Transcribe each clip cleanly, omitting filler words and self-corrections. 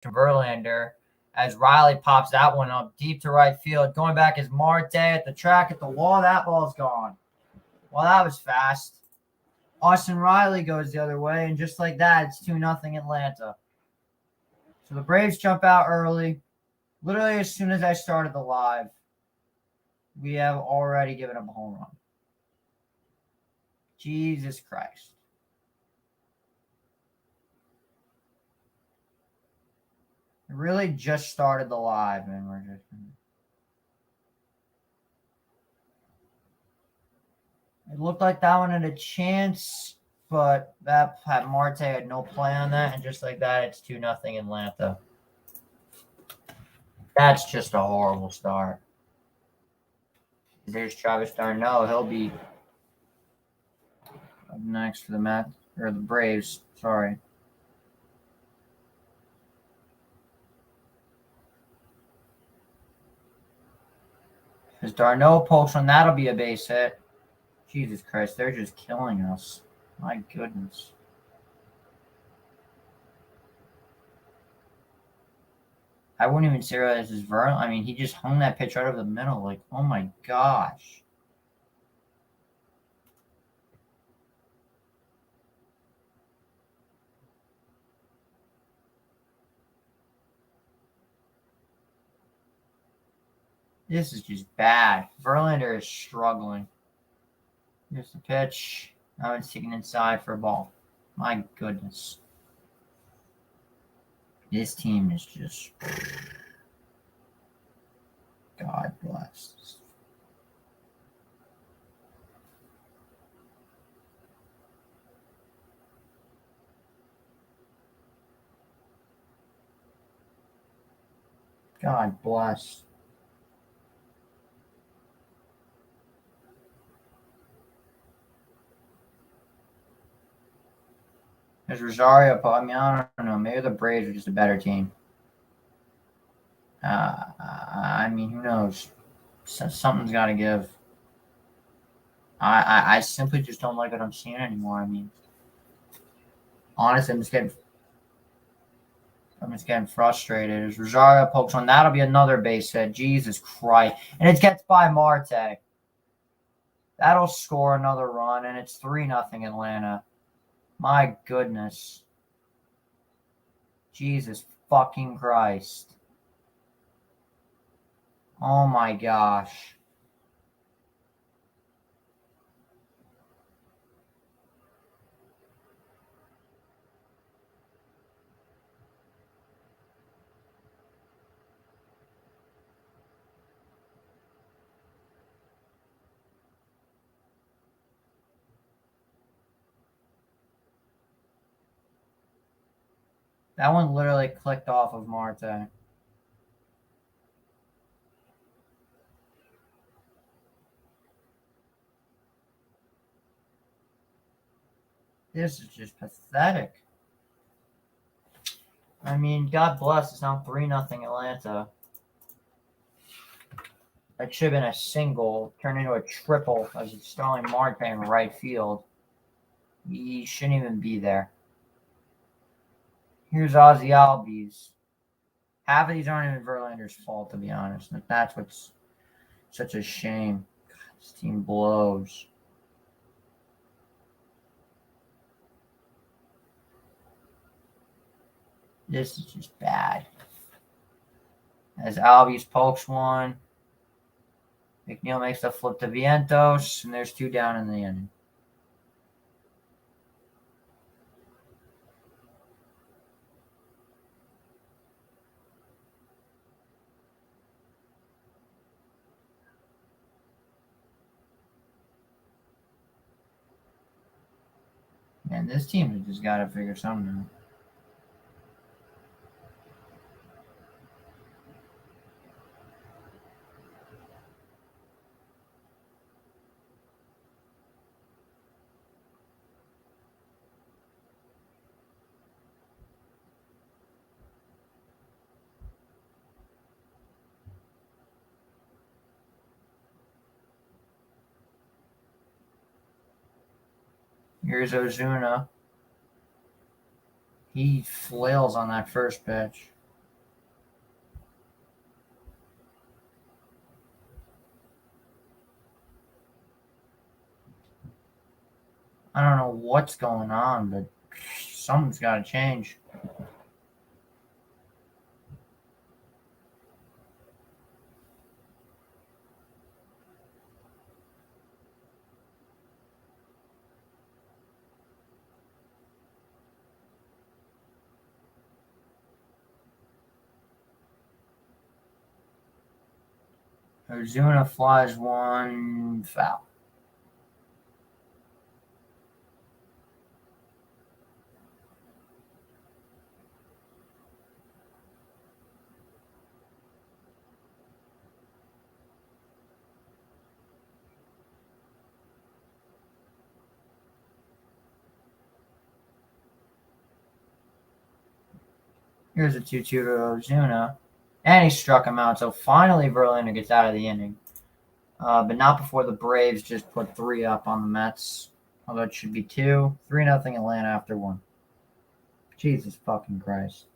Verlander as Riley pops that one up deep to right field. Going back is Marte at the track at the wall. That ball's gone. Well, that was fast. Austin Riley goes the other way, and just like that, it's 2-0 Atlanta. So the Braves jump out early. Literally as soon as I started the live, we have already given up a home run. Jesus Christ. It really just started the live, and we're just... It looked like that one had a chance, but that Marte had no play on that, and just like that, it's 2-0 Atlanta. That's just a horrible start. There's Travis d'Arnaud. He'll be up next for the Braves. Sorry. As d'Arnaud pokes one, that'll be a base hit. Jesus Christ, they're just killing us. My goodness. I wouldn't even say this is Verlander. I mean, he just hung that pitch right over the middle. Like, oh my gosh. This is just bad. Verlander is struggling. Here's the pitch. Now it's taken inside for a ball. My goodness. This team is just... God bless. God bless. There's Rosario. I mean, I don't know. Maybe the Braves are just a better team. I mean, who knows? Something's got to give. I simply just don't like what I'm seeing anymore. I mean, honestly, I'm just getting frustrated. As Rosario pokes one, that'll be another base hit. Jesus Christ. And it gets by Marte. That'll score another run, and it's 3-0 Atlanta. My goodness. Jesus fucking Christ. Oh my gosh. That one literally clicked off of Marte. This is just pathetic. I mean, God bless, it's now 3-0 Atlanta. That should have been a single, turned into a triple as it's Starling Marte in right field. He shouldn't even be there. Here's Ozzy Albies. Half of these aren't even Verlander's fault, to be honest. That's what's such a shame. God, this team blows. This is just bad. As Albies pokes one, McNeil makes the flip to Vientos, and there's 2 down in the inning. Man, this team has just got to figure something out. Here's Ozuna. He flails on that first pitch. I don't know what's going on, but something's got to change. Ozuna flies one foul. Here's a 2-2 to Ozuna. And he struck him out. So finally Verlander gets out of the inning. But not before the Braves just put 3 up on the Mets. Although it should be 2. 3-0 Atlanta after 1. Jesus fucking Christ.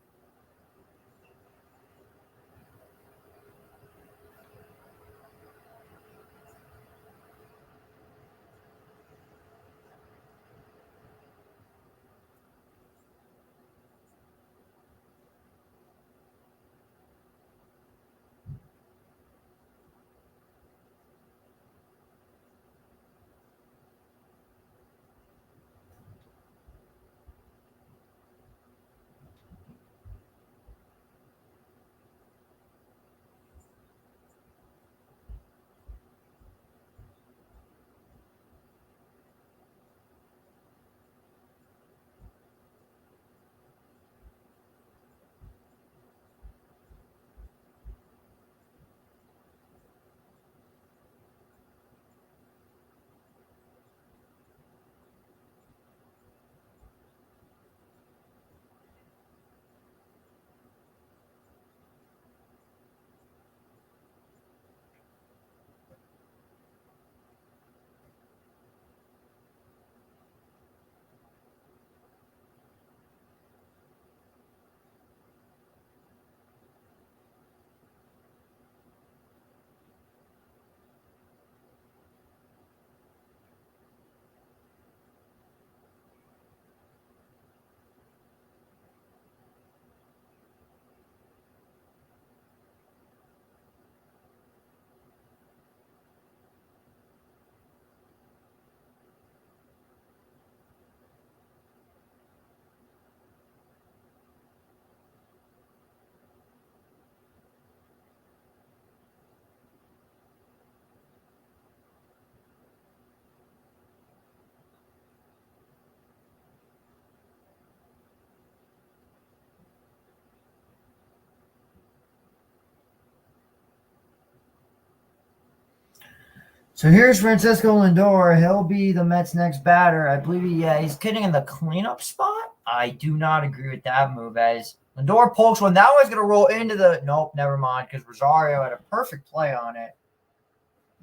So here's Francisco Lindor. He'll be the Mets' next batter. I believe he's hitting in the cleanup spot. I do not agree with that move, as Lindor pokes one. That one's going to roll into the... Nope, never mind, because Rosario had a perfect play on it.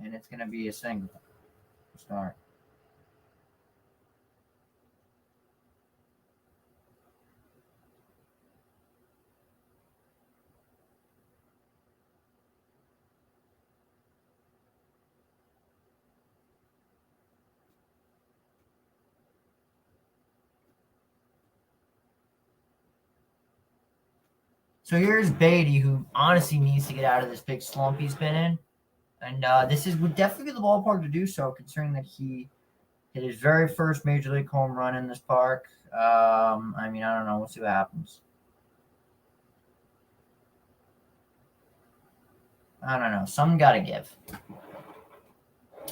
And it's going to be a single. Start. So here's Beatty, who honestly needs to get out of this big slump he's been in. And this would definitely be the ballpark to do so, considering that he hit his very first major league home run in this park. I don't know. We'll see what happens. I don't know. Something got to give.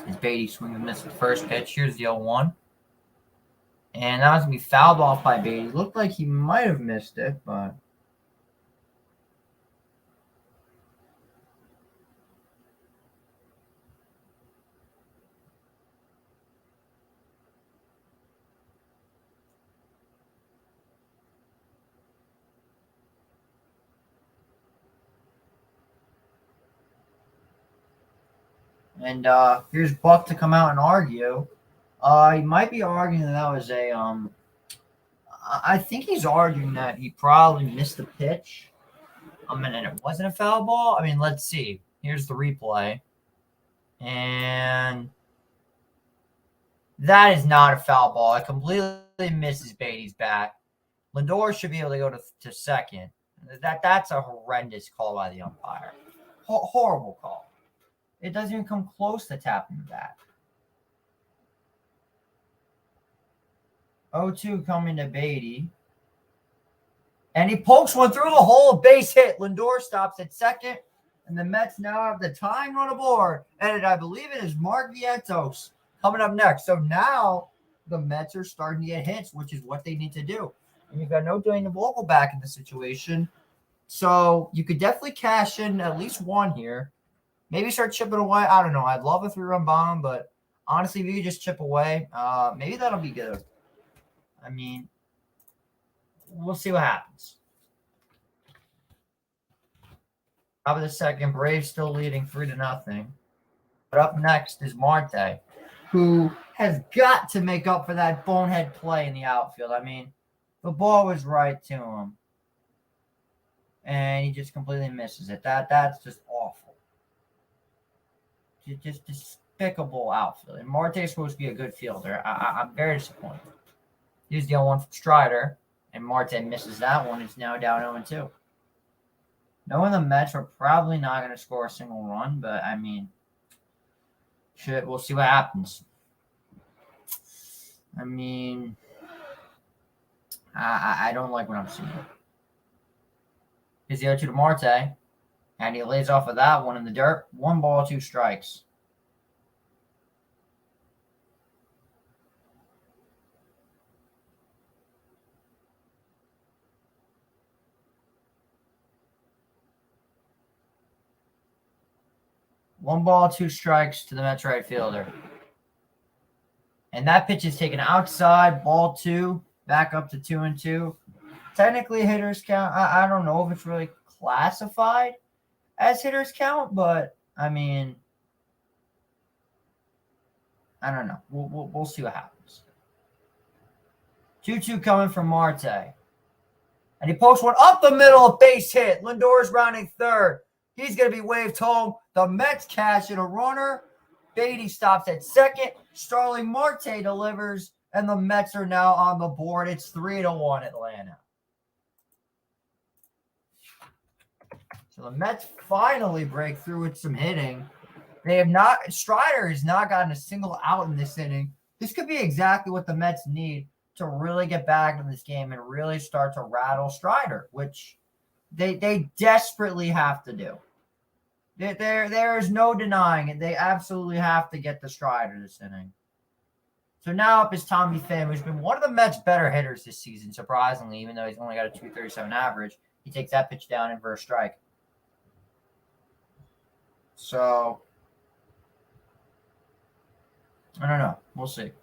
As Beatty swings and misses the first pitch. Here's the 0-1. And that was going to be fouled off by Beatty. Looked like he might have missed it, but... And here's Buck to come out and argue. He might be arguing that was a... I think he's arguing that he probably missed the pitch. And it wasn't a foul ball. Let's see. Here's the replay. And That is not a foul ball. It completely misses Beatty's bat. Lindor should be able to go to second. That's a horrendous call by the umpire. Horrible call. It doesn't even come close to tapping the bat. 0-2 coming to Beatty. And he pokes one through the hole, base hit. Lindor stops at second. And the Mets now have the tying run aboard. And I believe it is Mark Vientos coming up next. So now the Mets are starting to get hits, which is what they need to do. And you've got no Daniel Vogelbach in the situation. So you could definitely cash in at least one here. Maybe start chipping away. I don't know. I'd love a 3-run bomb, but honestly, if you could just chip away, maybe that'll be good. I mean, we'll see what happens. Top of the second, Braves still leading 3-0. But up next is Marte, who has got to make up for that bonehead play in the outfield. I mean, the ball was right to him, and he just completely misses it. That's just awful. Just despicable outfield. And Marte is supposed to be a good fielder. I'm very disappointed. He was the only one from Strider, and Marte misses that one. It's now down 0-2. Knowing the Mets are probably not going to score a single run, but I mean, we'll see what happens. I mean, I don't like what I'm seeing. Here's the 0-2 to Marte, and he lays off of that one in the dirt. 1 ball, 2 strikes. One ball, 2 strikes to the Mets right fielder. And that pitch is taken outside, ball 2, back up to 2-2. Technically, hitters count. I don't know if it's really classified as hitters count, but I mean, I don't know. We'll see what happens. 2-2 coming from Marte. And he pokes one up the middle, a base hit. Lindor's rounding third. He's going to be waved home. The Mets cash in a runner. Beatty stops at second. Starling Marte delivers, and the Mets are now on the board. It's 3-1 Atlanta. So the Mets finally break through with some hitting. Strider has not gotten a single out in this inning. This could be exactly what the Mets need to really get back in this game and really start to rattle Strider, which they desperately have to do. There is no denying it. They absolutely have to get the Strider this inning. So now up is Tommy Pham, who's been one of the Mets' better hitters this season, surprisingly, even though he's only got a 237 average. He takes that pitch down in for a strike. So, I don't know. We'll see.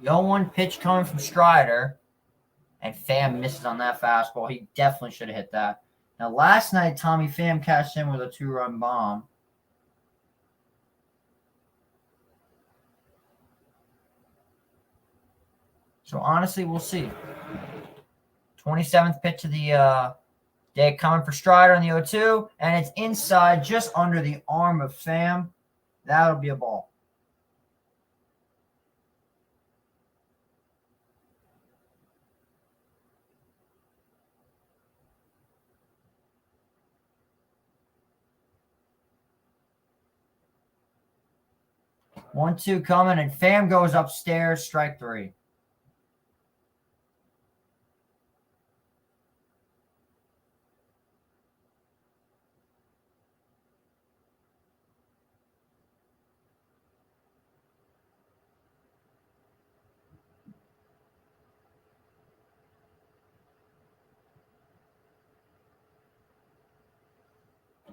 The 0-1 pitch coming from Strider, and Pham misses on that fastball. He definitely should have hit that. Now, last night, Tommy Pham cashed in with a 2-run bomb. So, honestly, we'll see. 27th pitch of the day coming for Strider on the 0-2, and it's inside just under the arm of Pham. That'll be a ball. One, 2 coming, and Pham goes upstairs, strike 3.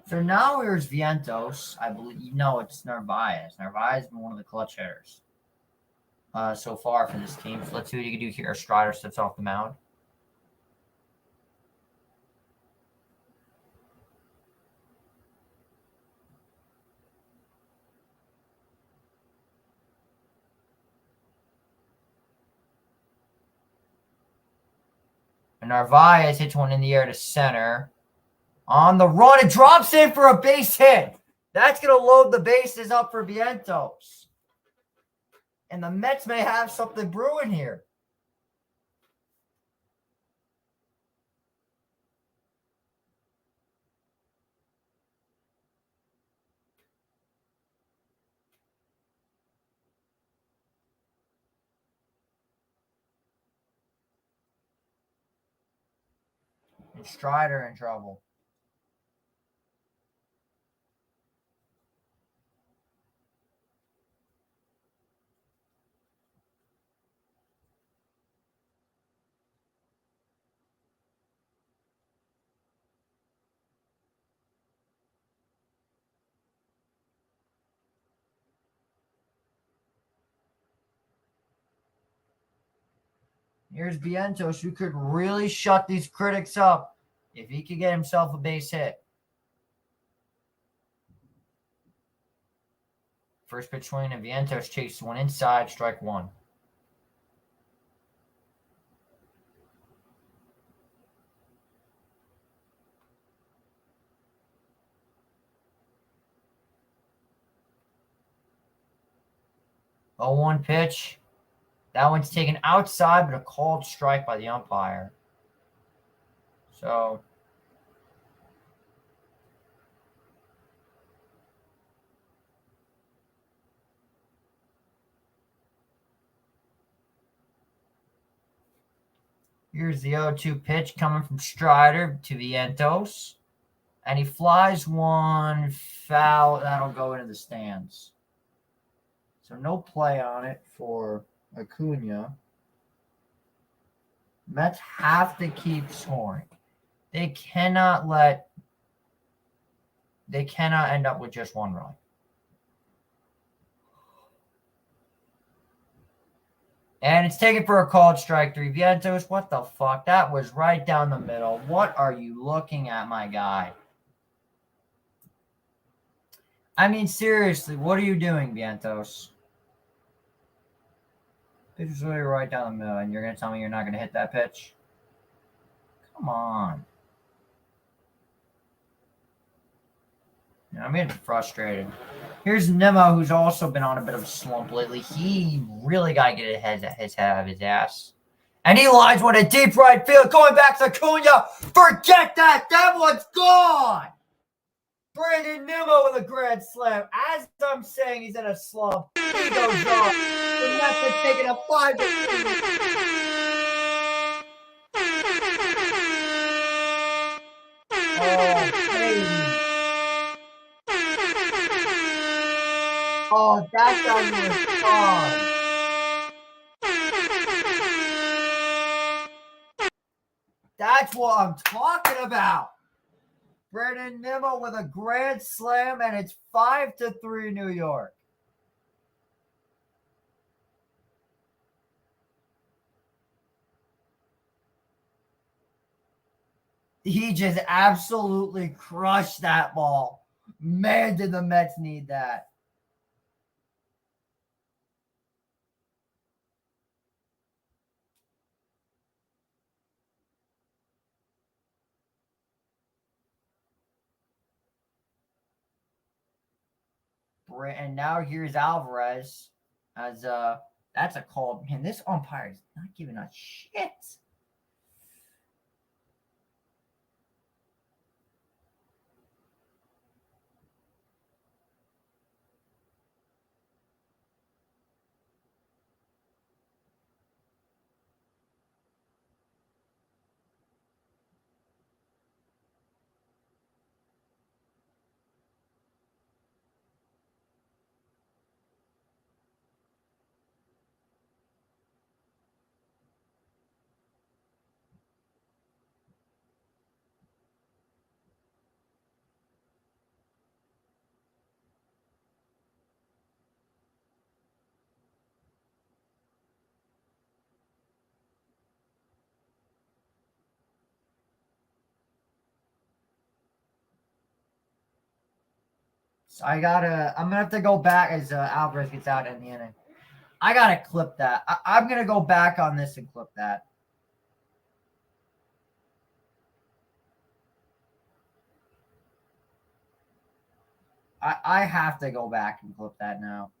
So now here's Vientos. I believe it's Narvaez. Narvaez has been one of the clutch hitters so far for this team. So let's see what you can do here. Strider steps off the mound. And Narvaez hits one in the air to center. On the run, it drops in for a base hit. That's going to load the bases up for Vientos. And the Mets may have something brewing here. And Strider in trouble. Here's Vientos, who could really shut these critics up if he could get himself a base hit. First pitch swing, and Vientos chases one inside, strike one. Oh, 1 pitch. That one's taken outside, but a called strike by the umpire. So here's the 0-2 pitch coming from Strider to Vientos. And he flies one foul. That'll go into the stands. So no play on it for Acuna. Mets have to keep scoring. They cannot end up with just one run. And it's taken for a called strike 3. Vientos, what the fuck? That was right down the middle. What are you looking at, my guy? I mean, seriously, what are you doing, Vientos? Pitch was literally right down the middle, and you're going to tell me you're not going to hit that pitch? Come on. I'm getting frustrated. Here's Nimmo, who's also been on a bit of a slump lately. He really got to get his head out of his ass. And he lines one to deep right field, going back to Acuna. Forget that. That one's gone. Brandon Nimmo with a grand slam. As I'm saying he's in a slump, he goes off. The Mets are taking a 5-2. Oh, baby. Oh, that guy was fun. That's what I'm talking about. Brandon Nimmo with a grand slam, and it's 5-3 New York. He just absolutely crushed that ball. Man, did the Mets need that. And now here's Alvarez as that's a call. Man, this umpire is not giving us shit. So I'm gonna have to go back as Alvarez gets out in the inning. I gotta clip that. I'm gonna go back on this and clip that. I have to go back and clip that now.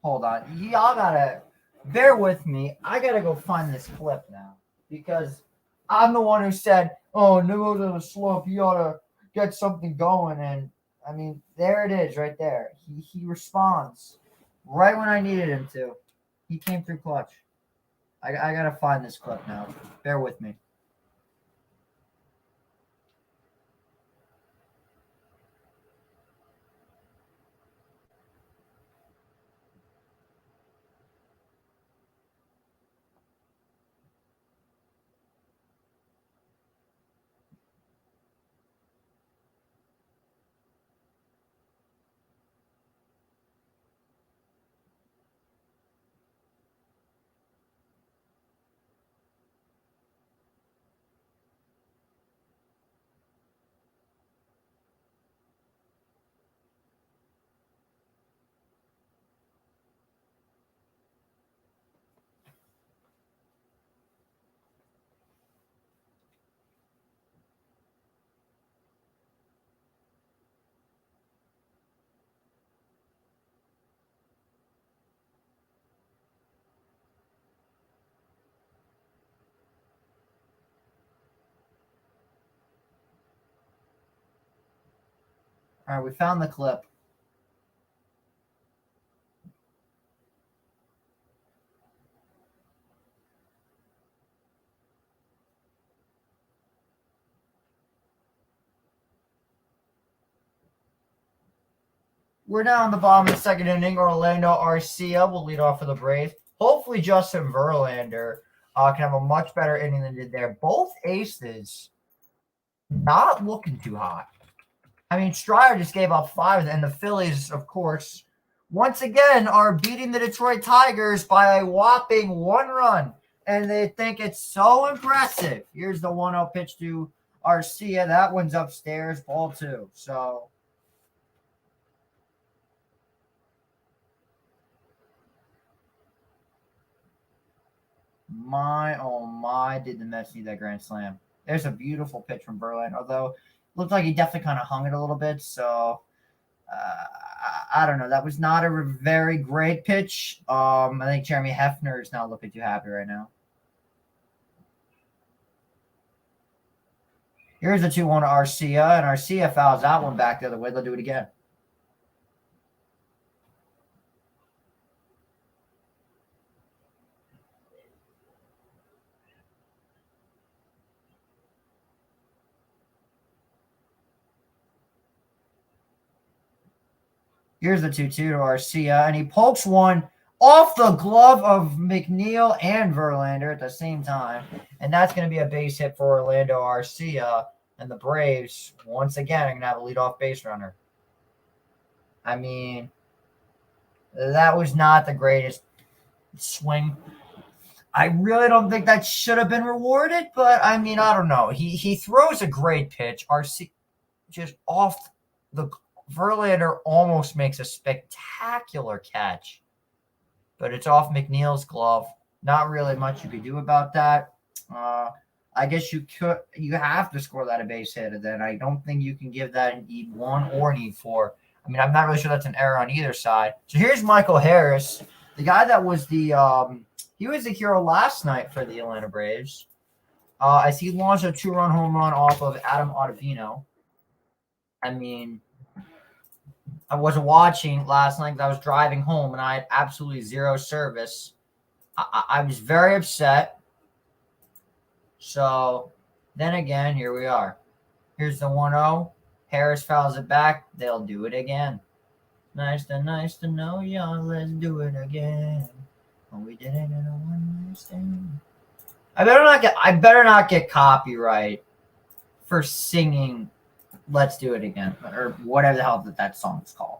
Hold on. Y'all gotta bear with me. I gotta go find this clip now because I'm the one who said, "Oh, Nimmo's in a slump. You oughta get something going." And I mean, there it is, right there. He responds right when I needed him to. He came through clutch. I gotta find this clip now. Bear with me. All right, we found the clip. We're now in the bottom of the second inning. Orlando Arcia will lead off for the Braves. Hopefully, Justin Verlander can have a much better inning than did there. Both aces not looking too hot. I mean, Strider just gave up 5, and the Phillies, of course, once again are beating the Detroit Tigers by a whopping 1 run, and they think it's so impressive. Here's the 1-0 pitch to Arcia. That one's upstairs, ball 2. So my, oh my, did the Mets need that grand slam. There's a beautiful pitch from Verlander, although it looked like he definitely kind of hung it a little bit. So I don't know. That was not a very great pitch. I think Jeremy Hefner is not looking too happy right now. Here's a 2-1 to Arcia, and Arcia fouls that one back the other way. They'll do it again. Here's the 2-2 to Arcia, and he pokes one off the glove of McNeil and Verlander at the same time. And that's going to be a base hit for Orlando Arcia. And the Braves, once again, are going to have a leadoff base runner. I mean, that was not the greatest swing. I really don't think that should have been rewarded, but I mean, I don't know. He throws a great pitch. Arcia just off the Verlander almost makes a spectacular catch, but it's off McNeil's glove. Not really much you could do about that. I guess you have to score that a base hit, and then I don't think you can give that an E1 or an E4. I mean, I'm not really sure that's an error on either side. So here's Michael Harris, the guy that was he was the hero last night for the Atlanta Braves, as he launched a 2-run home run off of Adam Ottavino. I mean, I wasn't watching last night because I was driving home and I had absolutely zero service. I was very upset. So then again, here we are. Here's the 1-0. Harris fouls it back. They'll do it again. Nice to know y'all. Let's do it again. Well, we did it in a one-night stand. I better not get copyright for singing "Let's Do It Again" or whatever the hell that song's called.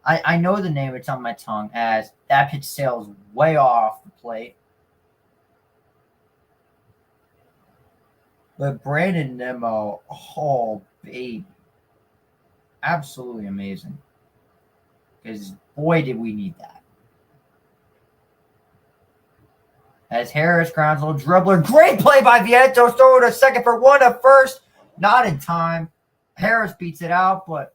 I know the name. It's on my tongue. As that pitch sails way off the plate. But Brandon Nimmo, oh baby, absolutely amazing. Because boy, did we need that. As Harris grounds a little dribbler, great play by Vientos, throw it a second for 1 at first, not in time. Harris beats it out, but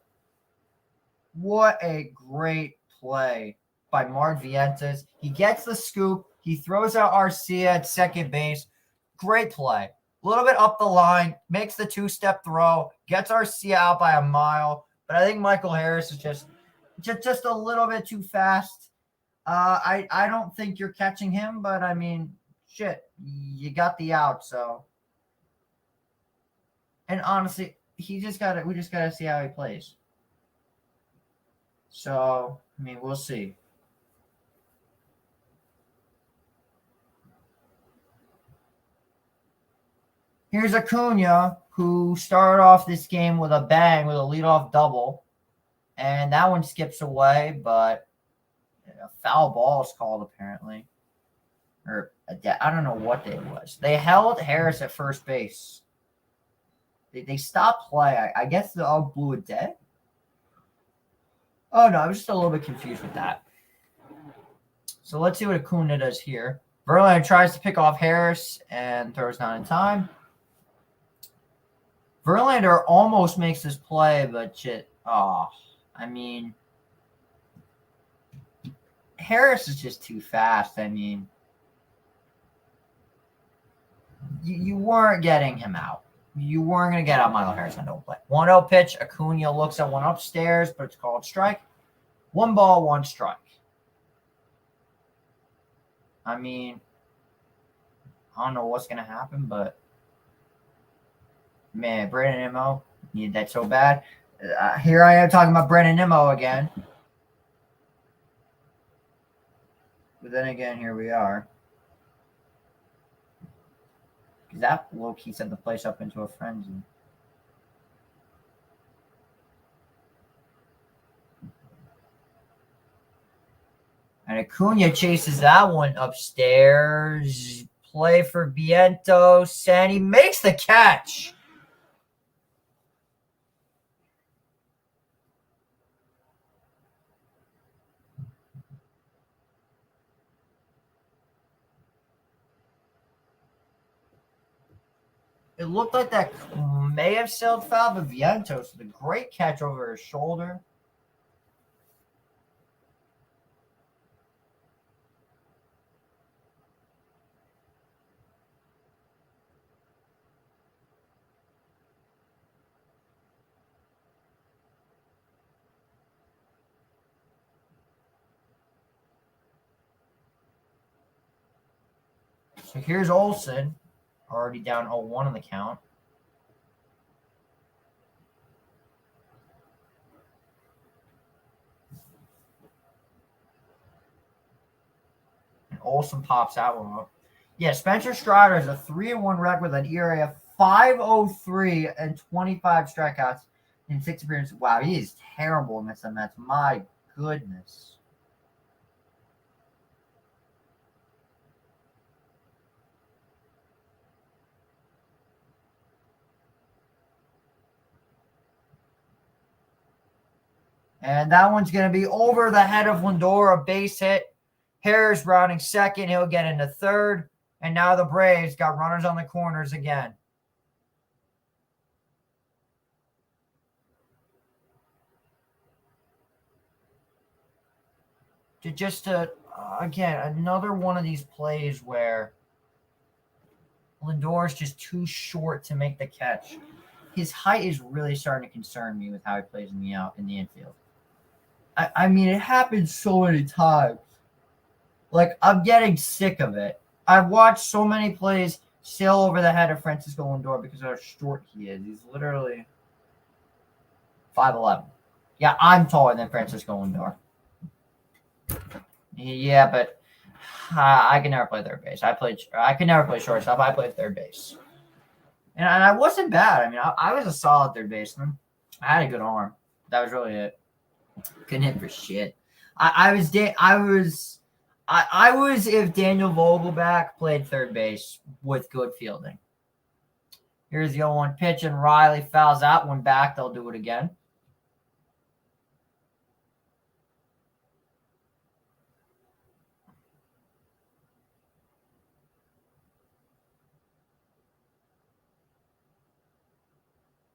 what a great play by Mark Vientos. He gets the scoop He throws out Arcia at second base. Great play. A little bit up the line, makes the two-step throw, gets Arcia out by a mile. But I think Michael Harris is just a little bit too fast. I don't think you're catching him, but I mean, shit, you got the out, so. And honestly, we just gotta see how he plays. So, I mean, we'll see. Here's Acuna, who started off this game with a bang with a leadoff double. And that one skips away, but a foul ball is called apparently. Or I don't know what it was. They held Harris at first base. They stopped play. I guess the dog blew it dead. Oh, no, I was just a little bit confused with that. So let's see what Acuna does here. Verlander tries to pick off Harris and throws not in time. Verlander almost makes this play, but shit. Oh, I mean, Harris is just too fast. I mean, you weren't getting him out. You weren't going to get out Michael Harris on double play. 1-0 pitch. Acuna looks at one upstairs, but it's called strike. 1 ball, 1 strike. I mean, I don't know what's going to happen, but man, Brandon Nimmo, need that so bad. Here I am talking about Brandon Nimmo again. But then again, here we are. Because that low-key set the place up into a frenzy. And Acuna chases that one upstairs. Play for Vientos, and he makes the catch. It looked like that may have sailed foul, but Vientos with a great catch over his shoulder. So here's Olsen, already down 0-1 on the count. And Olsen pops that one up. Yeah, Spencer Strider is a 3-1 record with an ERA of 5.03 and 25 strikeouts in 6 appearances. Wow, he is terrible in this Mets. My goodness. And that one's going to be over the head of Lindor, a base hit. Harris rounding second. He'll get into third. And now the Braves got runners on the corners again. Again, another one of these plays where Lindor is just too short to make the catch. His height is really starting to concern me with how he plays in the infield. I mean, it happens so many times. Like, I'm getting sick of it. I've watched so many plays sail over the head of Francisco Lindor because of how short he is. He's literally 5'11". Yeah, I'm taller than Francisco Lindor. Yeah, but I can never play third base. I could never play shortstop. I played third base. And I wasn't bad. I mean, I was a solid third baseman. I had a good arm. That was really it. Couldn't hit for shit. I was if Daniel Vogelback played third base with good fielding. Here's the 0-1 pitch, and Riley fouls that one back. They'll do it again.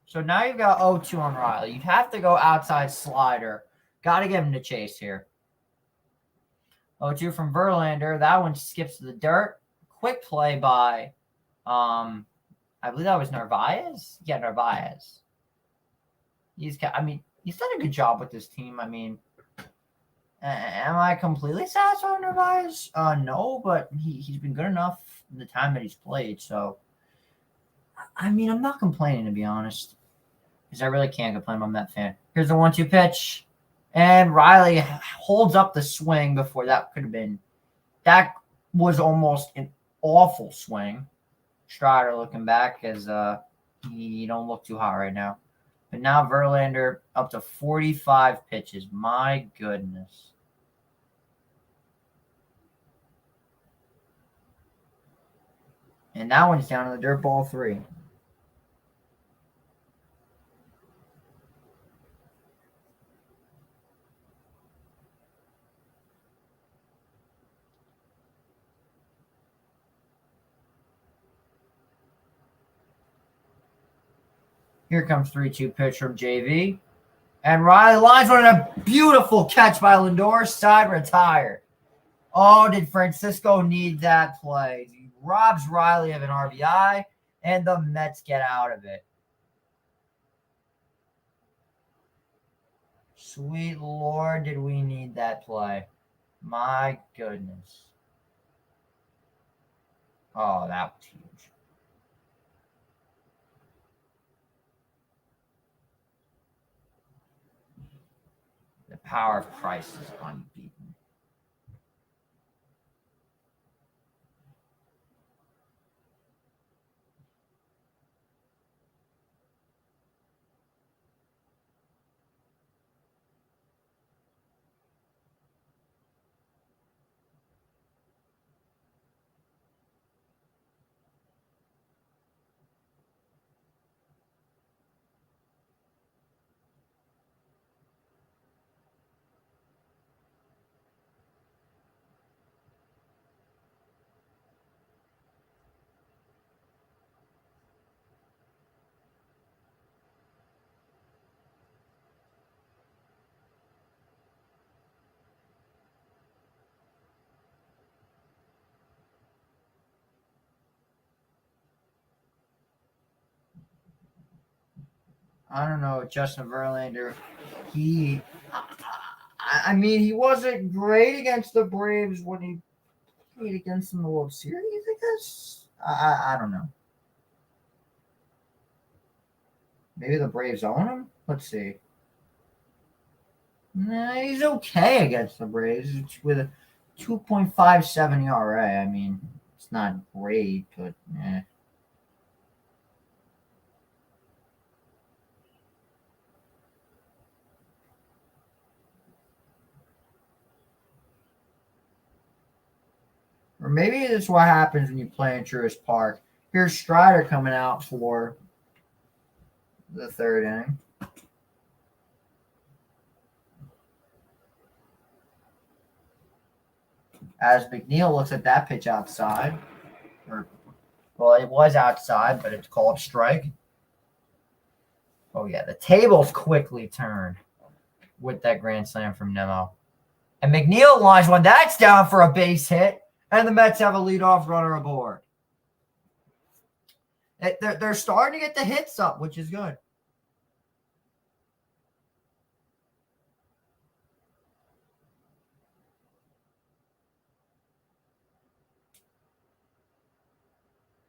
So now you've got 0-2 on Riley. You'd have to go outside slider. Got to get him to chase here. 0-2 from Verlander. That one skips to the dirt. Quick play by, I believe that was Narvaez. Yeah, Narvaez. He's done a good job with this team. Am I completely satisfied with Narvaez? No, but he's been good enough in the time that he's played. So, I'm not complaining, to be honest, because I really can't complain. I'm that fan. Here's the 1-2 pitch, and Riley holds up the swing before that could have been. That was almost an awful swing. Strider looking back as he don't look too hot right now. But now Verlander up to 45 pitches. My goodness. And that one's down to the dirt ball 3. Here comes 3-2 pitch from JV. And Riley lines one, and a beautiful catch by Lindor. Side retired. Oh, did Francisco need that play? He robs Riley of an RBI, and the Mets get out of it. Sweet Lord, did we need that play? My goodness. Oh, that was huge. The power of Christ is unbeaten. I don't know, Justin Verlander. He wasn't great against the Braves when he played against them in the World Series, I guess. I don't know. Maybe the Braves own him? Let's see. Nah, he's okay against the Braves with a 2.57 ERA. It's not great, but eh. Or maybe this is what happens when you play in Truist Park. Here's Strider coming out for the 3rd inning. As McNeil looks at that pitch outside. Well, it was outside, but it's called strike. Oh, yeah. The tables quickly turn with that grand slam from Nemo. And McNeil lines one. That's down for a base hit. And the Mets have a leadoff runner aboard. They're starting to get the hits up, which is good.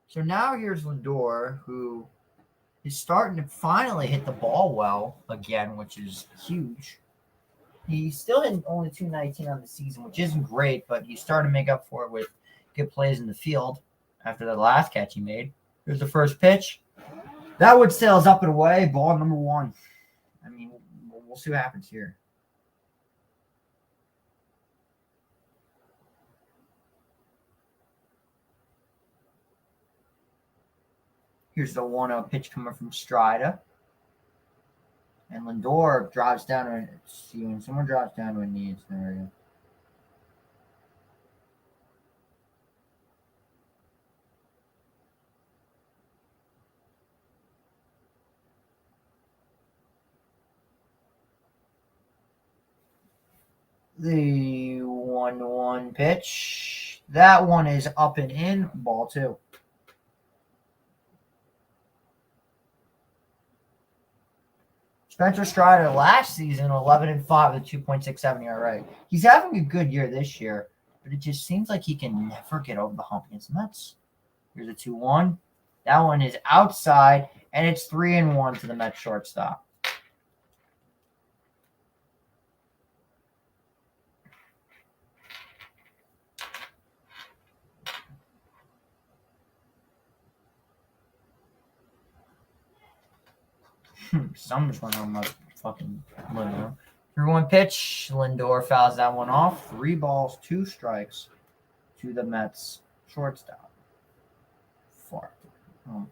So now here's Lindor, who is starting to finally hit the ball well again, which is huge. He's still hitting only 219 on the season, which isn't great, but he's starting to make up for it with good plays in the field after the last catch he made. Here's the first pitch. That one sails up and away. Ball number 1. We'll see what happens here. Here's the 1-0 pitch coming from Strider. And Lindor drops down to see when someone drops down to a knee scenario. The 1-1 pitch. That one is up and in. Ball 2. Spencer Strider last season 11-5 with 2.67 ERA. He's having a good year this year, but it just seems like he can never get over the hump against the Mets. Here's a 2-1. That one is outside, and it's 3-1 to the Mets shortstop. Something's going on my fucking window. 3-1 pitch. Lindor fouls that one off. 3 balls, 2 strikes to the Mets shortstop. Far. Oh.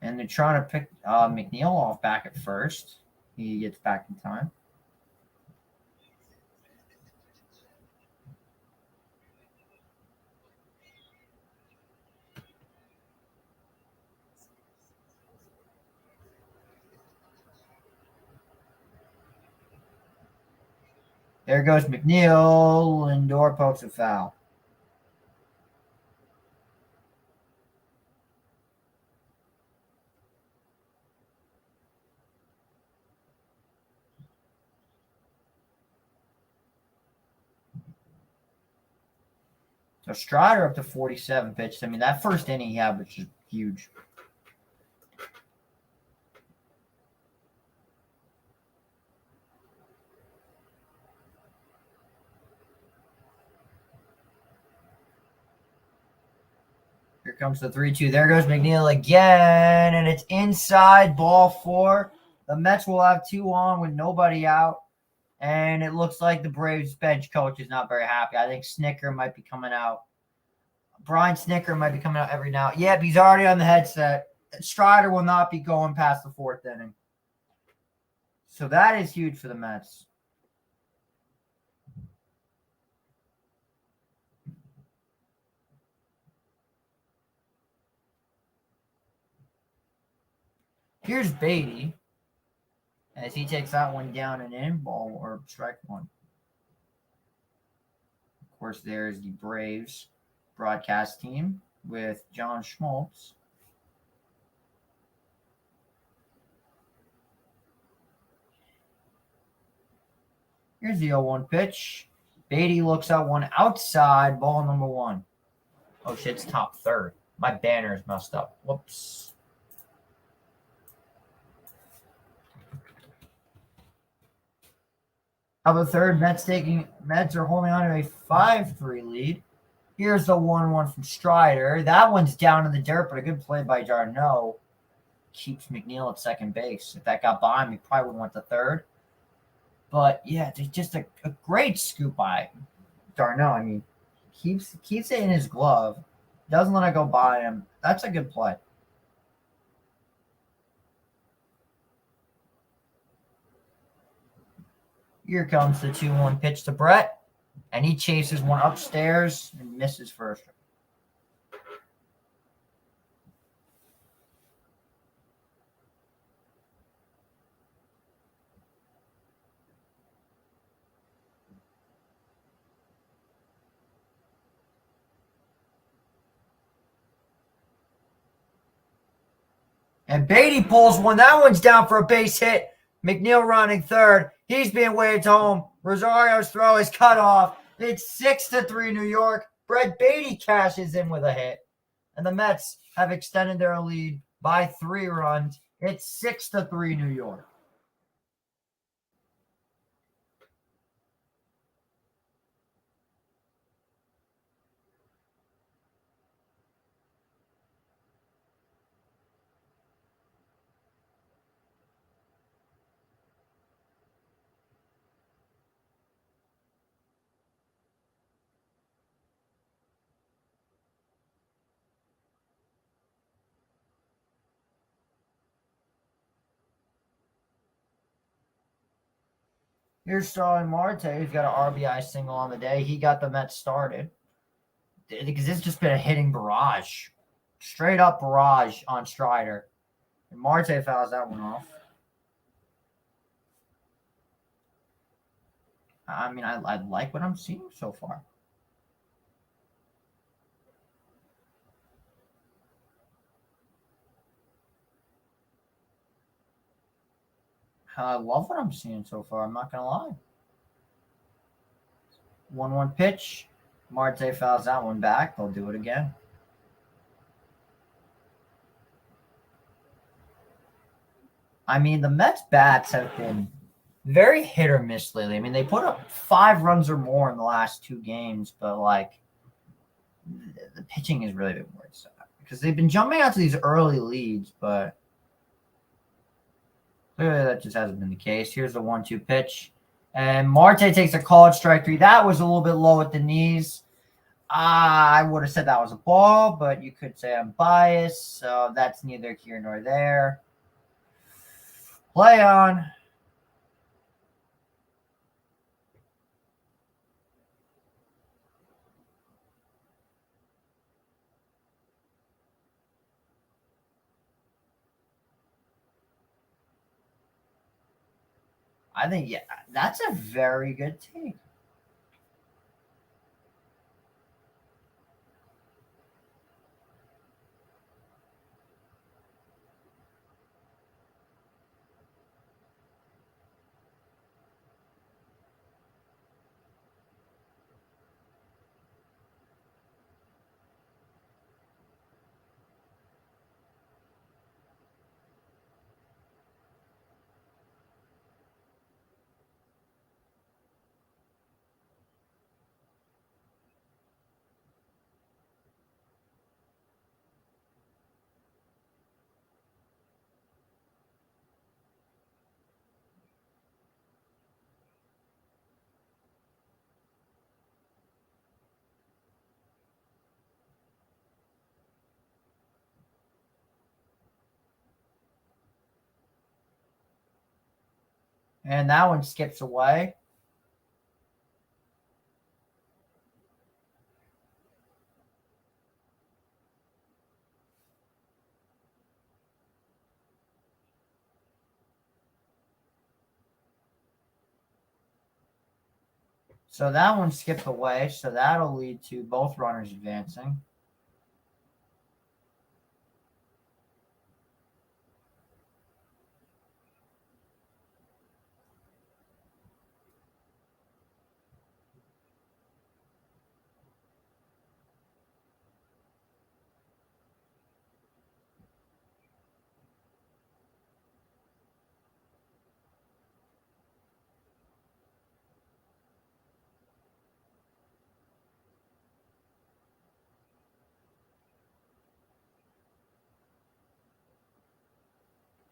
And they're trying to pick McNeil off back at first. He gets back in time. There goes McNeil. Lindor pokes a foul. So Strider up to 47 pitches. I mean, that first inning he had was just huge. Here comes the 3-2. There goes McNeil again, and it's inside, ball 4. The Mets will have 2 on with nobody out, and it looks like the Braves bench coach is not very happy. I think Snicker might be coming out. Brian Snicker might be coming out every now. Yep, he's already on the headset. Strider will not be going past the 4th inning. So that is huge for the Mets. Here's Beatty as he takes that one down and in, ball or strike 1. Of course, there's the Braves broadcast team with John Schmaltz. Here's the 0-1 pitch. Beatty looks out one outside, ball number 1. Oh shit, it's top 3rd. My banner is messed up. Whoops. Top of the 3rd, Mets are holding on to a 5-3 lead. Here's the 1-1 from Strider. That one's down in the dirt, but a good play by d'Arnaud keeps McNeil at second base. If that got by him, he probably would have went to 3rd. But yeah, just a great scoop by d'Arnaud. I mean, keeps it in his glove, doesn't let it go by him. That's a good play. Here comes the 2-1 pitch to Brett, and he chases one upstairs and misses first. And Beatty pulls one. That one's down for a base hit. McNeil running 3rd. He's being waved home. Rosario's throw is cut off. It's 6-3 New York. Brett Beatty cashes in with a hit. And the Mets have extended their lead by 3 runs. It's 6-3 New York. Here's Starling Marte, who's got an RBI single on the day. He got the Mets started. Because it's just been a hitting barrage. Straight up barrage on Strider. And Marte fouls that one off. I mean, I like what I'm seeing so far. I love what I'm seeing so far. I'm not going to lie. 1-1 pitch. Marte fouls that one back. They'll do it again. I mean, the Mets bats have been very hit or miss lately. I mean, they put up 5 runs or more in the last 2 games, but like the pitching has really been worse because they've been jumping out to these early leads, but clearly that just hasn't been the case. Here's the 1-2 pitch, and Marte takes a called strike 3. That was a little bit low at the knees. I would have said that was a ball, but you could say I'm biased, so that's neither here nor there. Play on. I think, yeah, that's a very good take. And that one skips away. So that one skipped away, so that'll lead to both runners advancing.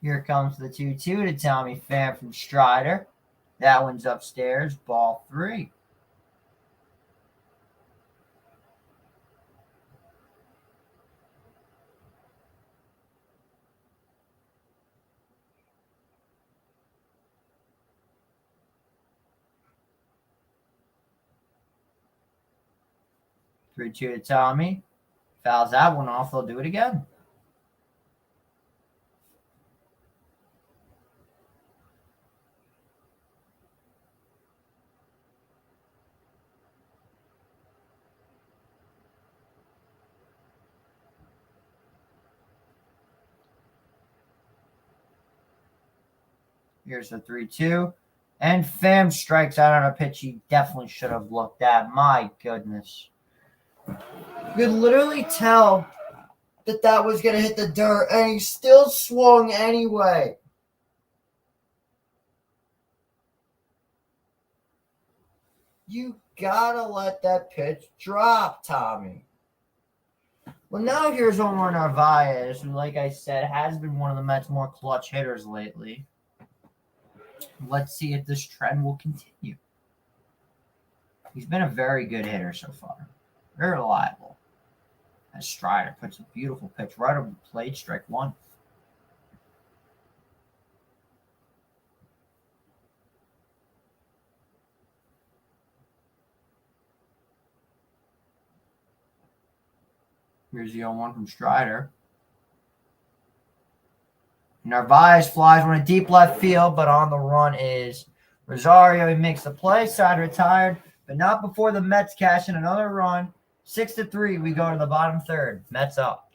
Here comes the 2-2 to Tommy Pham from Strider. That one's upstairs, ball 3. Three two to Tommy. Fouls that one off. They'll do it again. Here's the 3-2. And Pham strikes out on a pitch he definitely should have looked at. My goodness. You could literally tell that was going to hit the dirt, and he still swung anyway. You gotta let that pitch drop, Tommy. Well, now here's Omar Narvaez, who, like I said, has been one of the Mets' more clutch hitters lately. Let's see if this trend will continue. He's been a very good hitter so far. Very reliable. As Strider puts a beautiful pitch right over the plate, strike 1. Here's the 0-1 from Strider. Narvaez flies one a deep left field, but on the run is Rosario. He makes the play. Side retired, but not before the Mets cash in another run. 6-3. We go to the bottom third. Mets up.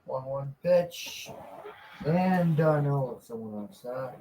One pitch. And no, someone outside.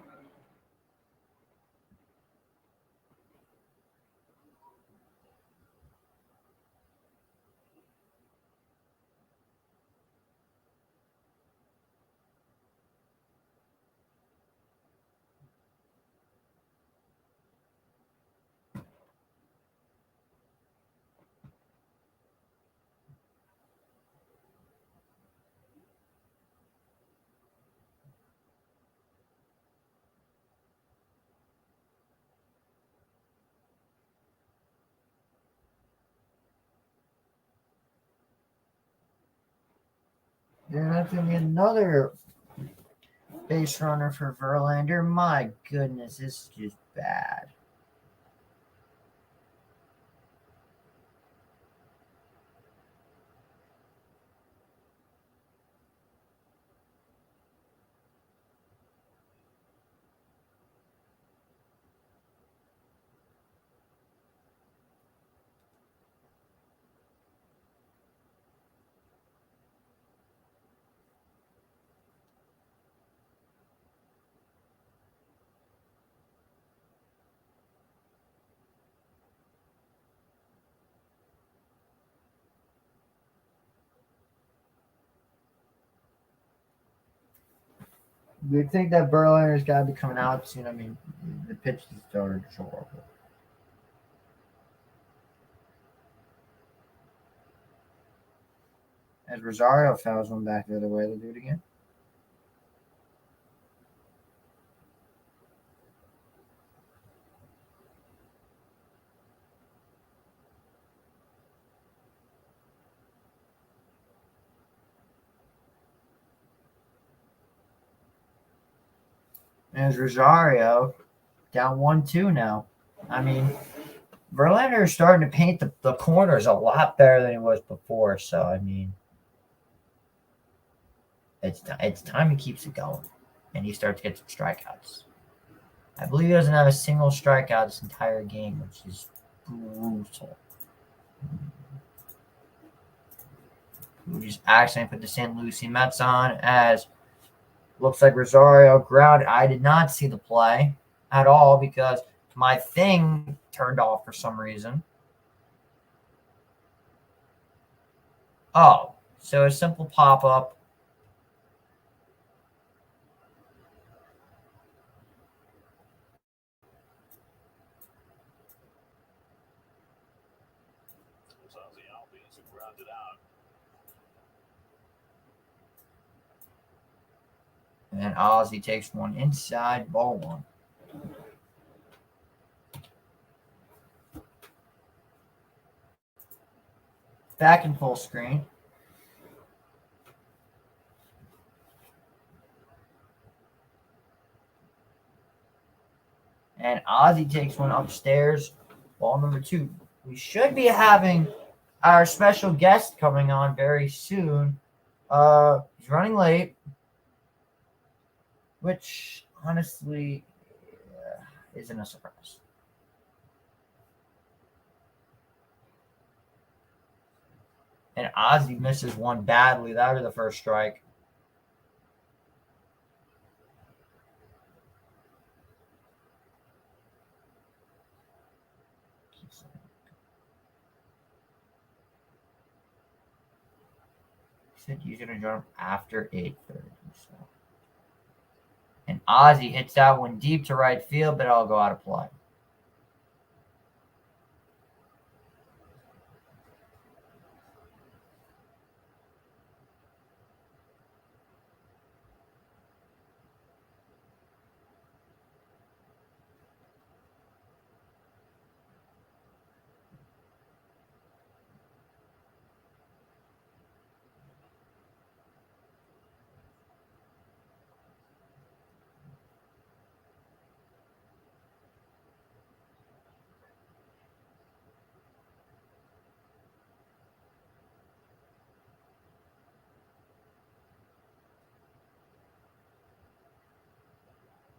And that's going to be another base runner for Verlander. My goodness, this is just bad. You'd think that Verlander's got to be coming out soon. I mean, the pitch is started horrible. As Rosario fouls one back the other way, they'll do it again. There's Rosario down 1-2 now. I mean, Verlander is starting to paint the corners a lot better than he was before. So, I mean, it's time he keeps it going and he starts to get some strikeouts. I believe he doesn't have a single strikeout this entire game, which is brutal. We just accidentally put the St. Lucie Mets on as looks like Rosario grounded. I did not see the play at all because my thing turned off for some reason. Oh, so a simple pop-up. And Ozzy takes one inside, ball one. Back in full screen. And Ozzy takes one upstairs, ball number 2. We should be having our special guest coming on very soon. He's running late, which honestly isn't a surprise. And Ozzy misses one badly. That was the first strike. He said he's going to jump after 8:30. So. And Ozzy hits that one deep to right field, but it'll go out of play.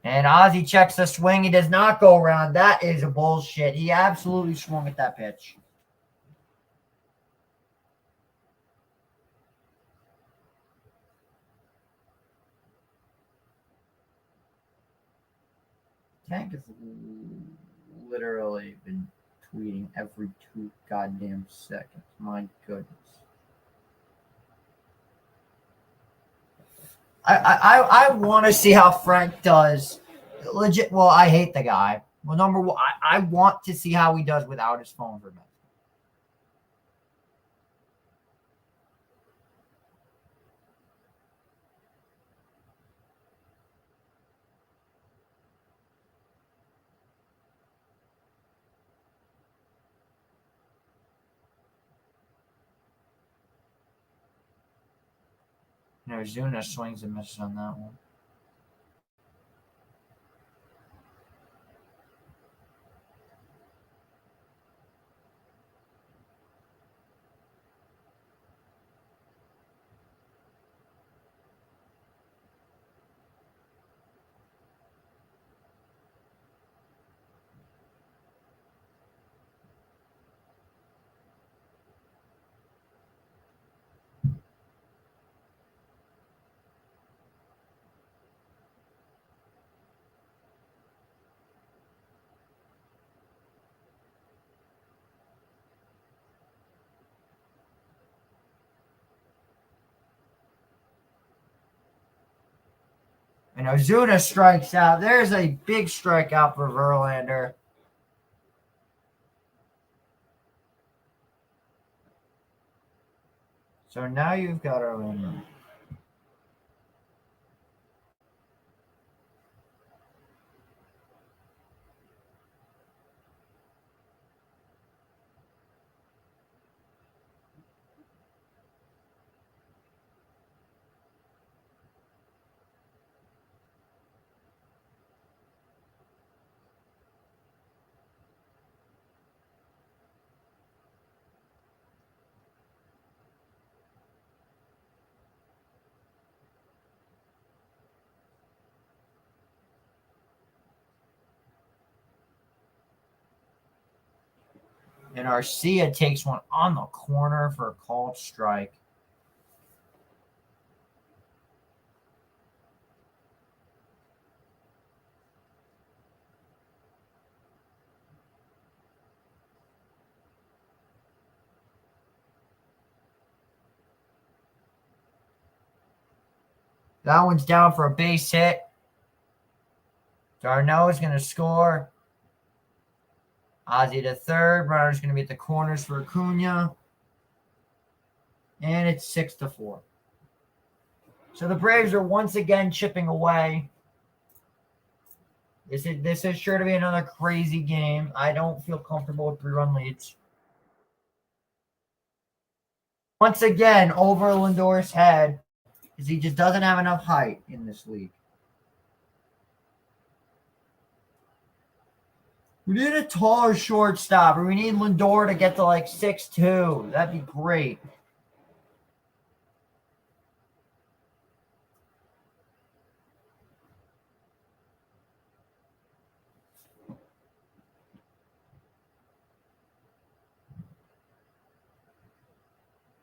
And Ozzy checks the swing. He does not go around. That is a bullshit. He absolutely swung at that pitch. Tank has literally been tweeting every 2 goddamn seconds. My goodness. I want to see how Frank does. Legit. Well, I hate the guy. Well, number one, I want to see how he does without his phone for a minute. Zuna swings and misses on that one. And Ozuna strikes out. There's a big strikeout for Verlander. So now you've got Orlando. And Arcia takes one on the corner for a called strike. That one's down for a base hit. Darno is going to score. Ozzie to third. Runner's going to be at the corners for Acuna. And it's 6-4. So the Braves are once again chipping away. This is sure to be another crazy game. I don't feel comfortable with 3-run leads. Once again, over Lindor's head, because he just doesn't have enough height in this league. We need a taller shortstop, or we need Lindor to get to like 6'2". That'd be great.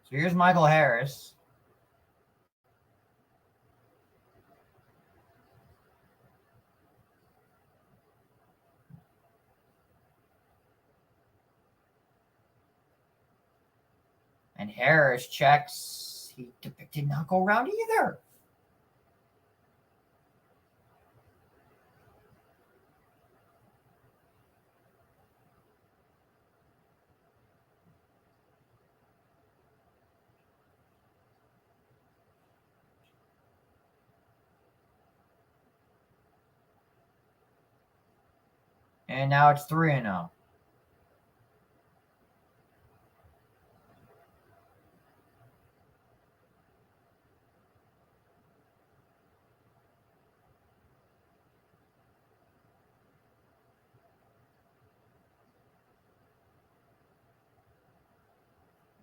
So here's Michael Harris. And Harris checks. He did not go around either. And now it's 3-0.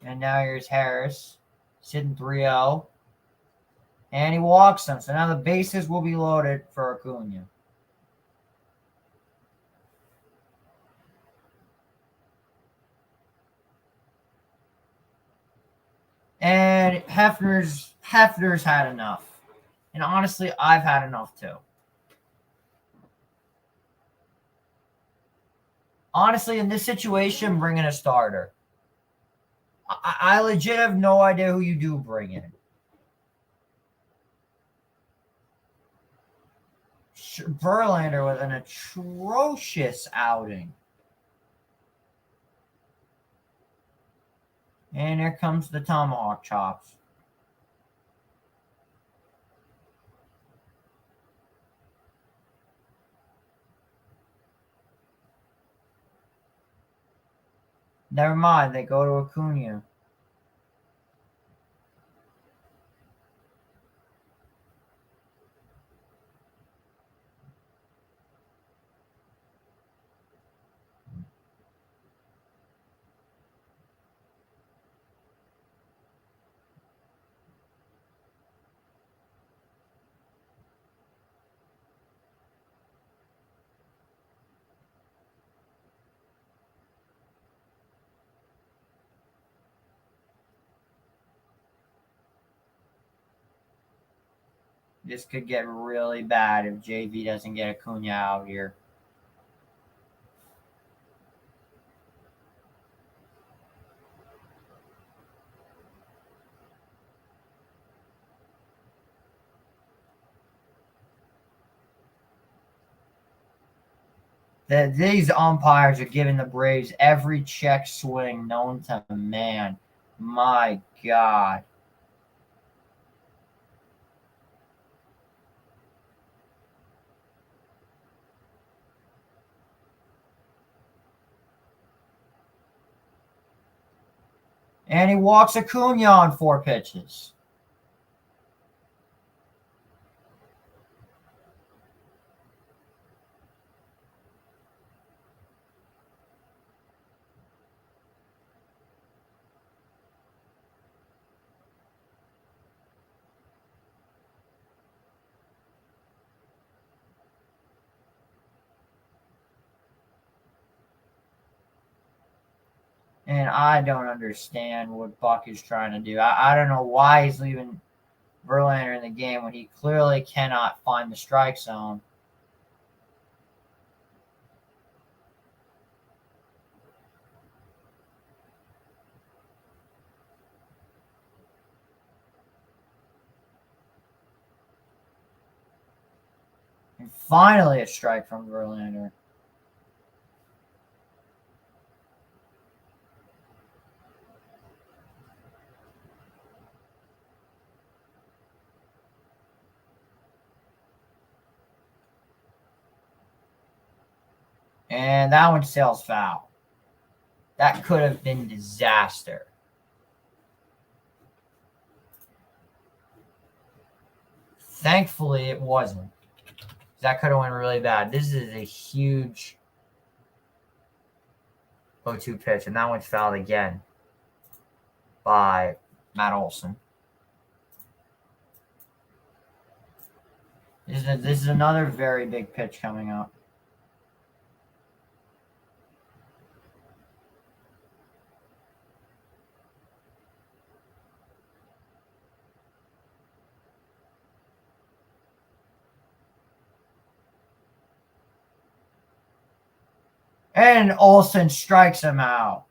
And now here's Harris sitting 3-0. And he walks them. So now the bases will be loaded for Acuna. And Hefner's had enough. And honestly, I've had enough too. Honestly, in this situation, bring in a starter. I legit have no idea who you do bring in. Verlander with an atrocious outing. And here comes the tomahawk chops. Never mind, they go to Acuna. This could get really bad if JV doesn't get Acuna out here. These umpires are giving the Braves every check swing known to man. My God. And he walks Acuna on 4 pitches. And I don't understand what Buck is trying to do. I don't know why he's leaving Verlander in the game when he clearly cannot find the strike zone. And finally a strike from Verlander. And that one sails foul. That could have been disaster. Thankfully, it wasn't. That could have went really bad. This is a huge 0-2 pitch, and that one's fouled again by Matt Olson. This is another very big pitch coming up. And Olson strikes him out.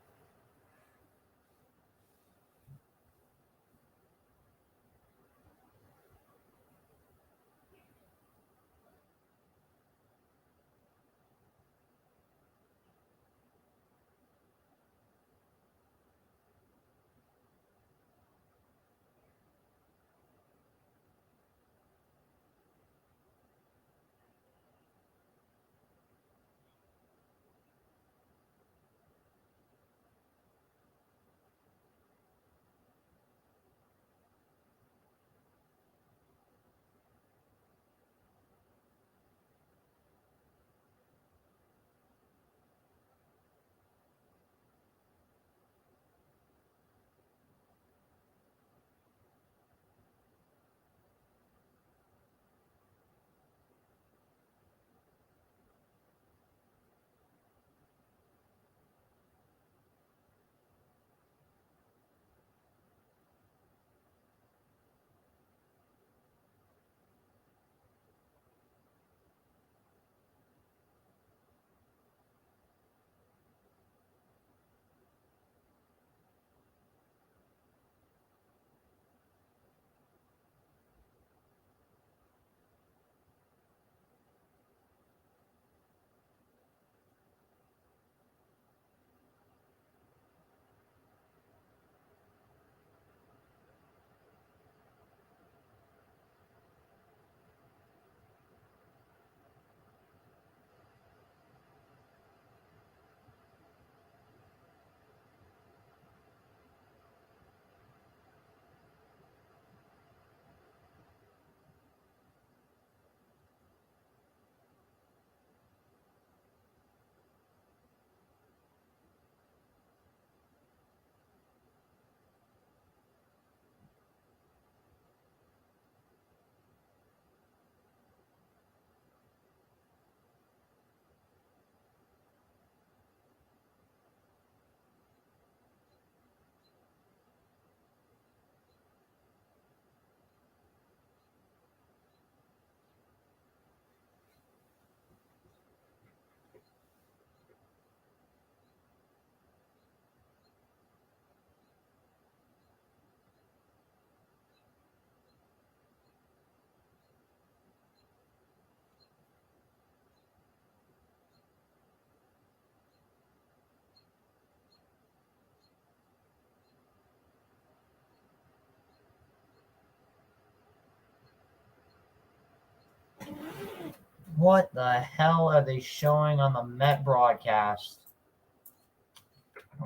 What the hell are they showing on the Met broadcast?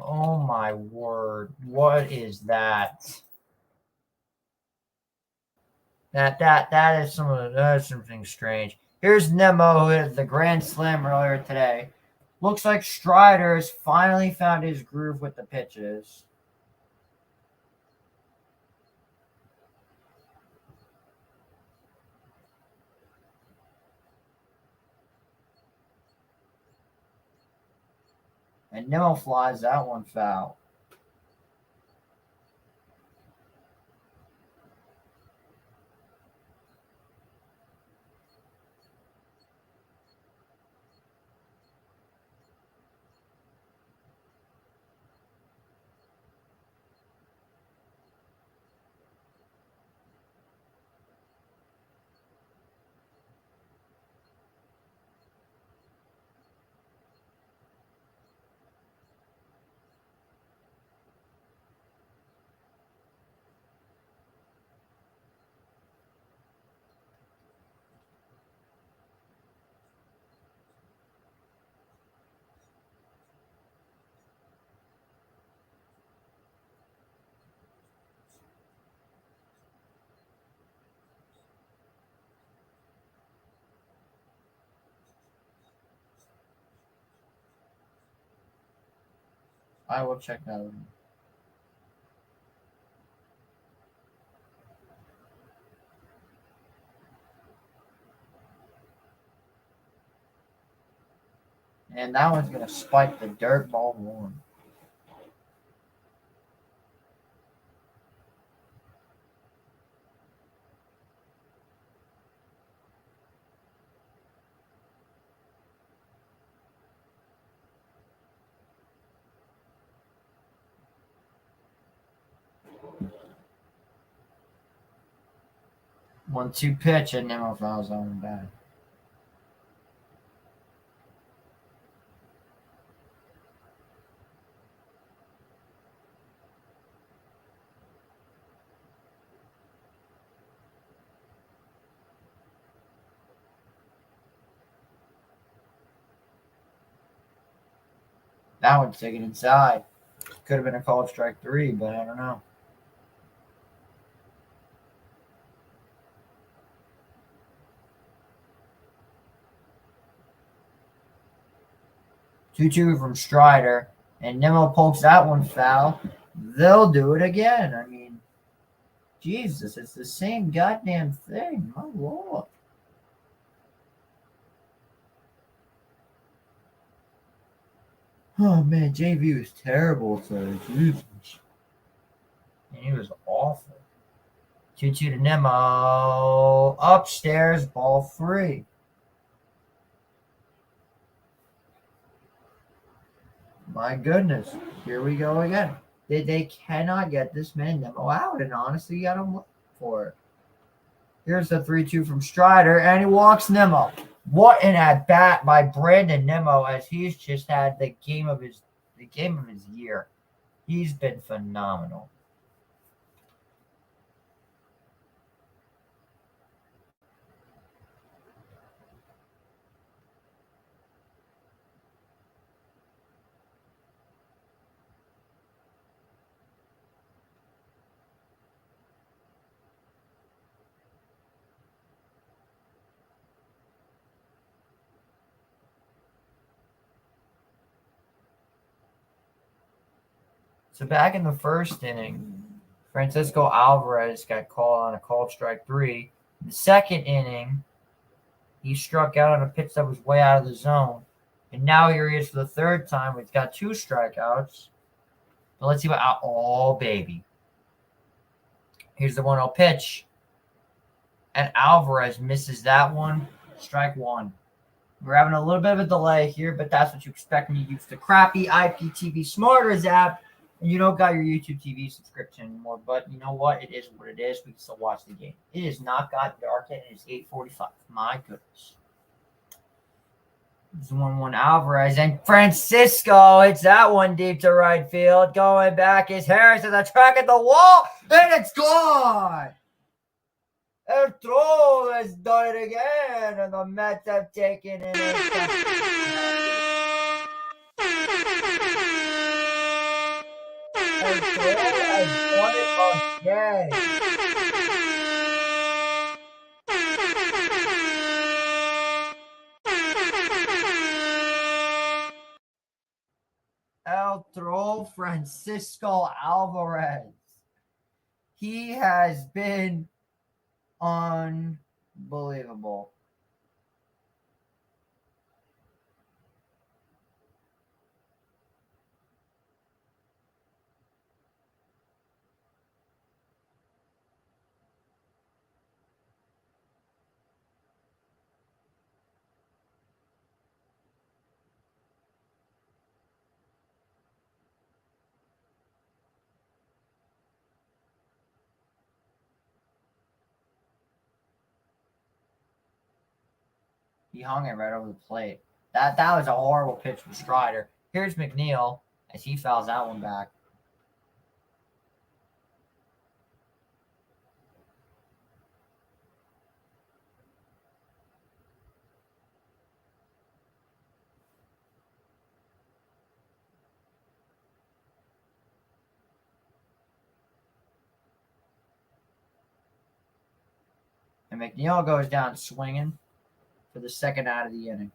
Oh my word. What is that? That is something strange. Here's Nemo, who hit the grand slam earlier today. Looks like Strider has finally found his groove with the pitches. And Nemo flies that one foul. I will check that one. And that one's going to spike the dirt ball one. One-two pitch, and Nimmo fouls on him back. That one's taken inside. Could have been a called strike 3, but I don't know. Two from Strider, and Nimmo pokes that one foul. They'll do it again. I mean, Jesus, it's the same goddamn thing. My Lord. Oh man, JV was terrible today. Jesus. And he was awful. 2-2 to Nimmo. Upstairs, ball 3. My goodness. Here we go again. They cannot get this man Nimmo out, and honestly, got him looking for it. Here's the 3-2 from Strider, and he walks Nimmo. What an at bat by Brandon Nimmo, as he's just had the game of his year. He's been phenomenal. So back in the first inning, Francisco Alvarez got called on a called strike 3. In the second inning, he struck out on a pitch that was way out of the zone. And now here he is for the third time. He's got 2 strikeouts. But let's see what. Oh, baby. Here's the 1-0 pitch. And Alvarez misses that one. Strike 1. We're having a little bit of a delay here, but that's what you expect when you use the crappy IPTV Smarters app. And you don't got your YouTube TV subscription anymore, but you know what? It is what it is. We can still watch the game. It has not got dark yet. It is 8:45. My goodness. It's 1-1 Alvarez and Francisco. It's that one deep to right field. Going back is Harris to the track at the wall, and it's gone. El Troll has done it again, and the Mets have taken it. El Troll has done it again. El Troll Francisco Alvarez. He has been unbelievable. He hung it right over the plate. That was a horrible pitch from Strider. Here's McNeil as he fouls that one back. And McNeil goes down swinging for the second out of the inning.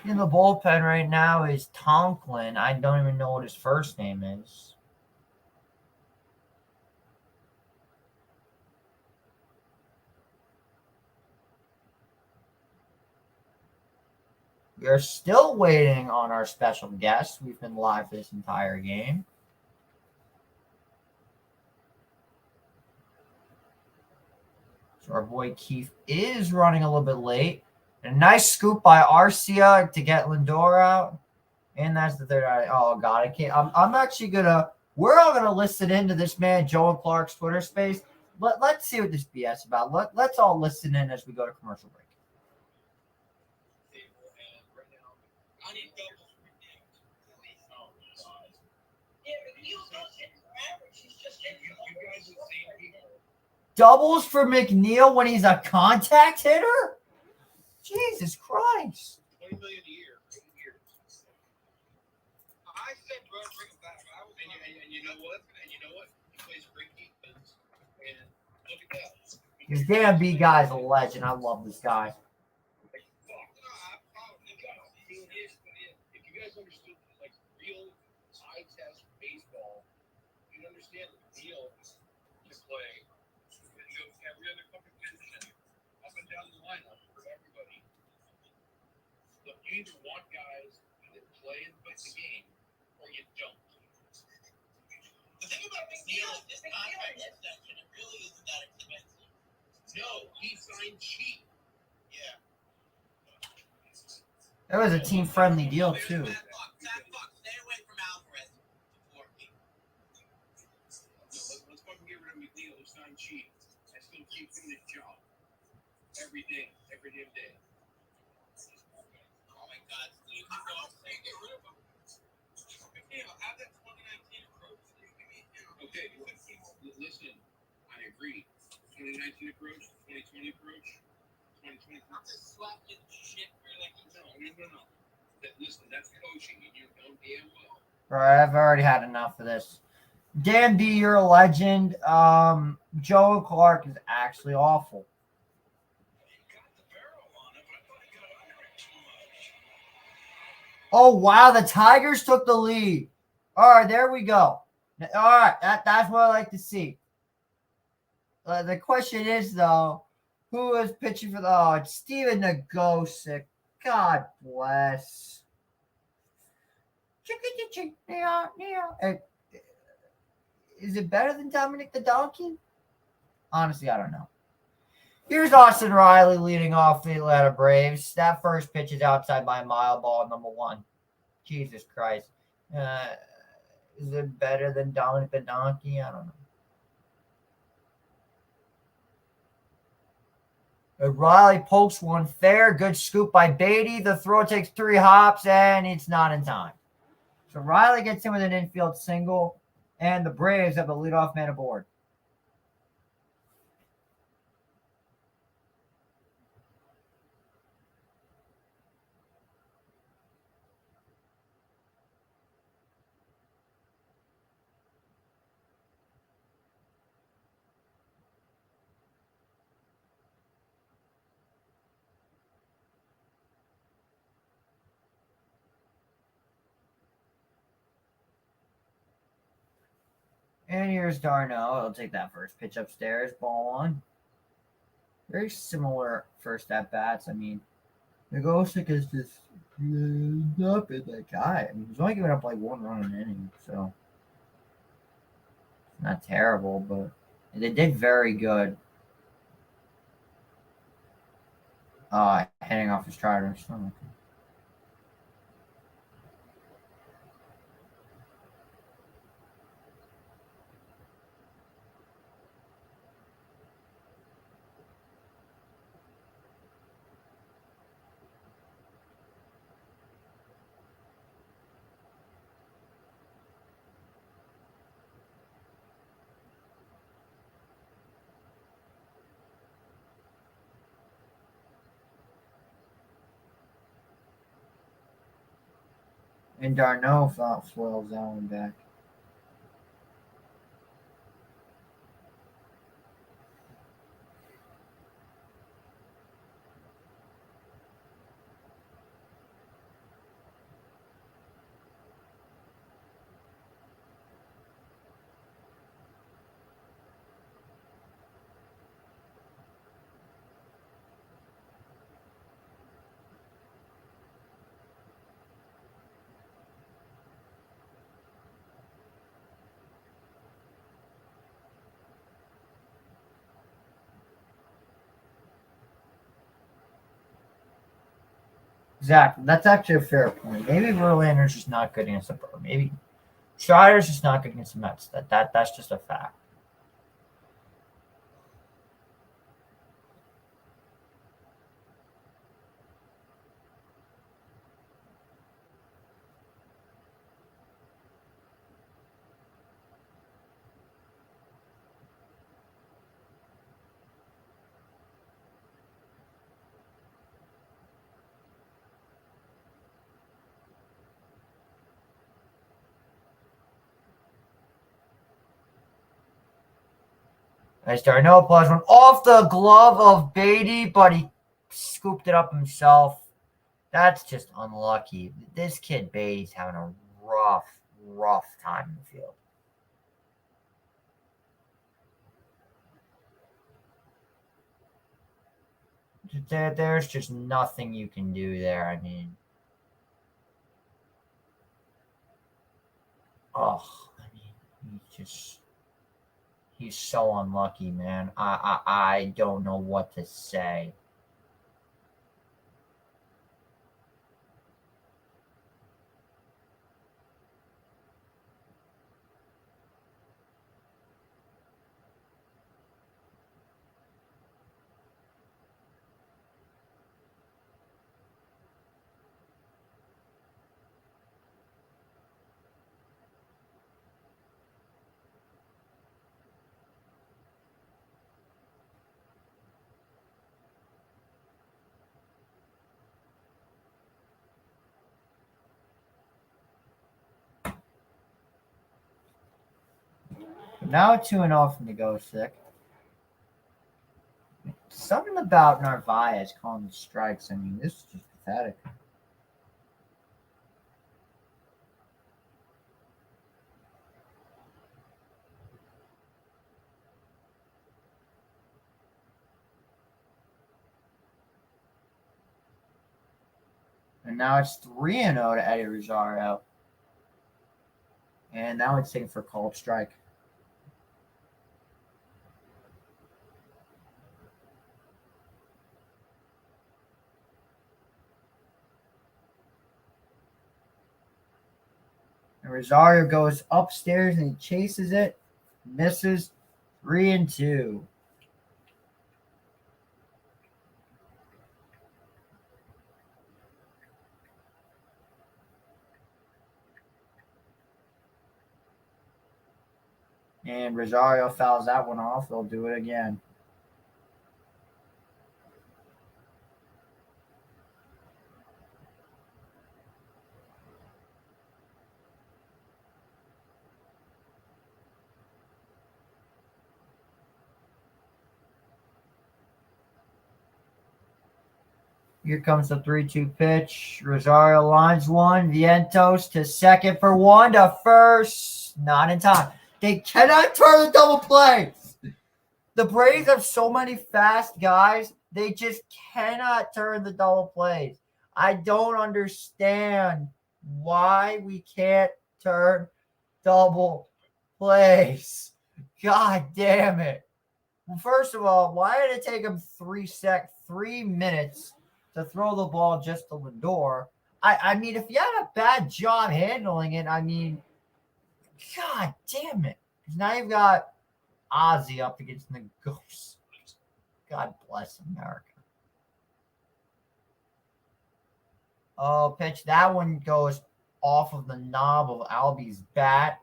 In the bullpen right now is Tonklin. I don't even know what his first name is. We are still waiting on our special guest. We've been live for this entire game. So our boy Keith is running a little bit late. A nice scoop by Arcia to get Lindor out. And that's the third out. Oh God, I can't. I'm actually gonna. We're all gonna listen into this man Joe Clark's Twitter space. Let's see what this BS about. Let's all listen in as we go to commercial break. Doubles for McNeil when he's a contact hitter? Jesus Christ. $20 million a year. I said, bro, bring him back. And you know what? He plays great defense. And look at that. This damn B guy's a legend. I love this guy. If you guys understood like real eye test baseball, you'd understand that Neil can play every other fucking position up and down the lineup for everybody. Look, you either want guys that play and fight the game, or you don't. The thing about McNeil is this contract extension, it really isn't that expensive. No, he signed cheap. Yeah. That was a team-friendly deal, too. Stay away from Alvarez. Let's fucking get rid of McNeil, who signed cheap. I still keep doing his job. Every day. Every damn day. Oh, my God. You can go and get rid of him. McNeil, have that 2019 approach. Okay, listen. I agree. 2019 approach, 2020 approach. 2020. Not this slapping shit for like no. Listen, that's coaching, and you know damn well. All right, I've already had enough of this. Dan B, you're a legend. Joe Clark is actually awful. Oh wow, the Tigers took the lead. All right, there we go. All right, that's what I like to see. The question is though, who is pitching for the? Oh, it's Steven Nagosic. God bless. Is it better than Dominic the Donkey? Honestly, I don't know. Here's Austin Riley leading off the Atlanta Braves. That first pitch is outside by a mile, ball number 1. Jesus Christ. Is it better than Dominic the Donkey? I don't know. Riley pokes one fair. Good scoop by Beatty. The throw takes 3 hops, and it's not in time. So Riley gets in with an infield single, and the Braves have the leadoff man aboard. And here's Darno. He'll take that first pitch upstairs. Ball 1. Very similar first at-bats. I mean, Nagosic is just not been that guy. I mean, he's only giving up like 1 run an inning, so not terrible, but they did very good. Heading off his strider. And Darno foils that one back. Exactly. That's actually a fair point. Maybe Verlander's just not good against the Bird. Maybe Strider's just not good against the Mets. That's just a fact. Nice Darno plus one off the glove of Beatty, but he scooped it up himself. That's just unlucky. This kid Beatty's having a rough time in the field. There's just nothing you can do there. I mean, he's so unlucky, man. I don't know what to say. Now 2-0 from the go sick. Something about Narvaez calling the strikes. I mean, this is just pathetic. And now it's 3-0 to Eddie Rosario. And now it's taken for called strike. And Rosario goes upstairs and he chases it, misses 3-2. And Rosario fouls that one off. They'll do it again. Here comes the 3-2 pitch. Rosario lines one. Vientos to second for one to first. Not in time. They cannot turn the double play. The Braves have so many fast guys. They just cannot turn the double plays. I don't understand why we can't turn double plays. God damn it. Well, first of all, why did it take him 3 minutes to throw the ball just to Lindor? I mean, if you had a bad job handling it, I mean, God damn it. Because now you've got Ozzy up against the Ghosts. God bless America. Oh, pitch. That one goes off of the knob of Albie's bat.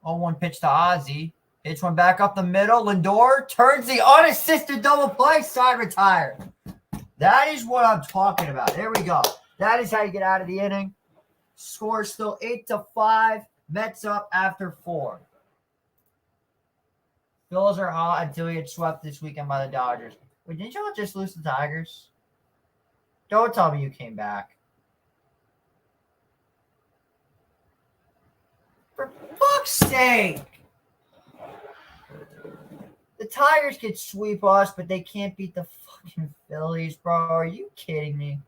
Oh, one pitch to Ozzy. Pitch one back up the middle. Lindor turns the unassisted double play. Side retired. That is what I'm talking about. There we go. That is how you get out of the inning. Score still 8-5. Mets up after 4. Phils are hot until he gets swept this weekend by the Dodgers. Wait, didn't y'all just lose to the Tigers? Don't tell me you came back. For fuck's sake! The Tigers could sweep us, but they can't beat the fucking Phillies, bro. Are you kidding me?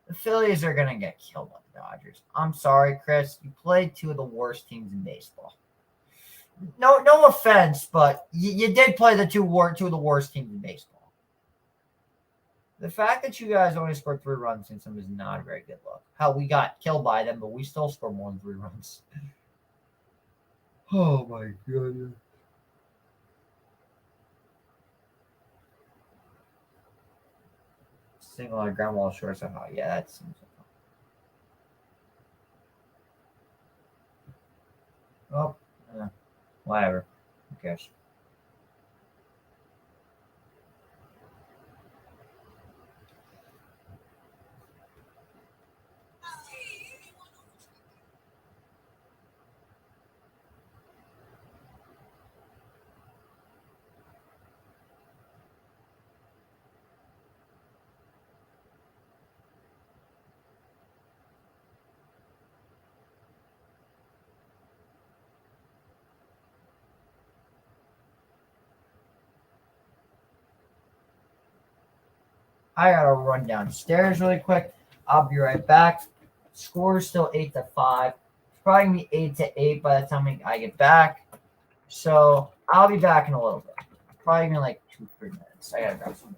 The Phillies are going to get killed by the Dodgers. I'm sorry, Chris. You played two of the worst teams in baseball. No offense, but you did play two of the worst teams in baseball. The fact that you guys only scored 3 runs against them is not a very good look. How we got killed by them, but we still scored more than 3 runs. Oh my goodness. Single on a ground ball short somehow. Yeah, that seems like whatever. Who cares? I gotta run downstairs really quick. I'll be right back. Score is still 8-5. It's probably gonna be 8-8 by the time I get back. So I'll be back in a little bit. Probably in like 2-3 minutes. I gotta grab something.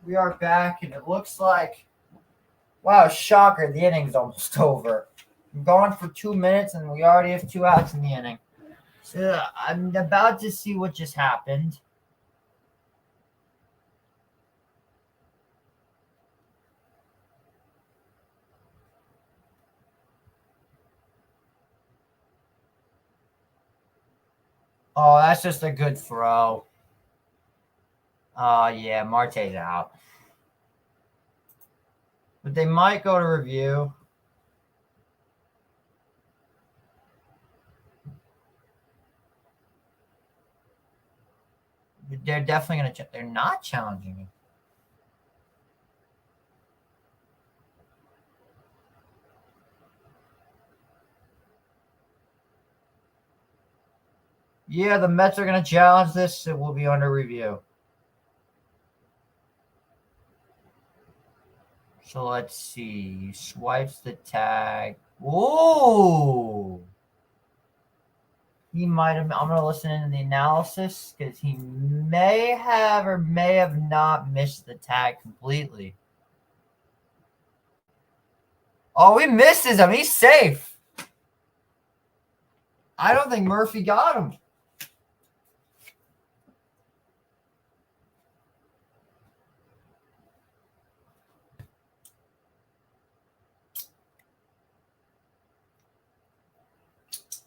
We are back, and it looks like, wow, shocker, the inning's almost over. I'm gone for 2 minutes, and we already have 2 outs in the inning. So I'm about to see what just happened. Oh, that's just a good throw. Oh, yeah, Marte's out. But they might go to review. They're definitely going to. They're not challenging him. Yeah, the Mets are going to challenge this. It will be under review. So let's see. Swipes the tag. Ooh. He might have. I'm going to listen into the analysis because he may have or may have not missed the tag completely. Oh, he misses him. He's safe. I don't think Murphy got him.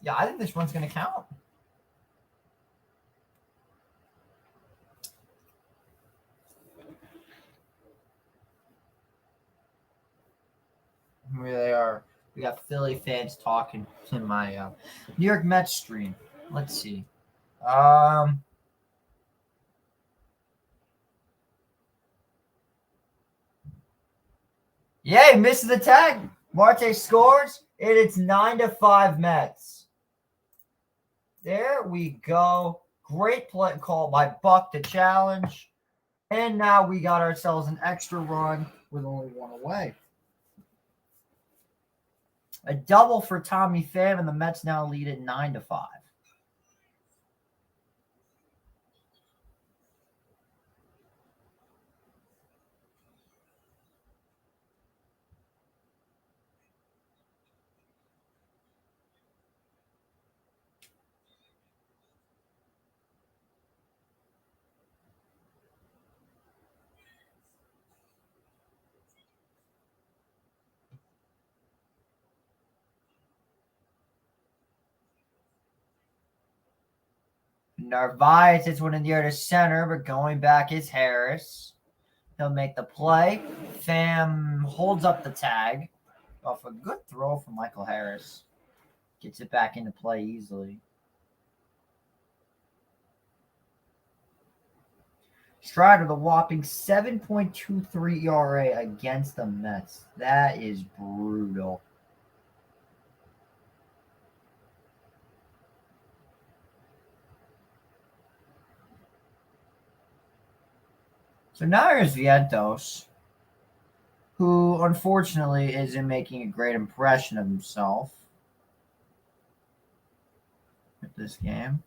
Yeah, I think this one's going to count. Here they are. We got Philly fans talking in my New York Mets stream. Let's see. Yeah, he misses the tag. Marte scores, and it's 9-5 Mets. There we go. Great play call by Buck to challenge. And now we got ourselves an extra run with only one away. A double for Tommy Pham, and the Mets now lead at 9-5. Narvaez hits one in the air to center, but going back is Harris. He'll make the play. Pham holds up the tag. Off a good throw from Michael Harris. Gets it back into play easily. Strider, the whopping 7.23 ERA against the Mets. That is brutal. So now here's Vientos, who unfortunately isn't making a great impression of himself with this game.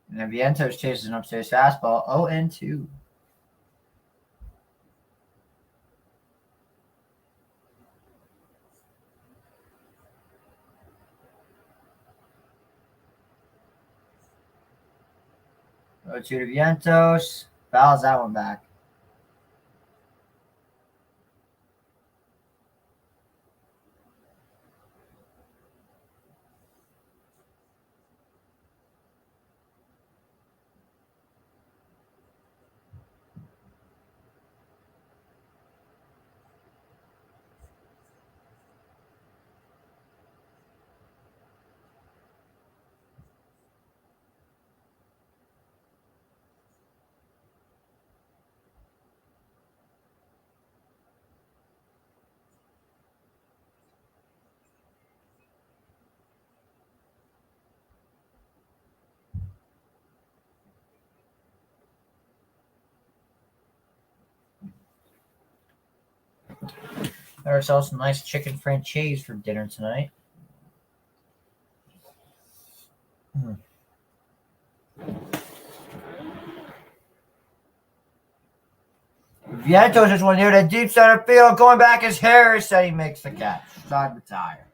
And then Vientos chases an upstairs fastball, 0-2. Go to Vientos. Fouls that one back. Got ourselves some nice chicken franchise for dinner tonight. Vientos is one here to deep center field. Going back is Harris, and he makes the catch. Side retire.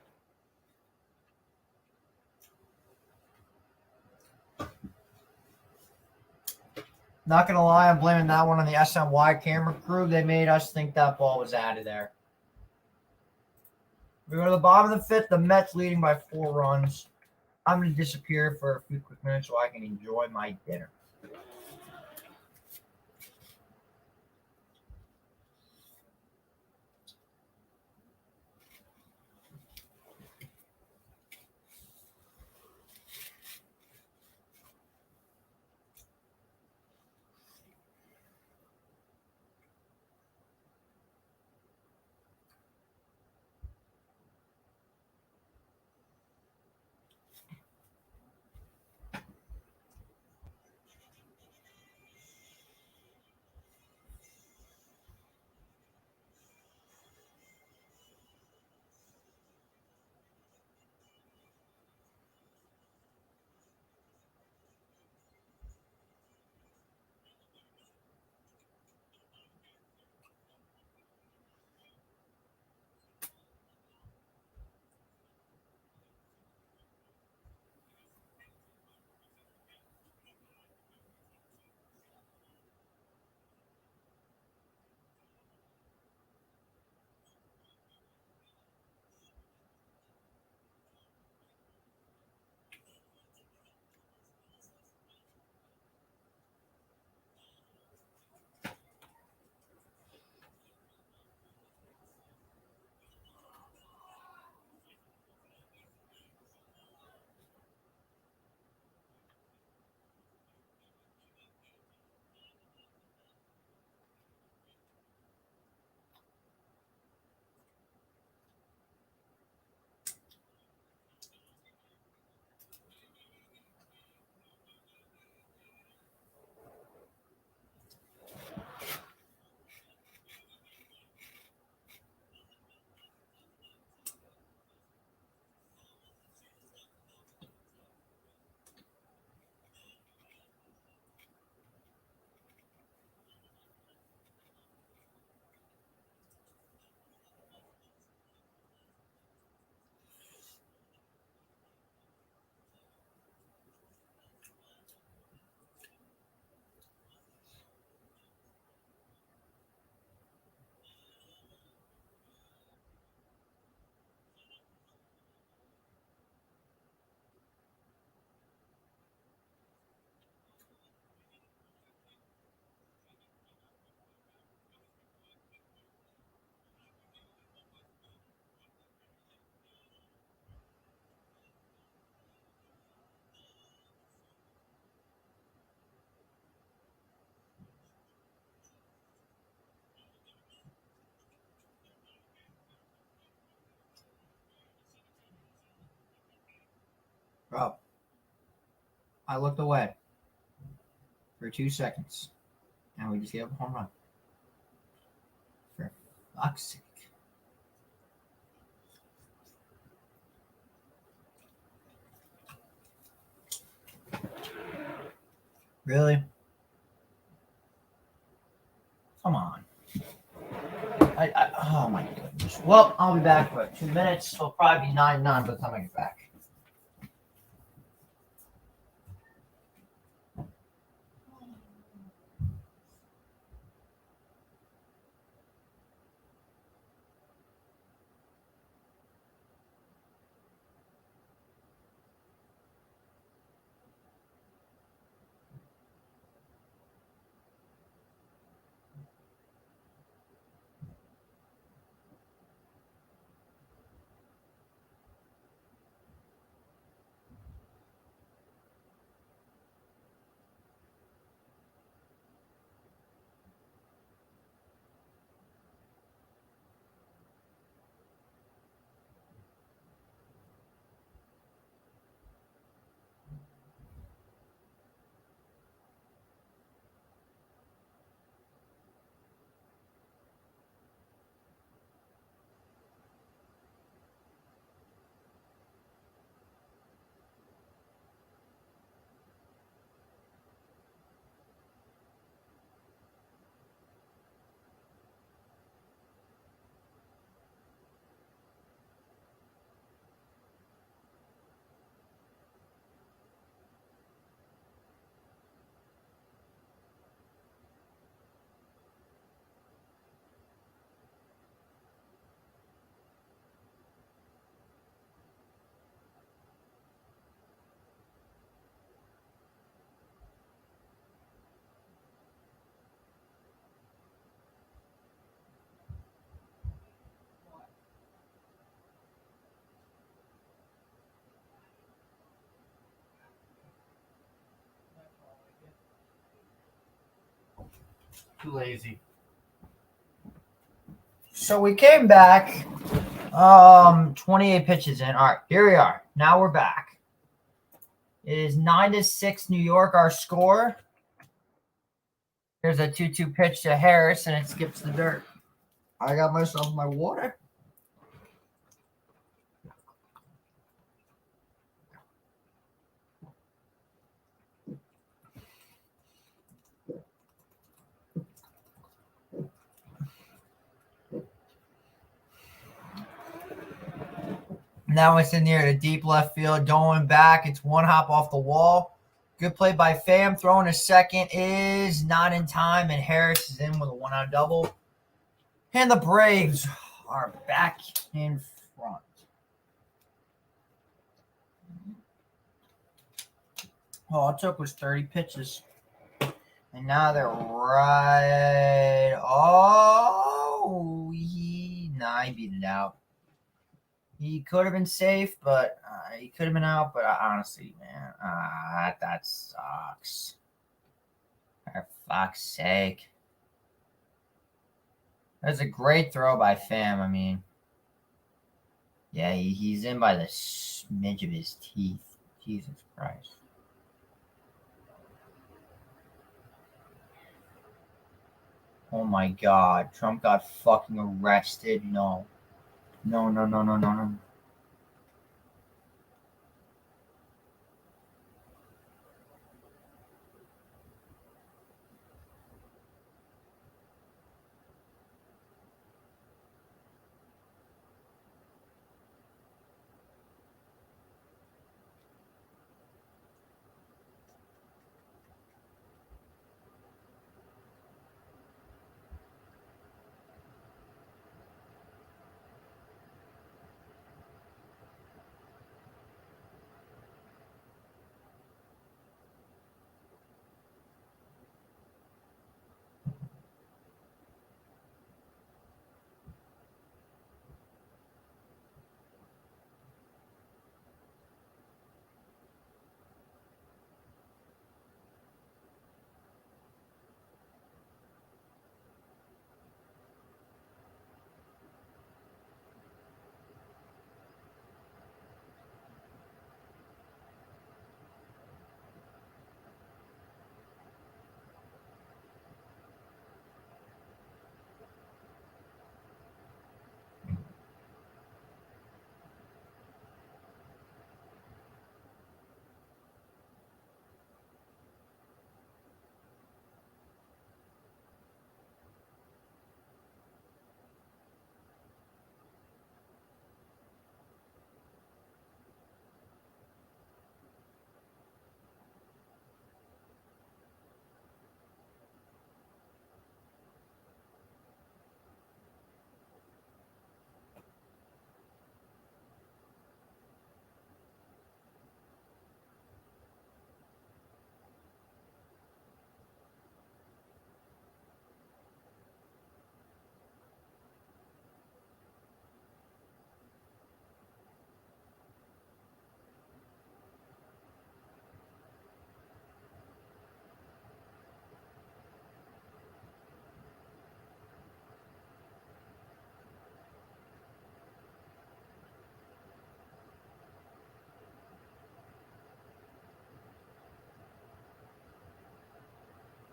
Not going to lie, I'm blaming that one on the SNY camera crew. They made us think that ball was out of there. We go to the bottom of the fifth. The Mets leading by 4 runs. I'm going to disappear for a few quick minutes so I can enjoy my dinner. Bro, I looked away for 2 seconds, and we just gave up a home run. For fuck's sake. Really? Come on. Oh my goodness. Well, I'll be back for 2 minutes. It'll probably be 9-9 by the time I get back. Too lazy. So we came back. 28 pitches in. All right, here we are. Now we're back. It is 9-6 New York, our score. Here's a 2-2 pitch to Harris, and it skips the dirt. I got myself my water. Now it's in near the deep left field, going back. It's one hop off the wall. Good play by Pham. Throwing a second is not in time, and Harris is in with a one-out double. And the Braves are back in front. All it took was 30 pitches. And now they're right. Oh, he beat it out. He could have been safe, but he could have been out. But honestly, man, that sucks. For fuck's sake. That's a great throw by Pham. I mean, yeah, he's in by the smidge of his teeth. Jesus Christ. Oh my God. Trump got fucking arrested. No. No.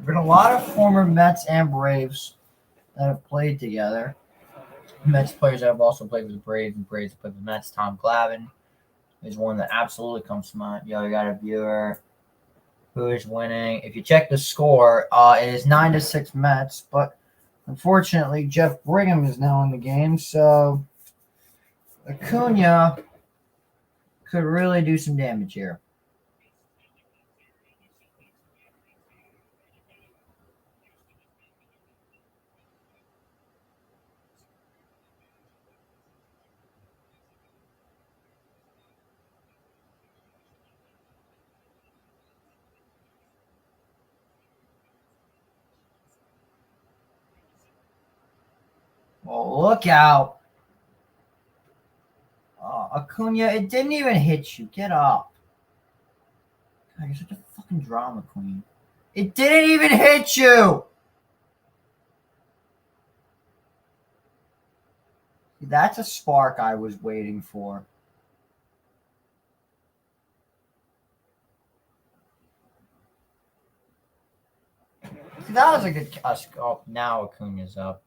There have been a lot of former Mets and Braves that have played together. Mets players that have also played with the Braves and Braves that played with the Mets. Tom Glavine is one that absolutely comes to mind. Yo, you got a viewer who is winning. If you check the score, it is 9-6 Mets, but unfortunately, Jeff Brigham is now in the game, so Acuna could really do some damage here. Well, look out. Acuna, it didn't even hit you. Get up. God, you're such a fucking drama queen. It didn't even hit you. That's a spark I was waiting for. See, that was a good. Oh, now Acuna's up.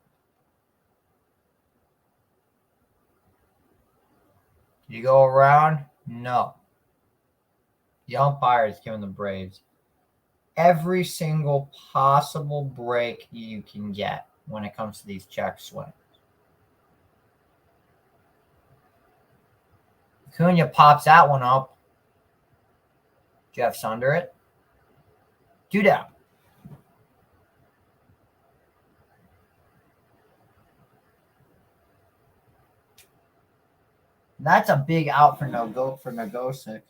Did you go around? No. The umpire is giving the Braves every single possible break you can get when it comes to these check swings. Acuna pops that one up. Jeff's under it. 2 down. That's a big out for Nogosic.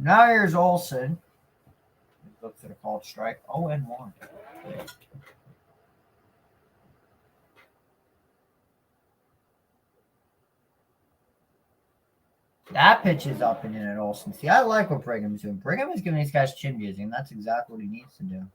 Now here's Olson. Look for the called strike. 0-1. That pitch is up and in at Olson. See, I like what Brigham's doing. Brigham is giving these guys chin music, and that's exactly what he needs to do.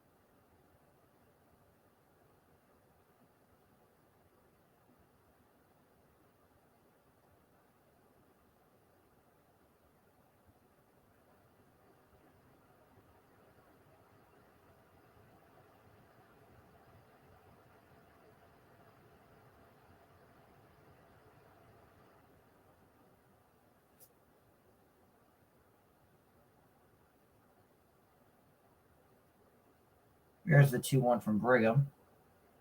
Here's the 2-1 from Brigham.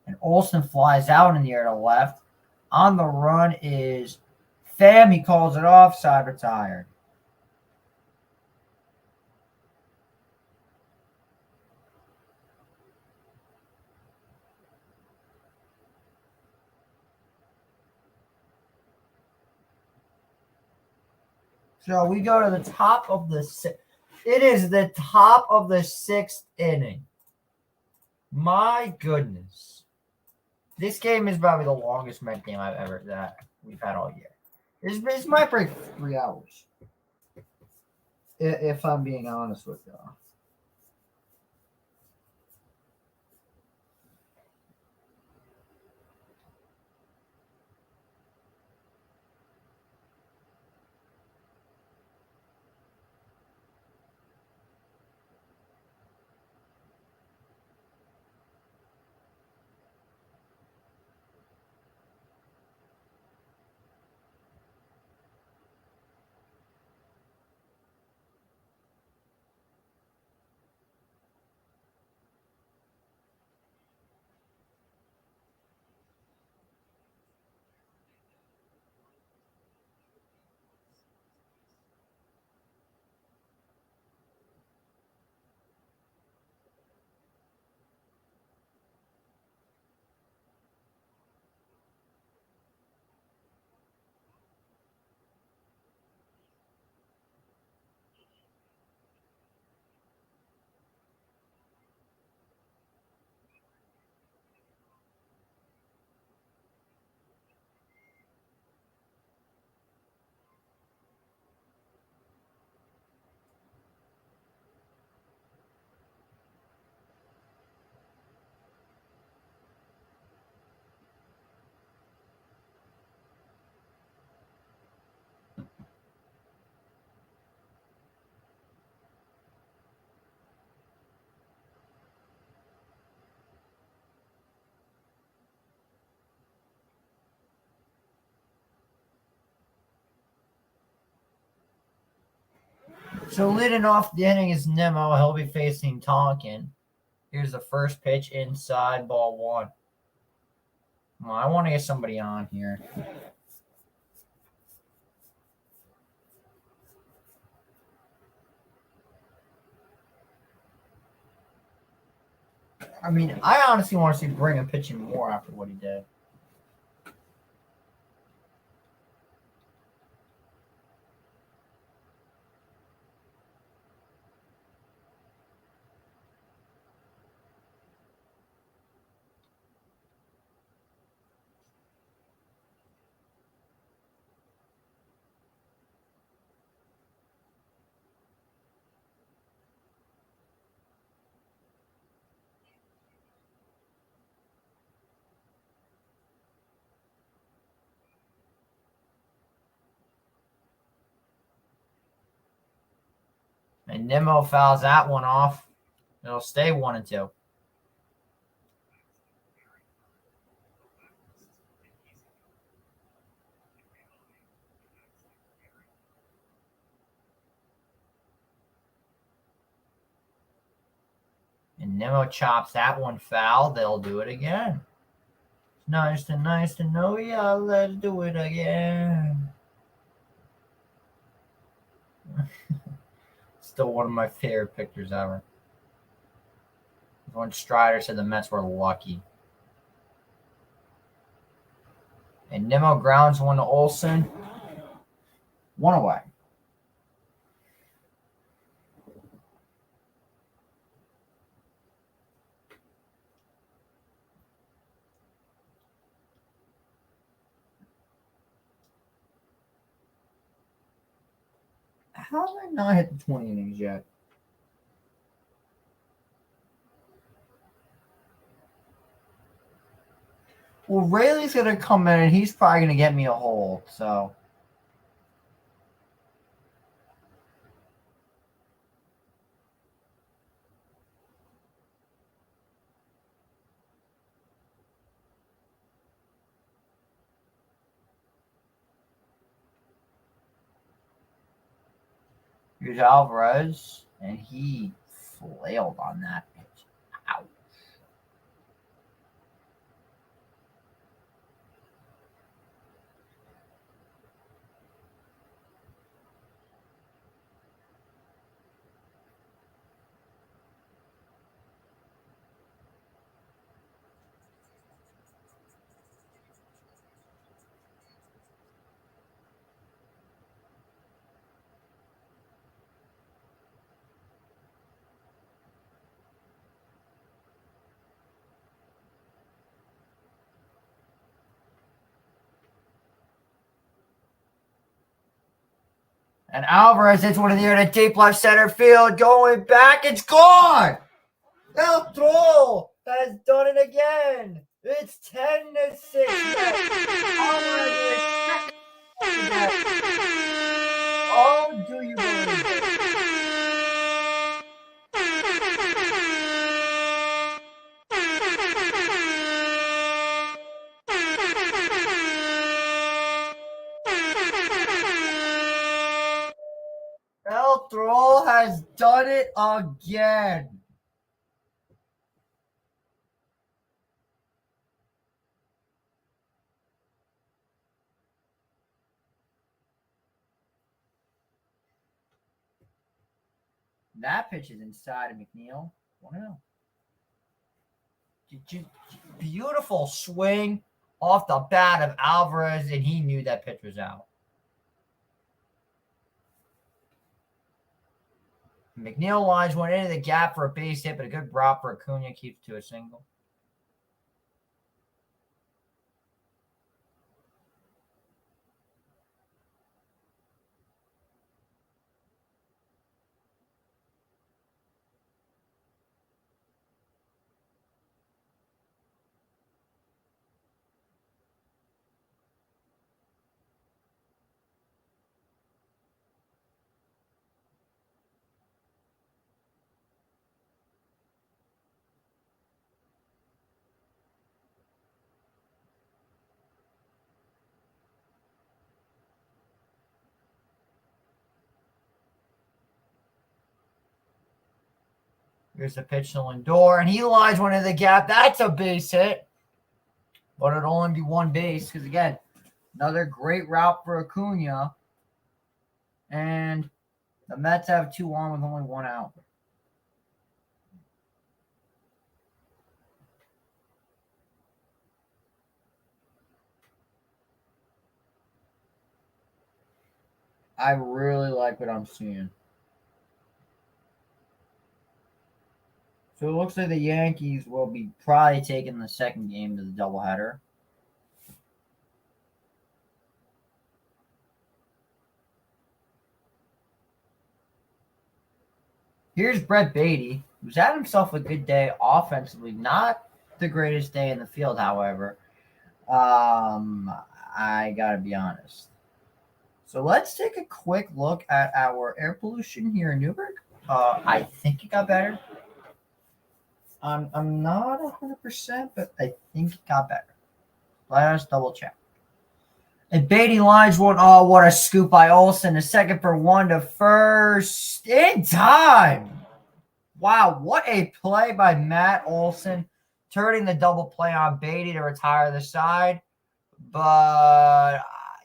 And Olson flies out in the air to left. On the run is Pham. He calls it off. Side retired. So we go to the top of the it is the top of the 6th inning. My goodness. This game is probably the longest Met game that we've had all year. This might break 3 hours. If I'm being honest with you. So leading off the inning is Nimmo. He'll be facing Tonkin. Here's the first pitch inside, ball 1. Well, I want to get somebody on here. I mean, I honestly want to see Brigham pitching more after what he did. And Nimmo fouls that one off. It'll stay 1-2. And Nimmo chops that one foul. They'll do it again. Nice to know ya. Let's do it again. Still one of my favorite pictures ever. When Strider said the Mets were lucky. And Nimmo grounds one to Olson. One away. How have I not hit the 20 innings yet? Well, Rayleigh's going to come in, and he's probably going to get me a hold, so. Here's Alvarez, and he flailed on that pitch. Ouch. And Alvarez hits one in the air to deep left center field. Going back, it's gone. El Troll has done it again. It's 10-6. Alvarez is second. Oh, do you believe it? El Troll has done it again. That pitch is inside of McNeil. 1-0. Beautiful swing off the bat of Alvarez, and he knew that pitch was out. McNeil lines one into the gap for a base hit, but a good drop for Acuna keeps to a single. Here's the pitch to Lindor, and he lines one in the gap. That's a base hit. But it'll only be one base because, again, another great route for Acuna. And the Mets have 2 on with only 1 out. I really like what I'm seeing. So it looks like the Yankees will be probably taking the second game to the doubleheader. Here's Brett Beatty, who's had himself a good day offensively. Not the greatest day in the field, however. I got to be honest. So let's take a quick look at our air pollution here in Newburgh. I think it got better. I'm not 100%, but I think it got better. Let us double check. And Beatty lines one. Oh, what a scoop by Olsen. The second for one to first in time. Wow, what a play by Matt Olson, turning the double play on Beatty to retire the side. But,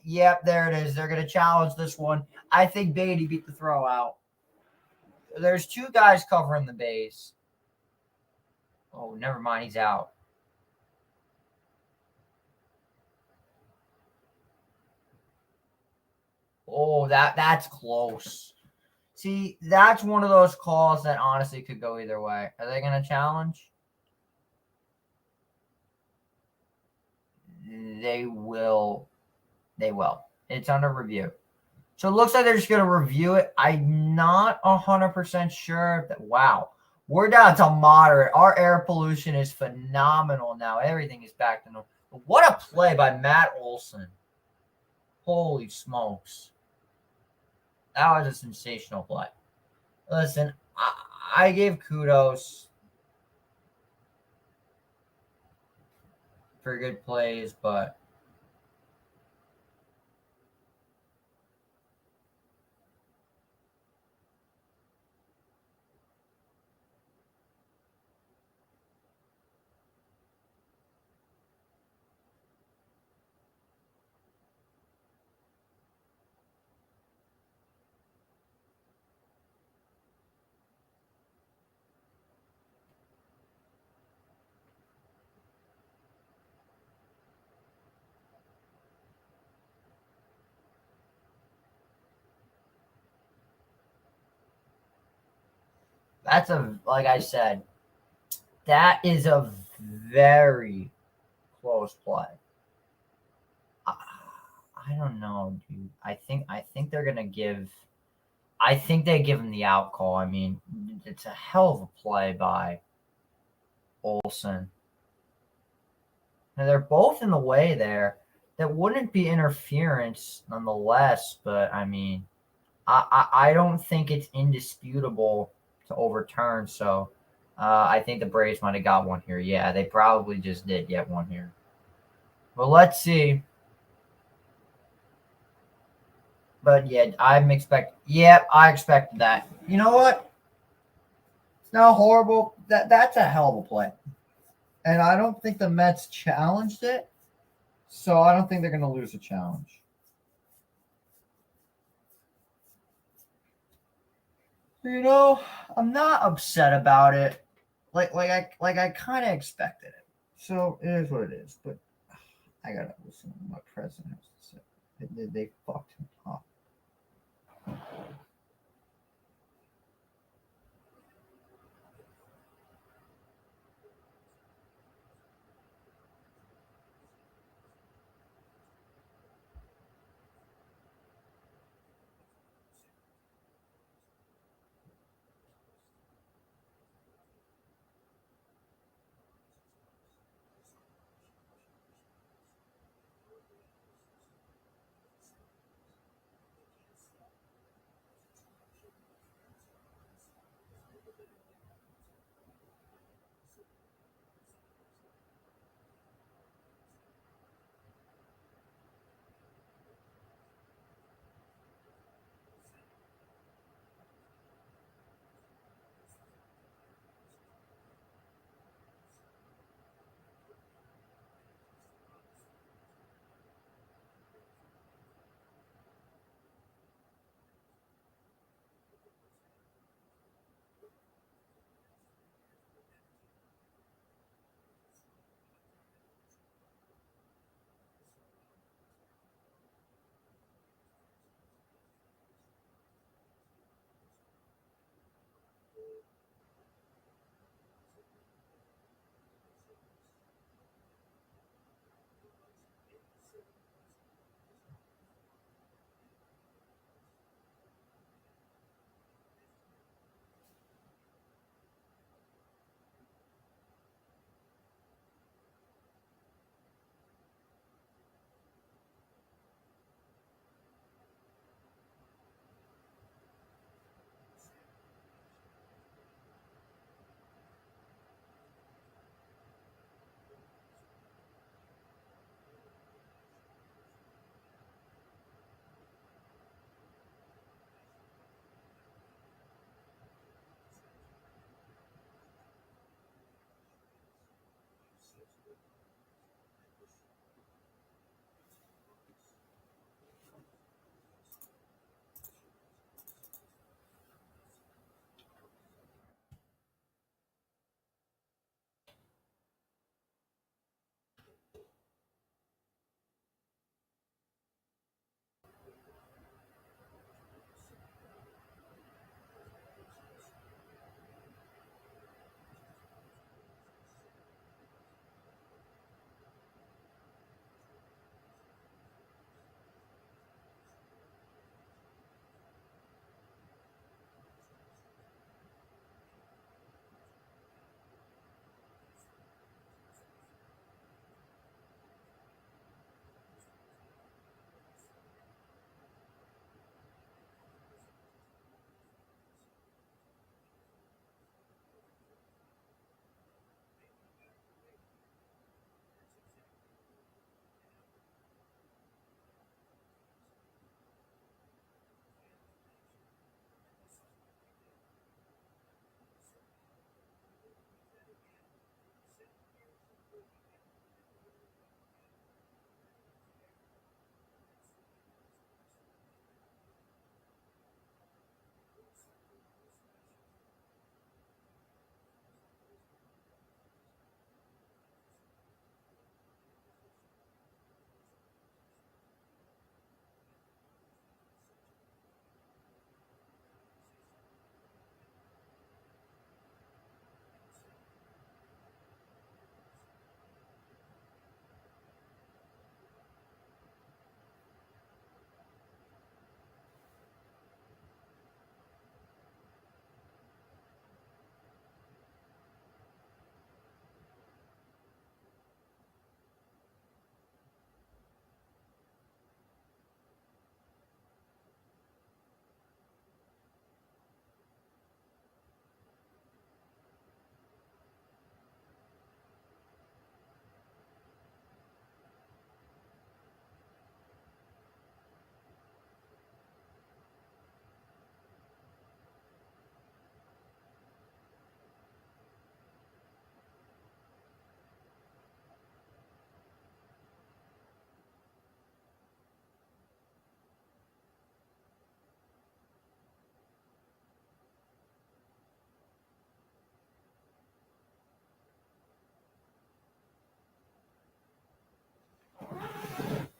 yep, there it is. They're going to challenge this one. I think Beatty beat the throw out. There's two guys covering the base. Oh, never mind. He's out. Oh, that's close. See, that's one of those calls that honestly could go either way. Are they going to challenge? They will. They will. It's under review. So it looks like they're just going to review it. I'm not 100% sure. Wow. We're down to moderate. Our air pollution is phenomenal now. Everything is back to normal. What a play by Matt Olson. Holy smokes. That was a sensational play. Listen, I give kudos for good plays, but that's like I said, that is a very close play. I don't know, dude. I think they're gonna give. I think they give him the out call. I mean, it's a hell of a play by Olson. And they're both in the way there. That wouldn't be interference nonetheless, but I mean, I don't think it's indisputable to overturn. So I think the Braves might have got one here. Yeah, they probably just did get one here. Well, let's see. But yeah, I'm expect. Yeah, I expected that. You know what? It's not horrible. That's a hell of a play, and I don't think the Mets challenged it, so I don't think they're going to lose a challenge. You know, I'm not upset about it. I kind of expected it. So it is what it is. But I gotta listen to what my president has to say. They fucked him up.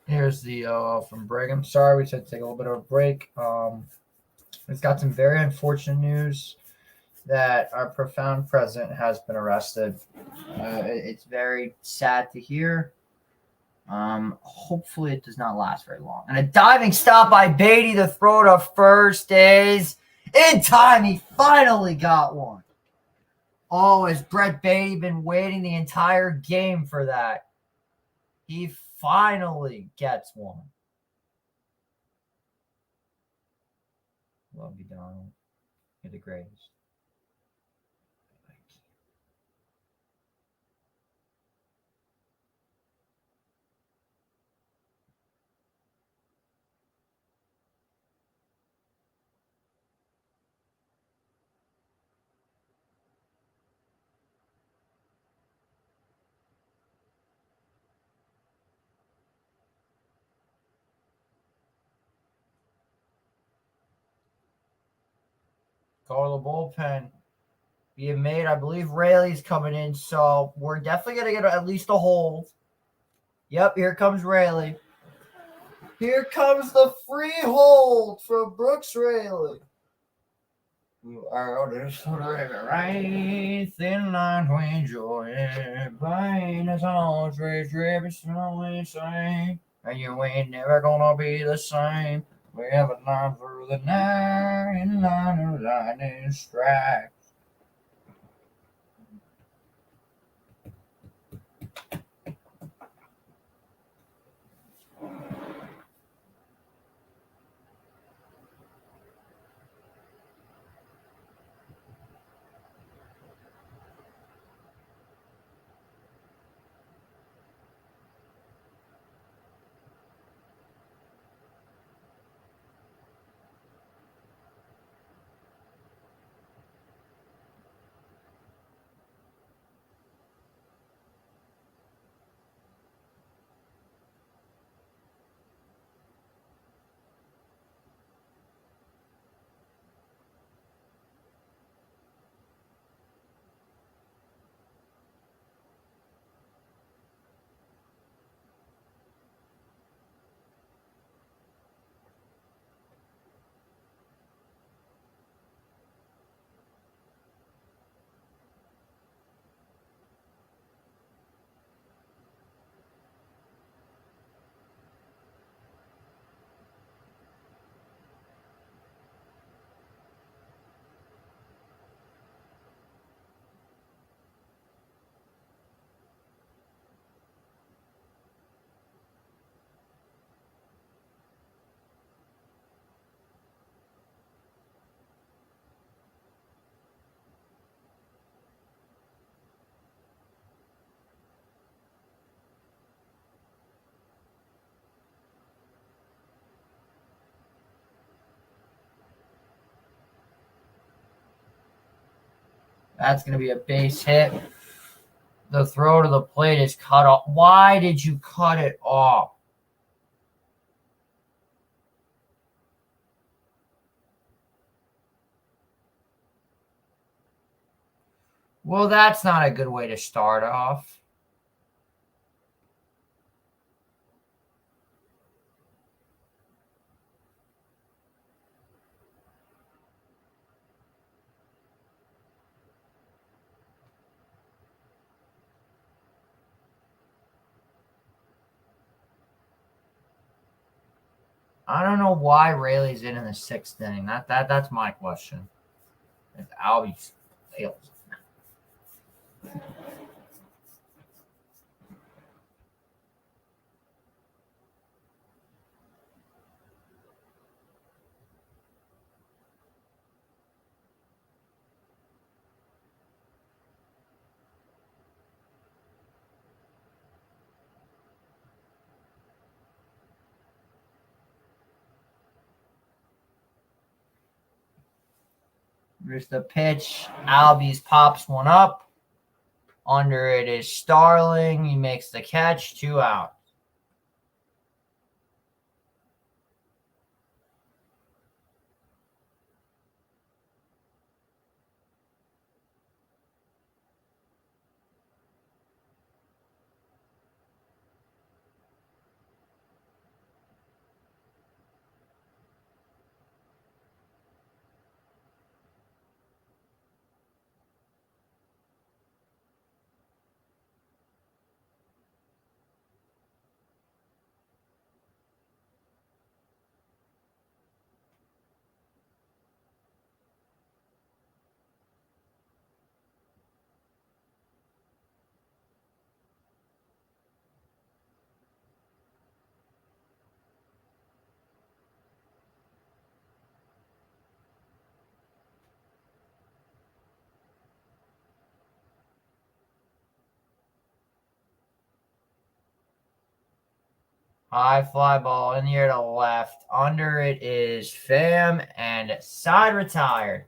Here's the from Brigham. Sorry, we had to take a little bit of a break. It's got some very unfortunate news that our profound president has been arrested. It's very sad to hear. Hopefully it does not last very long. And a diving stop by Beatty to throw to first is in time. He finally got one. Oh, has Brett Beatty been waiting the entire game for that? He finally gets one. Love you, Donald. You're the greatest. Call the bullpen being made. I believe Rayleigh's coming in, so we're definitely going to get at least a hold. Yep, here comes Rayleigh. Here comes the free hold from Brooks Raley. Right, thin line between joy and pain is all trade is always same. And you ain't never gonna be the same. We have a line through the night in line of lightning strike. That's gonna be a base hit. The throw to the plate is cut off. Why did you cut it off? Well, that's not a good way to start off. I don't know why Rayleigh's in the sixth inning. That's my question. If Albie fails. Here's the pitch. Albies pops one up. Under it is Starling. He makes the catch. 2 out. High fly ball in the air to left. Under it is Pham and side retired.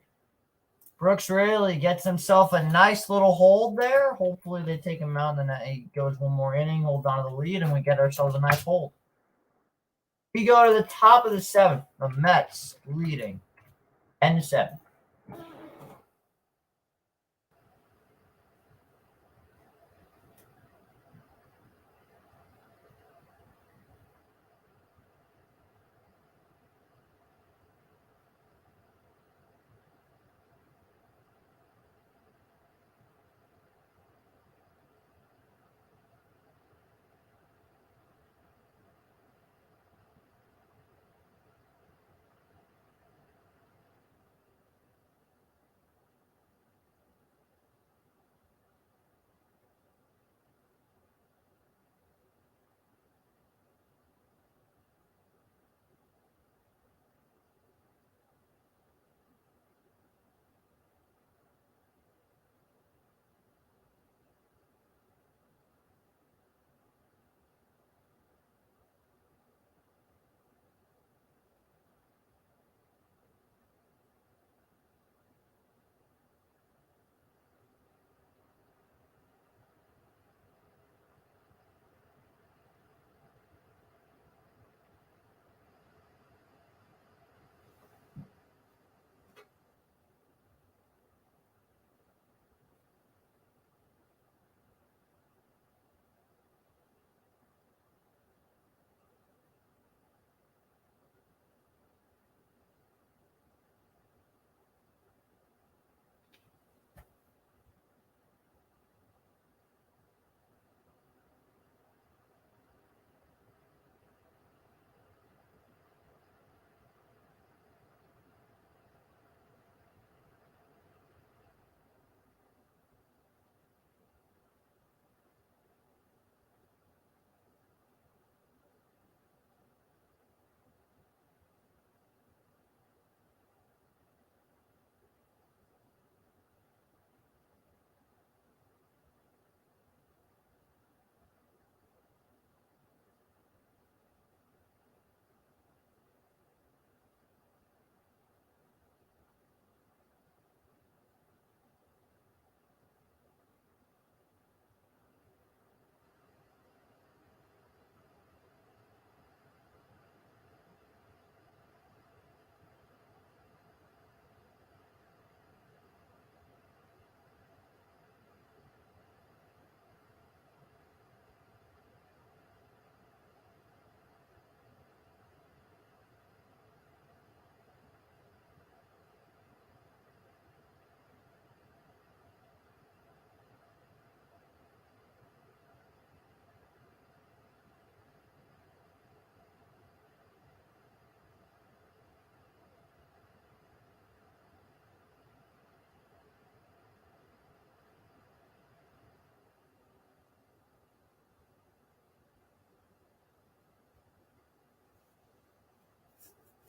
Brooks Raley gets himself a nice little hold there. Hopefully they take him out and then he goes one more inning, hold on to the lead, and we get ourselves a nice hold. We go to the top of the seventh. The Mets leading 10-7.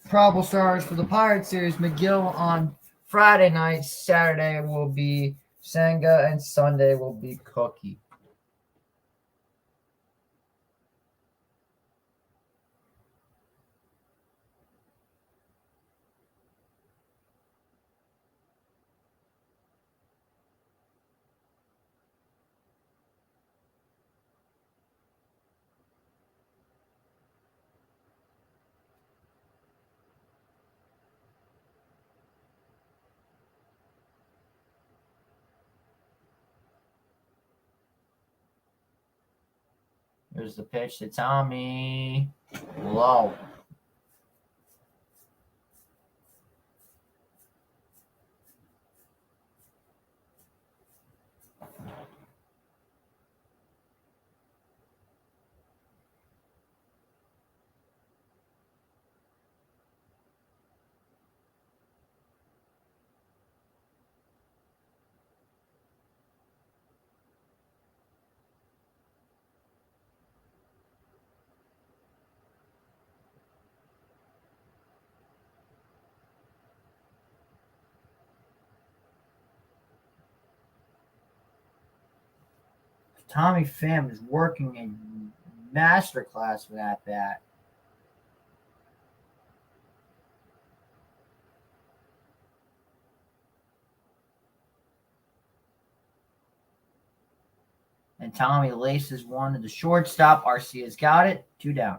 Probable stars for the Pirate series: McGill on Friday night. Saturday will be Senga, and Sunday will be Cookie. Here's the pitch to Tommy. Low. Tommy Pham is working a masterclass with that bat. And Tommy laces one to the shortstop. Arcia's got it. 2 down.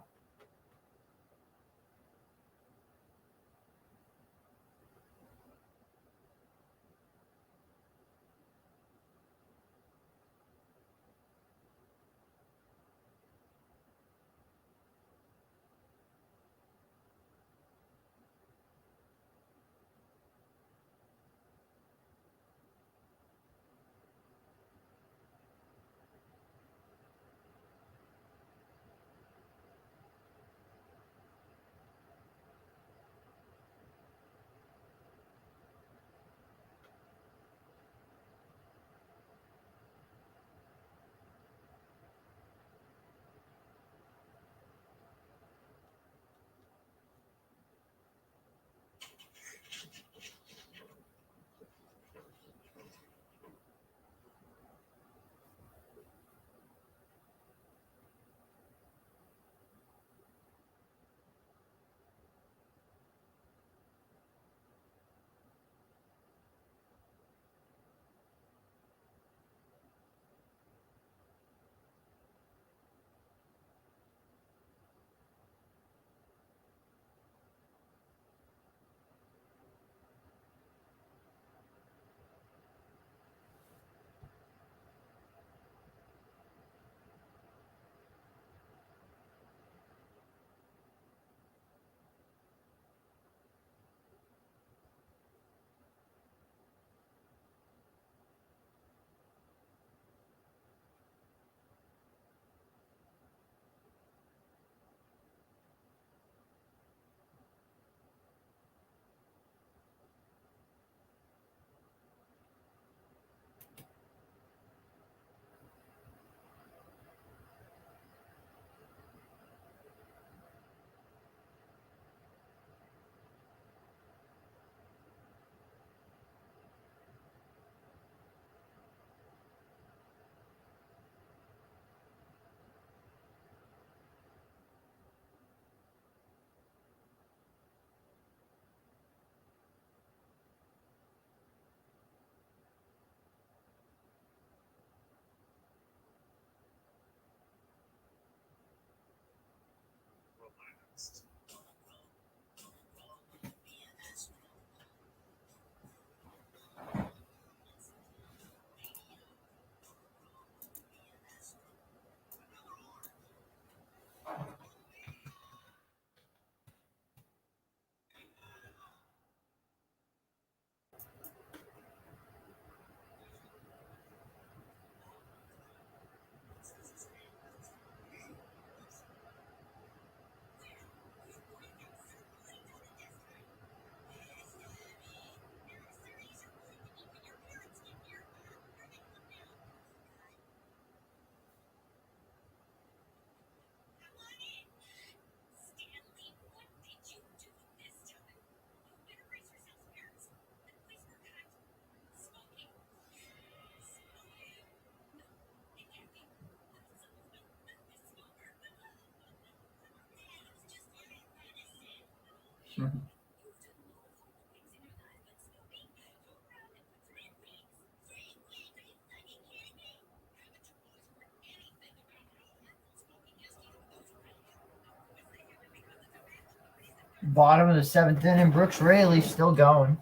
Bottom of the 7th inning, Brooks Raley still going.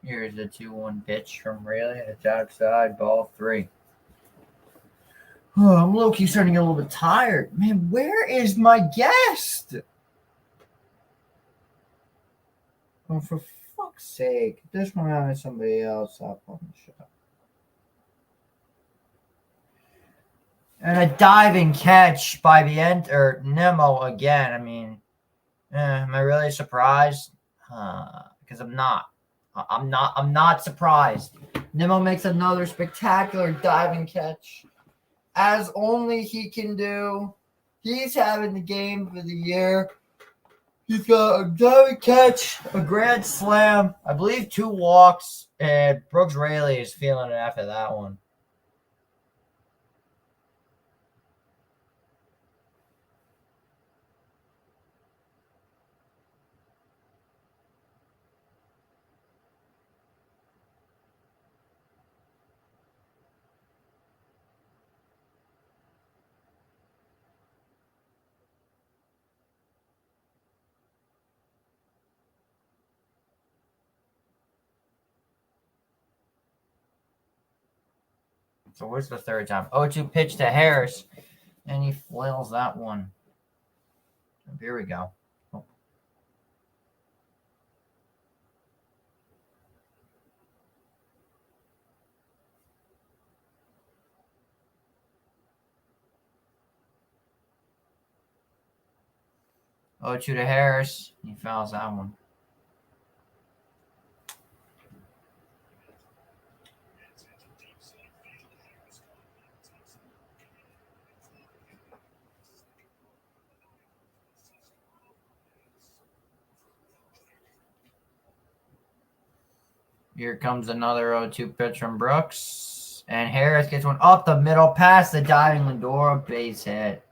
Here's the 2-1 pitch from Raley. It's outside, ball 3. Oh, I'm low-key starting to get a little bit tired. Man, where is my guest? Oh, for fuck's sake. This one out somebody else up on the show. And a diving catch by the end or Nemo again. I mean, am I really surprised? Because I'm not. I'm not surprised. Nemo makes another spectacular diving catch, as only he can do. He's having the game for the year. He's got a diving catch, a grand slam, I believe 2 walks, and Brooks Raley is feeling it after that one. So where's the third time? 0-2 pitch to Harris, and he flails that one. Here we go. Oh. Oh, 2 to Harris. He fouls that one. Here comes another 0-2 pitch from Brooks. And Harris gets one up the middle past the diving Lindor, base hit.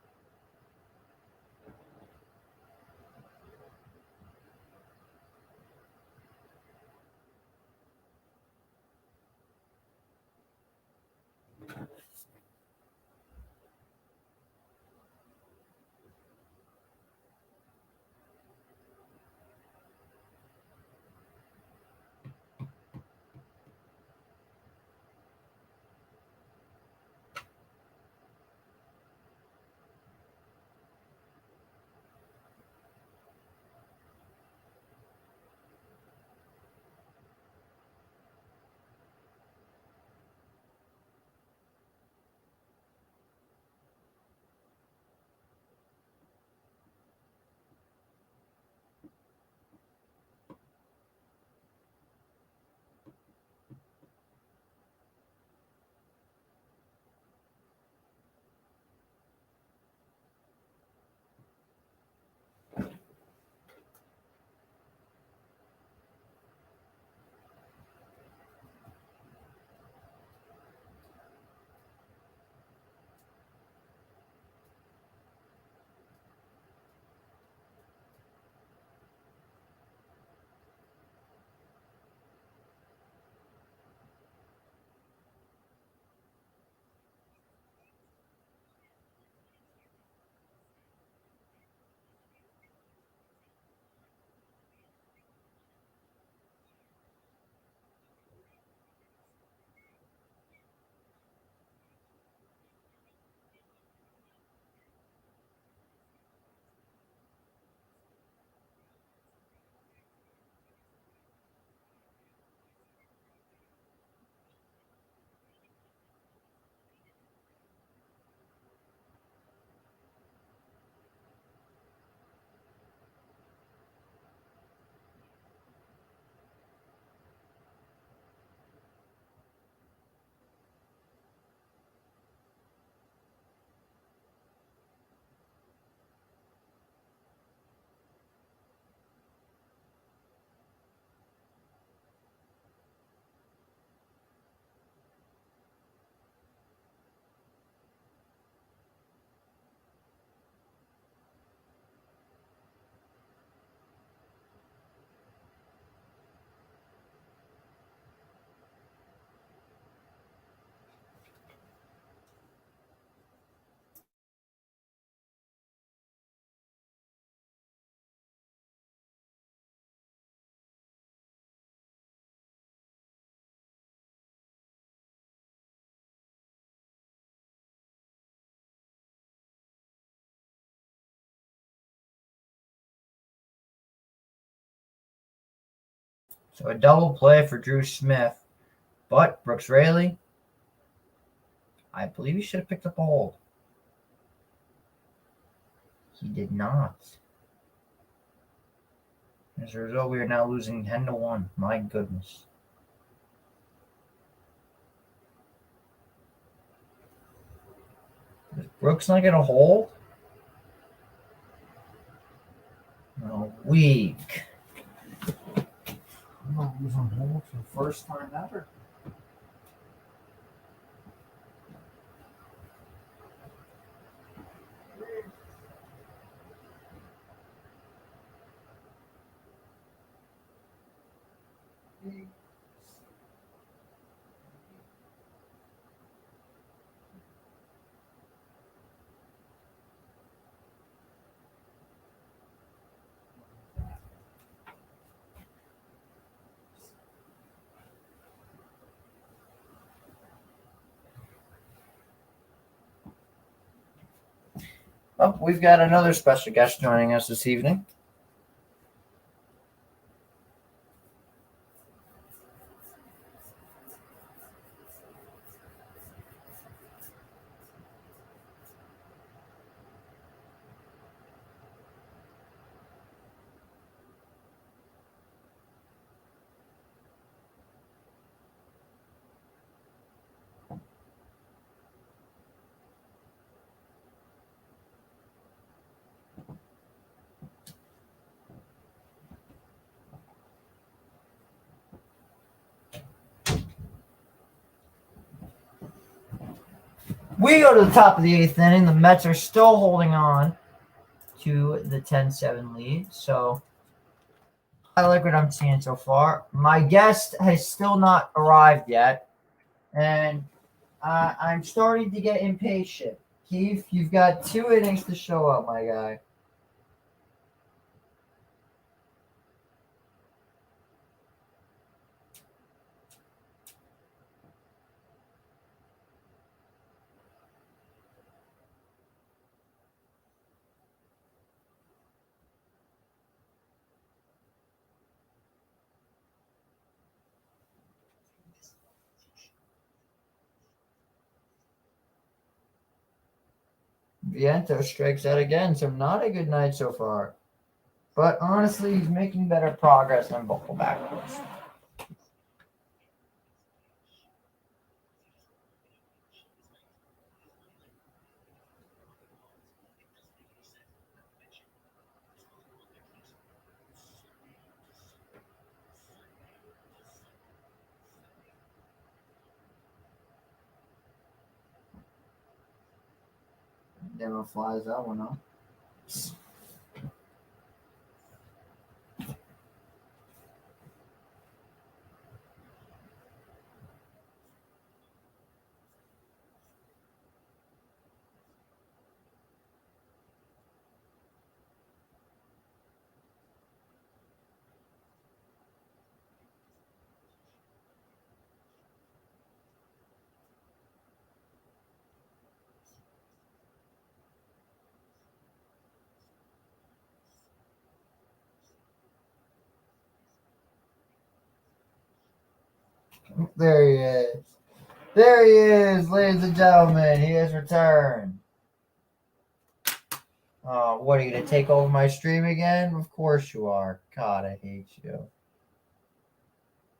So a double play for Drew Smith. But Brooks Raley, I believe he should have picked up a hold. He did not. As a result, we are now losing 10-1. My goodness. Is Brooks not gonna hold? No, weak. I'm not losing hold for the first time ever. Well, we've got another special guest joining us this evening. We go to the top of the eighth inning. The Mets are still holding on to the 10-7 lead. So I like what I'm seeing so far. My guest has still not arrived yet. And I'm starting to get impatient. Keith, you've got 2 innings to show up, my guy. Vientos strikes out again, so not a good night so far. But honestly, he's making better progress than Vogelback was. Never flies that one up. There he is. There he is, ladies and gentlemen. He has returned. Oh, what are you gonna take over my stream again? Of course you are. God, I hate you.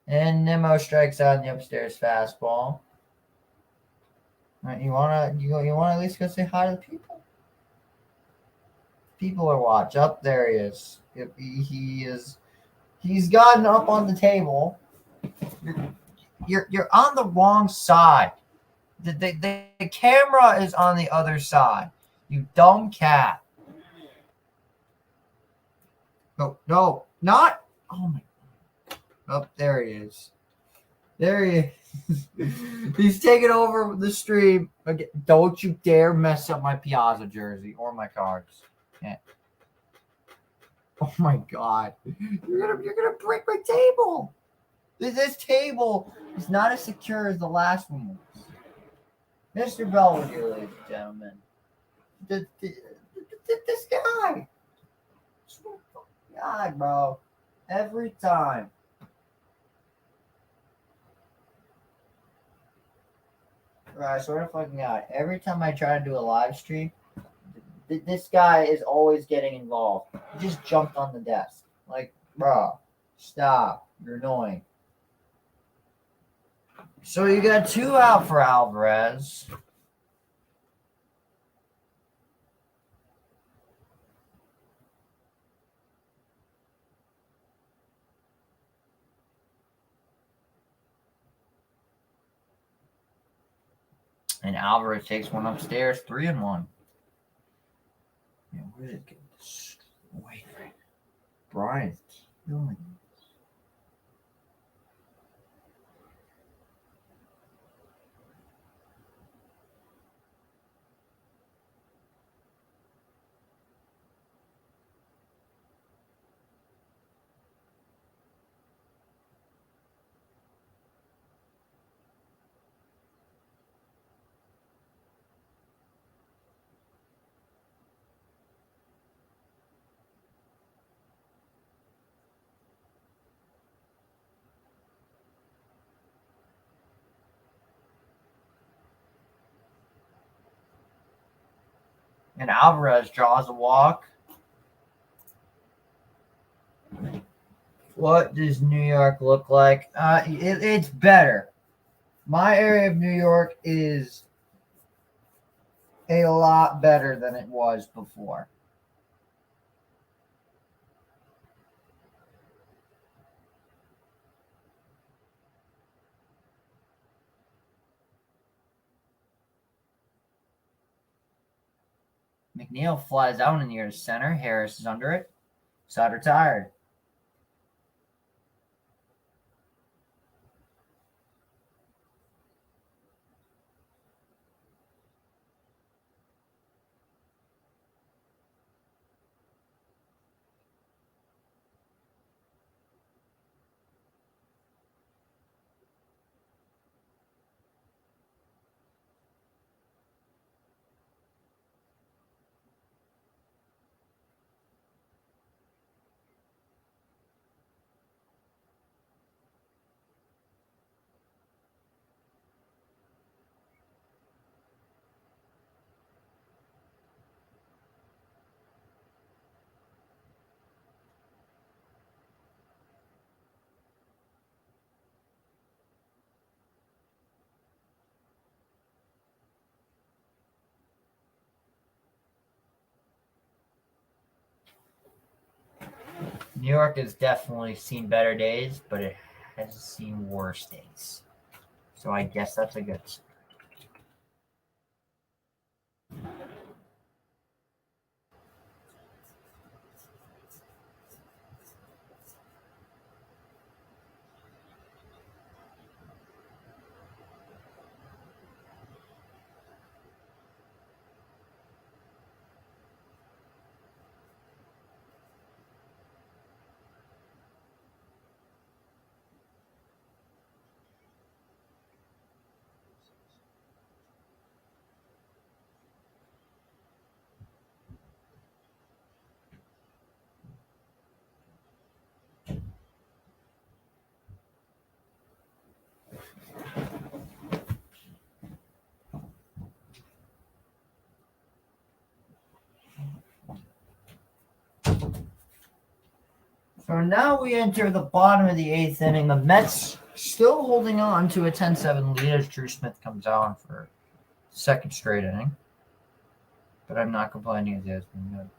And Nimmo strikes out in the upstairs fastball. All right, you wanna at least go say hi to the people? People are watching. Up there he is. He's gotten up on the table. You're on the wrong side. The camera is on the other side. You dumb cat. No, not. Oh my. Oh, there he is. There he is. He's taking over the stream. Again, don't you dare mess up my Piazza jersey or my cards. Yeah. Oh my God. You're gonna break my table. This table is not as secure as the last one was. Mr. Belvedere, ladies and gentlemen. This guy. God, bro. Every time. I swear to fucking God. Every time I try to do a live stream, This guy is always getting involved. He just jumped on the desk. Like, bro, stop. You're annoying. So you got 2 out for Alvarez. And Alvarez takes one upstairs, 3-1. Yeah, where did it get destroyed? Brian's killing. And Alvarez draws a walk. What does New York look like? It's better. My area of New York is a lot better than it was before. McNeil flies out in the air to center. Harris is under it. Sutter tired. New York has definitely seen better days, but it has seen worse days. So I guess that's a good. So now we enter the bottom of the 8th inning. The Mets still holding on to a 10-7 lead as Drew Smith comes on for second straight inning. But I'm not complaining as he has been good.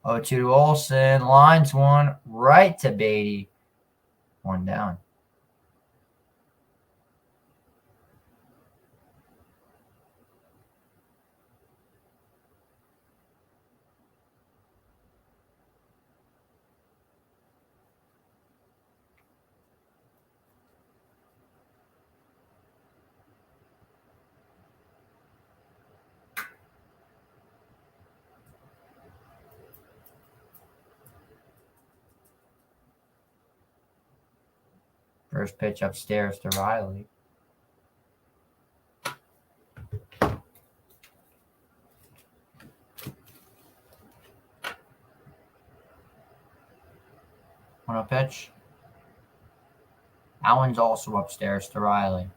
Oh, 2 to Olson. Lines one right to Beatty. 1 down. First pitch upstairs to Riley. One pitch. That one's also upstairs to Riley.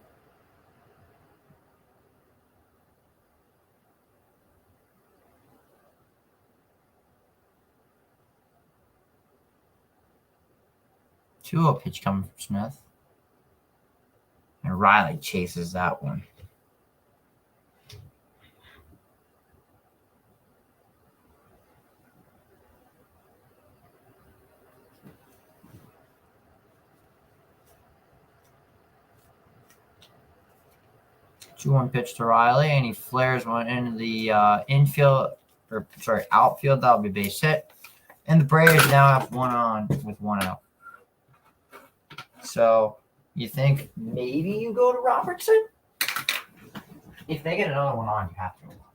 Two pitch coming from Smith. And Riley chases that one. Two-one pitch to Riley, and he flares one into the outfield. That'll be base hit. And the Braves now have one on with one out. So you think maybe you go to Robertson? If they get another one on, you have to go to Robertson.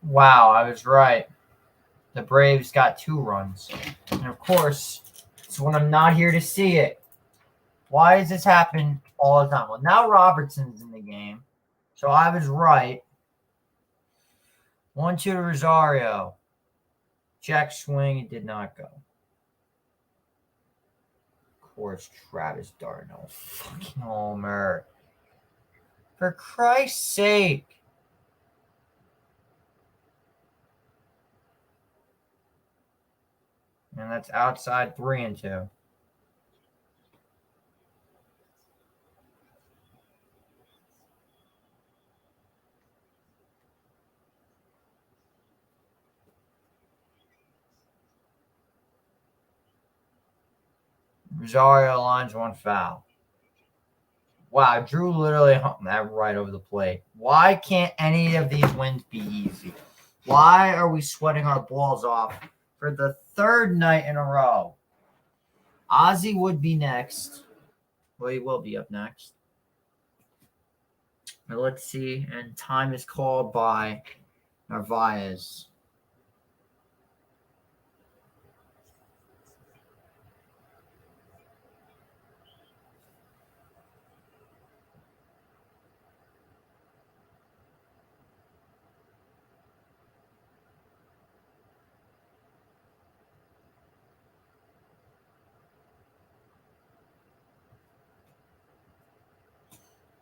Wow, I was right. The Braves got 2 runs. And of course, it's when I'm not here to see it. Why does this happen all the time? Well, now Robertson's in the game. So I was right. 1-2 to Rosario. Check swing. It did not go. Of course, Travis d'Arnaud. Fucking homer. For Christ's sake. And that's outside 3-2. Rosario lines 1 foul. Wow, Drew literally hung that right over the plate. Why can't any of these wins be easy? Why are we sweating our balls off for the 3rd night in a row? Ozzy would be next. Well, he will be up next. But let's see. And time is called by Narvaez.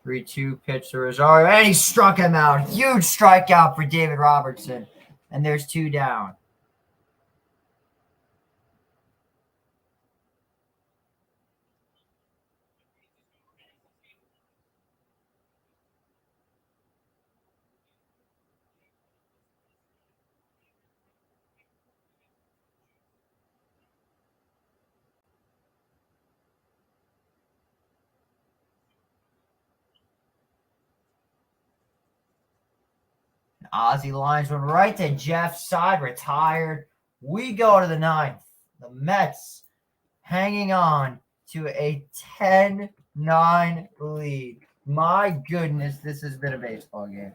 Three-two pitch to Rosario, and he struck him out. Huge strikeout for David Robertson. And there's 2 down. Ozzy lines one right to Jeff's side, retired. We go to the 9th. The Mets hanging on to a 10-9 lead. My goodness, this has been a baseball game.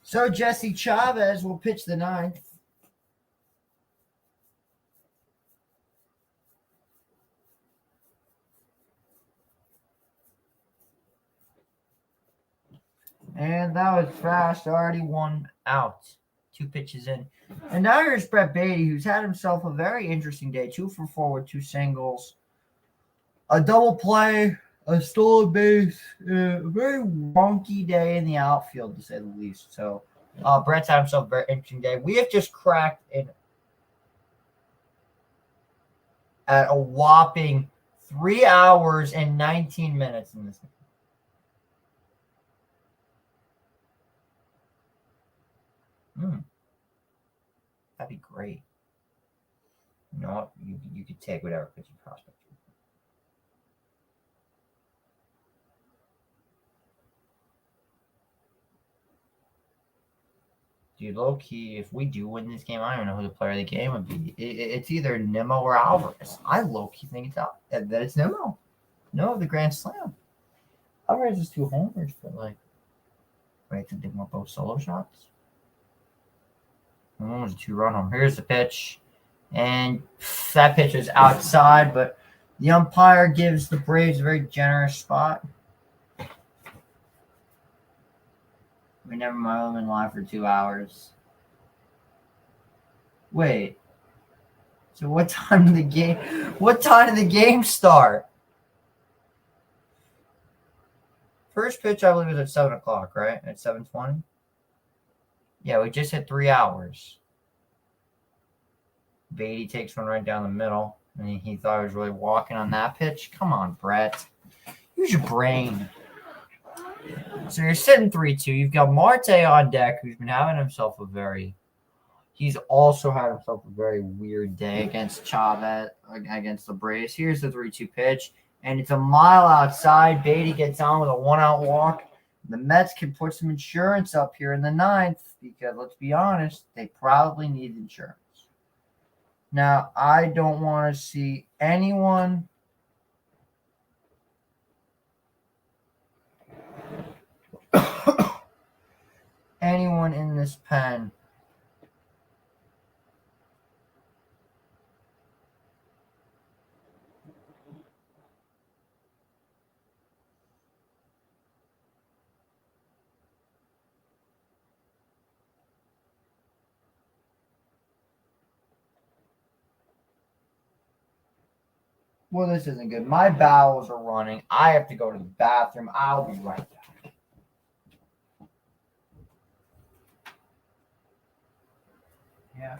So Jesse Chavez will pitch the 9th. And that was fast. Already 1 out. 2 pitches in. And now here's Brett Baty, who's had himself a very interesting day. 2 for 4 with 2 singles. A double play, a stolen base. A very wonky day in the outfield, to say the least. So Brett's had himself a very interesting day. We have just cracked in at a whopping 3 hours and 19 minutes in this. That'd be great. You know what? You could take whatever pitching prospect. Dude, low key, if we do win this game, I don't even know who the player of the game would be. It's either Nimmo or Alvarez. I low key think that it's Nimmo. No, the Grand Slam. Alvarez is 2 homers, but wait, did they want both solo shots? One was a 2-run home. Here's the pitch. And that pitch is outside, but the umpire gives the Braves a very generous spot. We never mind, I'm in line for 2 hours. Wait. So what time did the game start? First pitch, I believe, was at 7 o'clock, right? At 7:20? Yeah, we just hit 3 hours. Baty takes one right down the middle. And he thought he was really walking on that pitch. Come on, Brett. Use your brain. So you're sitting 3-2. You've got Marte on deck, who's been having himself he's also had himself a very weird day against Chavez, against the Braves. Here's the 3-2 pitch, and it's a mile outside. Baty gets on with a 1-out walk. The Mets can put some insurance up here in the 9th because, let's be honest, they probably need insurance. Now, I don't want to see anyone in this pen Well, this isn't good. My bowels are running. I have to go to the bathroom. I'll be right back. Yeah.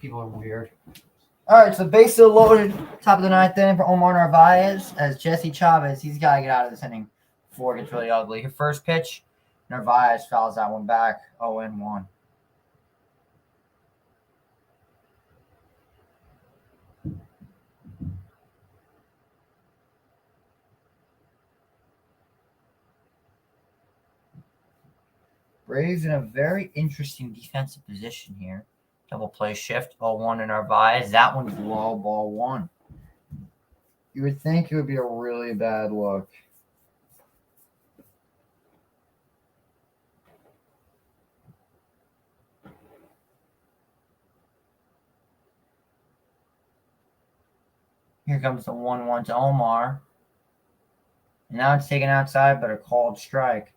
People are weird. All right, so bases are loaded. Top of the ninth inning for Omar Narvaez as Jesse Chavez. He's got to get out of this inning before it gets really ugly. Her first pitch, Narvaez fouls that one back. 0-1. Braves in a very interesting defensive position here. Double play shift, 0-1 to Narvaez. That one's low, ball one. You would think it would be a really bad look. Here comes the 1-1 to Omar. And now it's taken outside, but a called strike.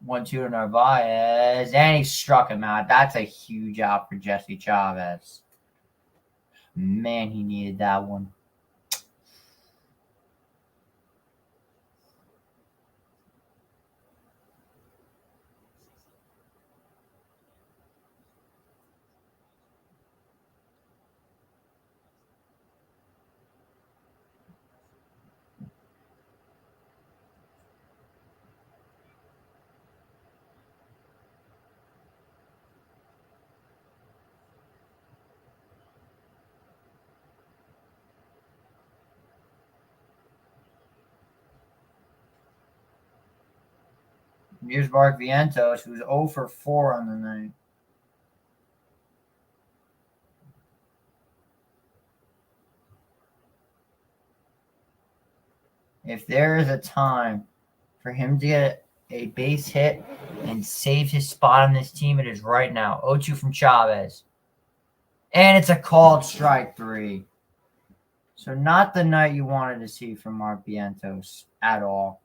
One, two to Narvaez, and he struck him out. That's a huge out for Jesse Chavez. Man, he needed that one. Here's Mark Vientos, who's 0 for 4 on the night. If there is a time for him to get a base hit and save his spot on this team, it is right now. 0-2 from Chavez. And it's a called strike 3. So not the night you wanted to see from Mark Vientos at all.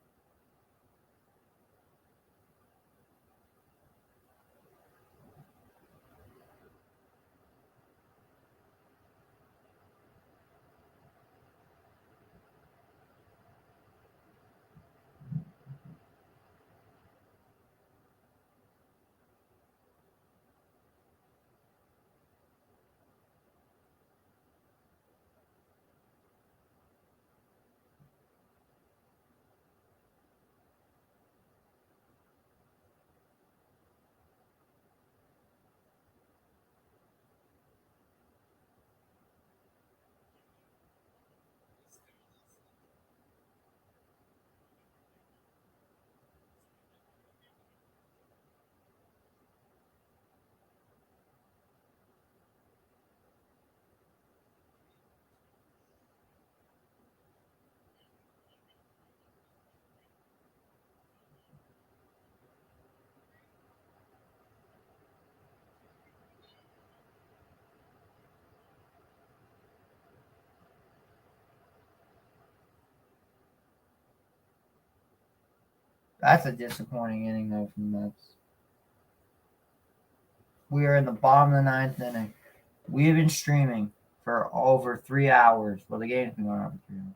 That's a disappointing inning, though, from the Mets. We are in the bottom of the ninth inning. We have been streaming for over 3 hours. Well, the game's been going on for 3 hours.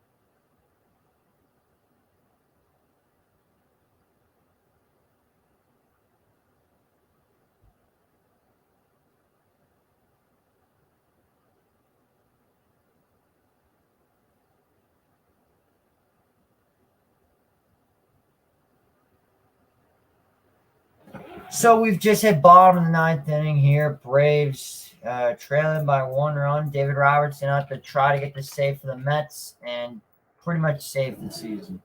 So we've just hit bottom of the ninth inning here. Braves trailing by 1 run. David Robertson out to try to get the save for the Mets and pretty much save the season.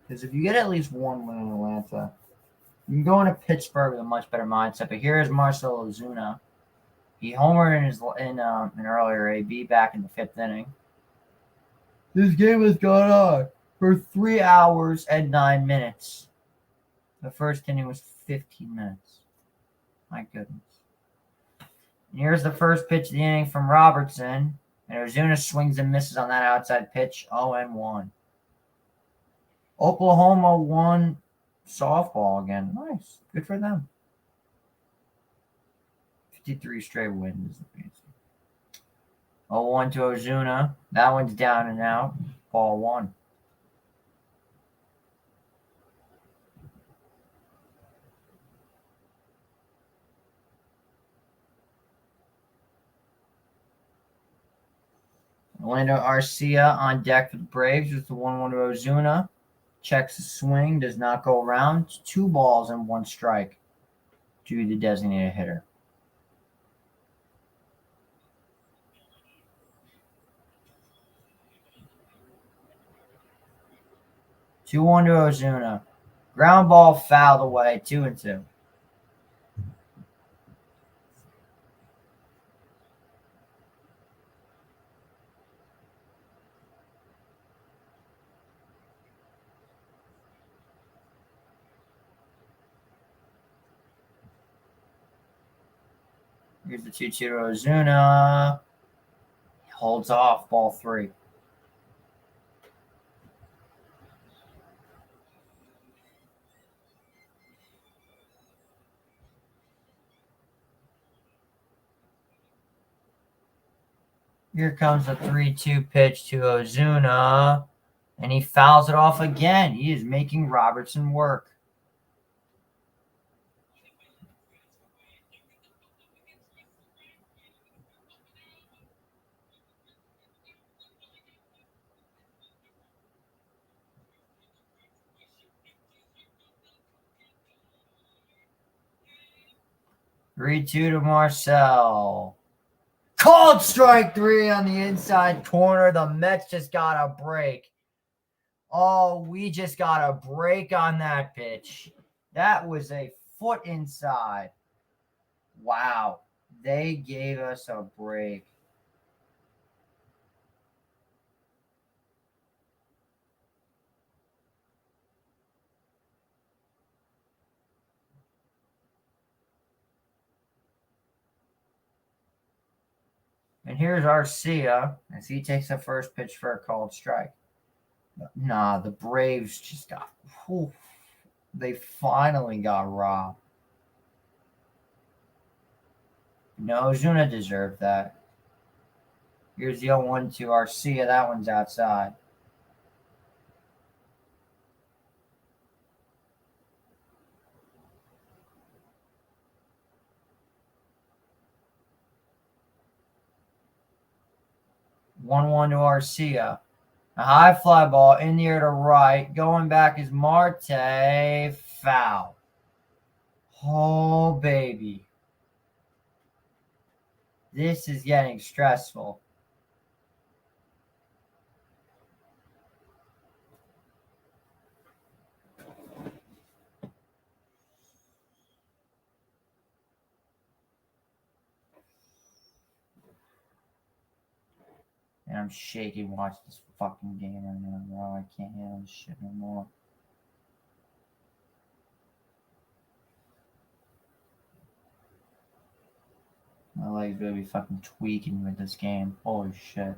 Because if you get at least one win in Atlanta, you can go into Pittsburgh with a much better mindset. But here's Marcell Ozuna. He homered in an earlier AB back in the 5th inning. This game has gone on for 3 hours and 9 minutes. The first inning was 15 minutes. My goodness. And here's the first pitch of the inning from Robertson. And Ozuna swings and misses on that outside pitch. 0-1. Oklahoma won softball again. Nice. Good for them. 53 straight wins. 0-1 to Ozuna. That one's down and out. Ball 1. Orlando Arcia on deck for the Braves with the 1-1 to Ozuna. Checks the swing, does not go around. 2 balls and 1 strike to the designated hitter. Two 1 to Ozuna. Ground ball fouled away. 2-2. Here's the 2-2 to Ozuna. He holds off. Ball 3. Here comes the 3-2 pitch to Ozuna. And he fouls it off again. He is making Robertson work. Three-two to Marcell. Called strike 3 on the inside corner. The Mets just got a break. Oh, we just got a break on that pitch. That was a foot inside. Wow. They gave us a break. And here's Arcia as he takes the first pitch for a called strike. Nah, the Braves just got. Whew, they finally got robbed. No, Ozuna deserved that. Here's the 0-1 to Arcia. That one's outside. One-one to Arcia. A high fly ball in the air to right. Going back is Marte. Foul. Oh, baby. This is getting stressful. And I'm shaking watching this fucking game right now, bro. I can't handle this shit no more. My legs really be fucking tweaking with this game. Holy shit.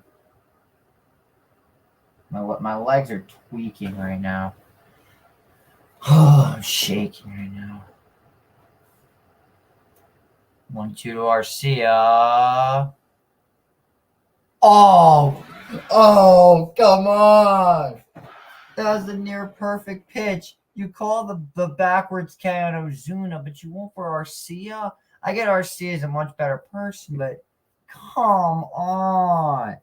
My legs are tweaking right now. Oh, I'm shaking right now. 1-2 to Arcia. Oh, come on. That was a near perfect pitch. You call the backwards K on Ozuna, but you won't for Arcia? I get Arcia is a much better person, but come on.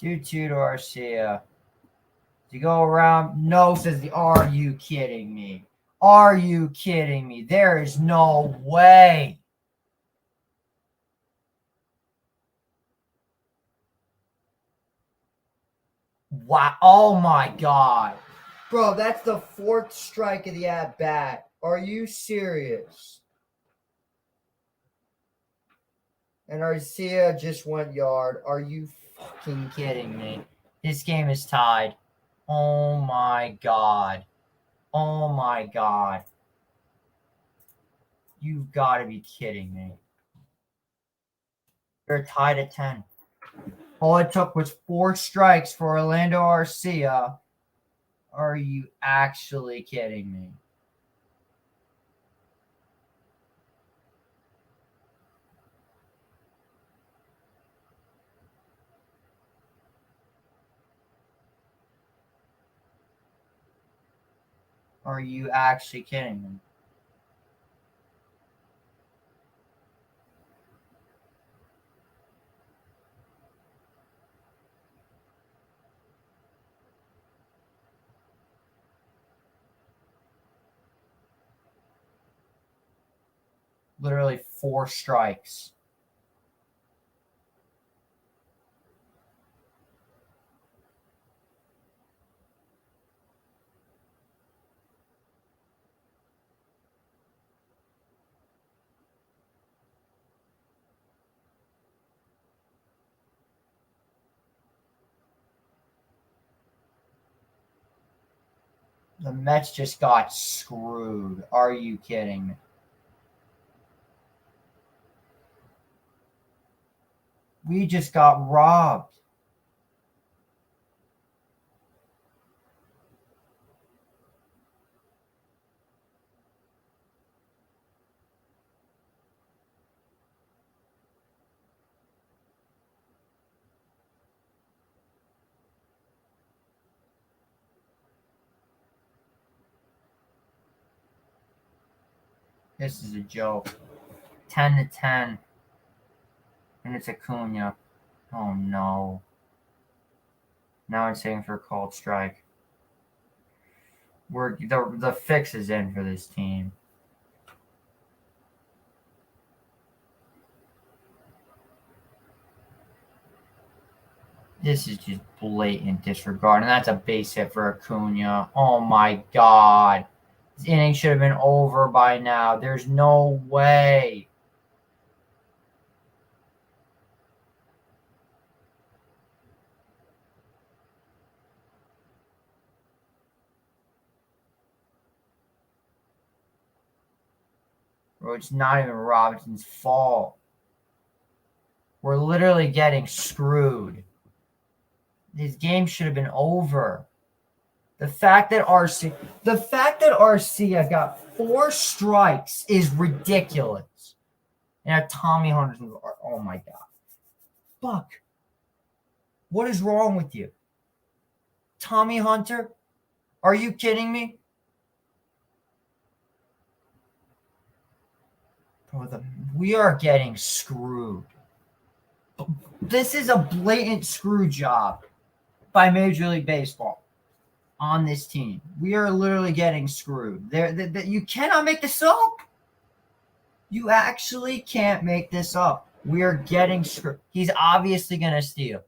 2-2 to Arcia. To go around. No, says the. Are you kidding me? Are you kidding me? There is no way. Wow. Oh my God. Bro, that's the 4th strike of the at bat. Are you serious? And Arcia just went yard. Are you fucking kidding me? This game is tied. Oh my God. Oh my God. You've got to be kidding me. They're tied at 10. All it took was 4 strikes for Orlando Arcia. Are you actually kidding me? Are you actually kidding me? Literally 4 strikes. The Mets just got screwed. Are you kidding me? We just got robbed. This is a joke. 10-10. And it's Acuna. Oh no. Now I'm saying for a called strike. The fix is in for this team. This is just blatant disregard, and that's a base hit for Acuna. Oh my God. This inning should have been over by now. There's no way. Bro, it's not even Robinson's fault. We're literally getting screwed. This game should have been over. The fact that Arcia got 4 strikes is ridiculous. And Tommy Hunter's, oh my God. Buck, what is wrong with you? Tommy Hunter? Are you kidding me? Bro, we are getting screwed. This is a blatant screw job by Major League Baseball on this team. We are literally getting screwed. You cannot make this up. You actually can't make this up. We are getting screwed. He's obviously going to steal.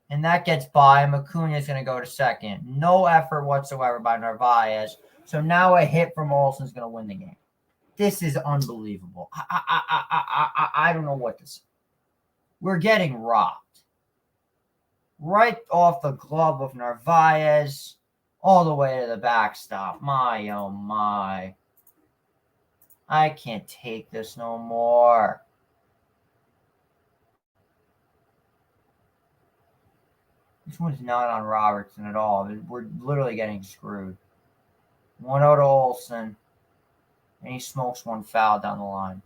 And that gets by. Acuna is going to go to second. No effort whatsoever by Narvaez. So now a hit from Olsen is going to win the game. This is unbelievable. I don't know what to say. We're getting robbed. Right off the glove of Narvaez, all the way to the backstop. My, oh my. I can't take this no more. This one's not on Robertson at all. We're literally getting screwed. 1-0 to Olsen. And he smokes one foul down the line.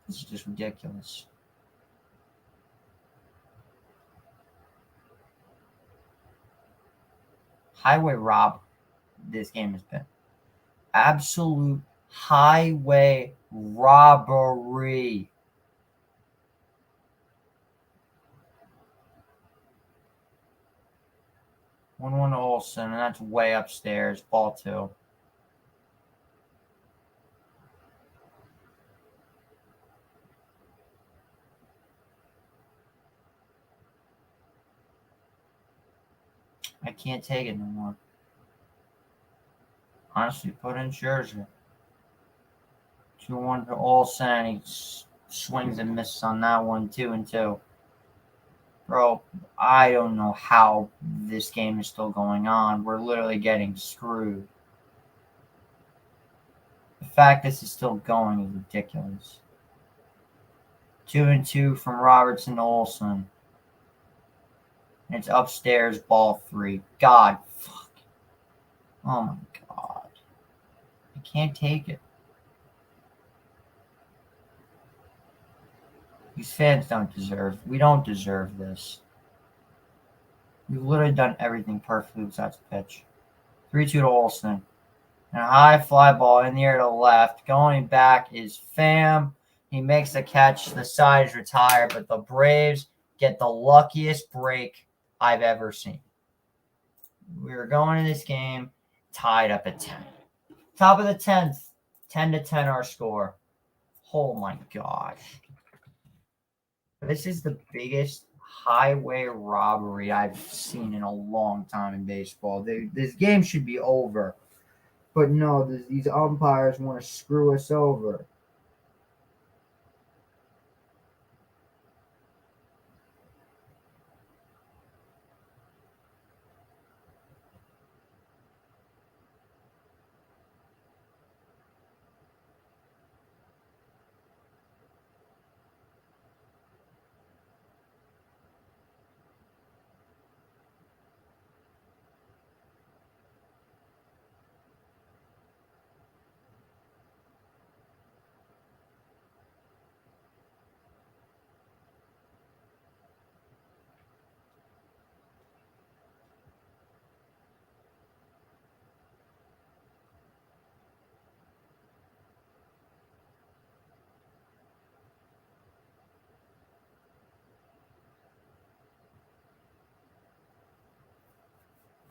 This is just ridiculous. Highway rob this game has been. Absolute highway robbery. 1-1 to Olsen, and that's way upstairs. Ball 2. I can't take it no more. Honestly, put in Scherzer. 2-1 to Olsen. He swings and misses on that one. 2-2. Bro, I don't know how this game is still going on. We're literally getting screwed. The fact this is still going is ridiculous. 2-2 from Robertson to Olsen. And it's upstairs, ball 3. God, fuck. Oh my God. I can't take it. These fans we don't deserve this. We've literally done everything perfectly besides pitch. 3-2 to Olsen. And a high fly ball in the air to the left. Going back is Pham. He makes the catch. The side is retired, but the Braves get the luckiest break I've ever seen. We were going to this game tied up at 10. Top of the 10th. 10-10 our score. Oh my gosh. This is the biggest highway robbery I've seen in a long time in baseball. This game should be over. But no, these umpires want to screw us over.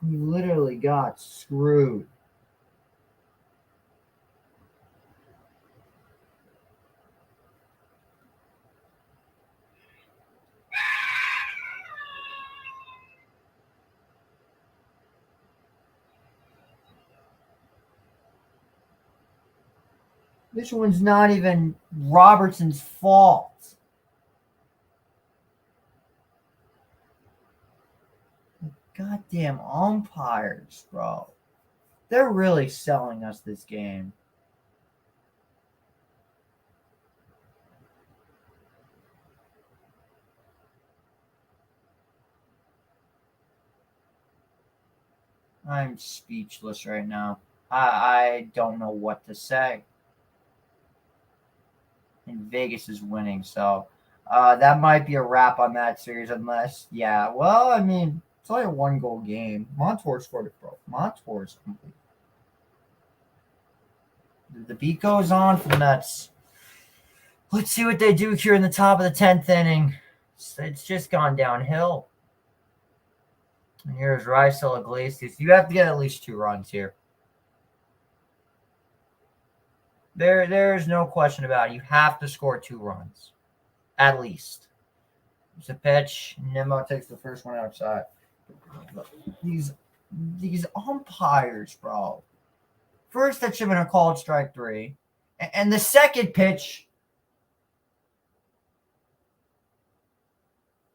We literally got screwed. This one's not even Robertson's fault. Goddamn umpires, bro. They're really selling us this game. I'm speechless right now. I don't know what to say. And Vegas is winning, so that might be a wrap on that series unless, yeah, well, I mean, it's only a 1-goal game. Montour scored it, bro. Montour's complete. The beat goes on for the Mets. Let's see what they do here in the top of the 10th inning. It's just gone downhill. And here's Raisel Iglesias. You have to get at least 2 runs here. There's no question about it. You have to score 2 runs. At least. It's a pitch. Nimmo takes the first one outside. These umpires, bro. First, that should have been a called strike 3. And the second pitch.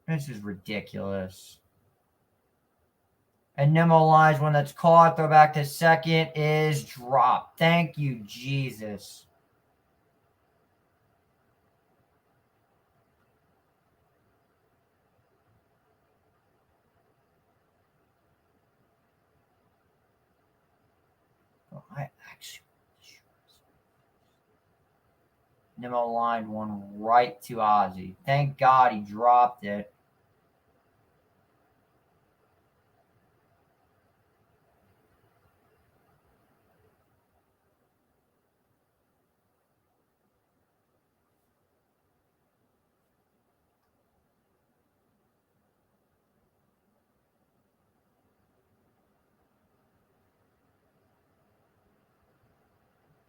This is ridiculous. And Nimmo lines one that's caught. Throw back to second is dropped. Thank you, Jesus. I actually. Nimmo lined one right to Ozzie. Thank God he dropped it.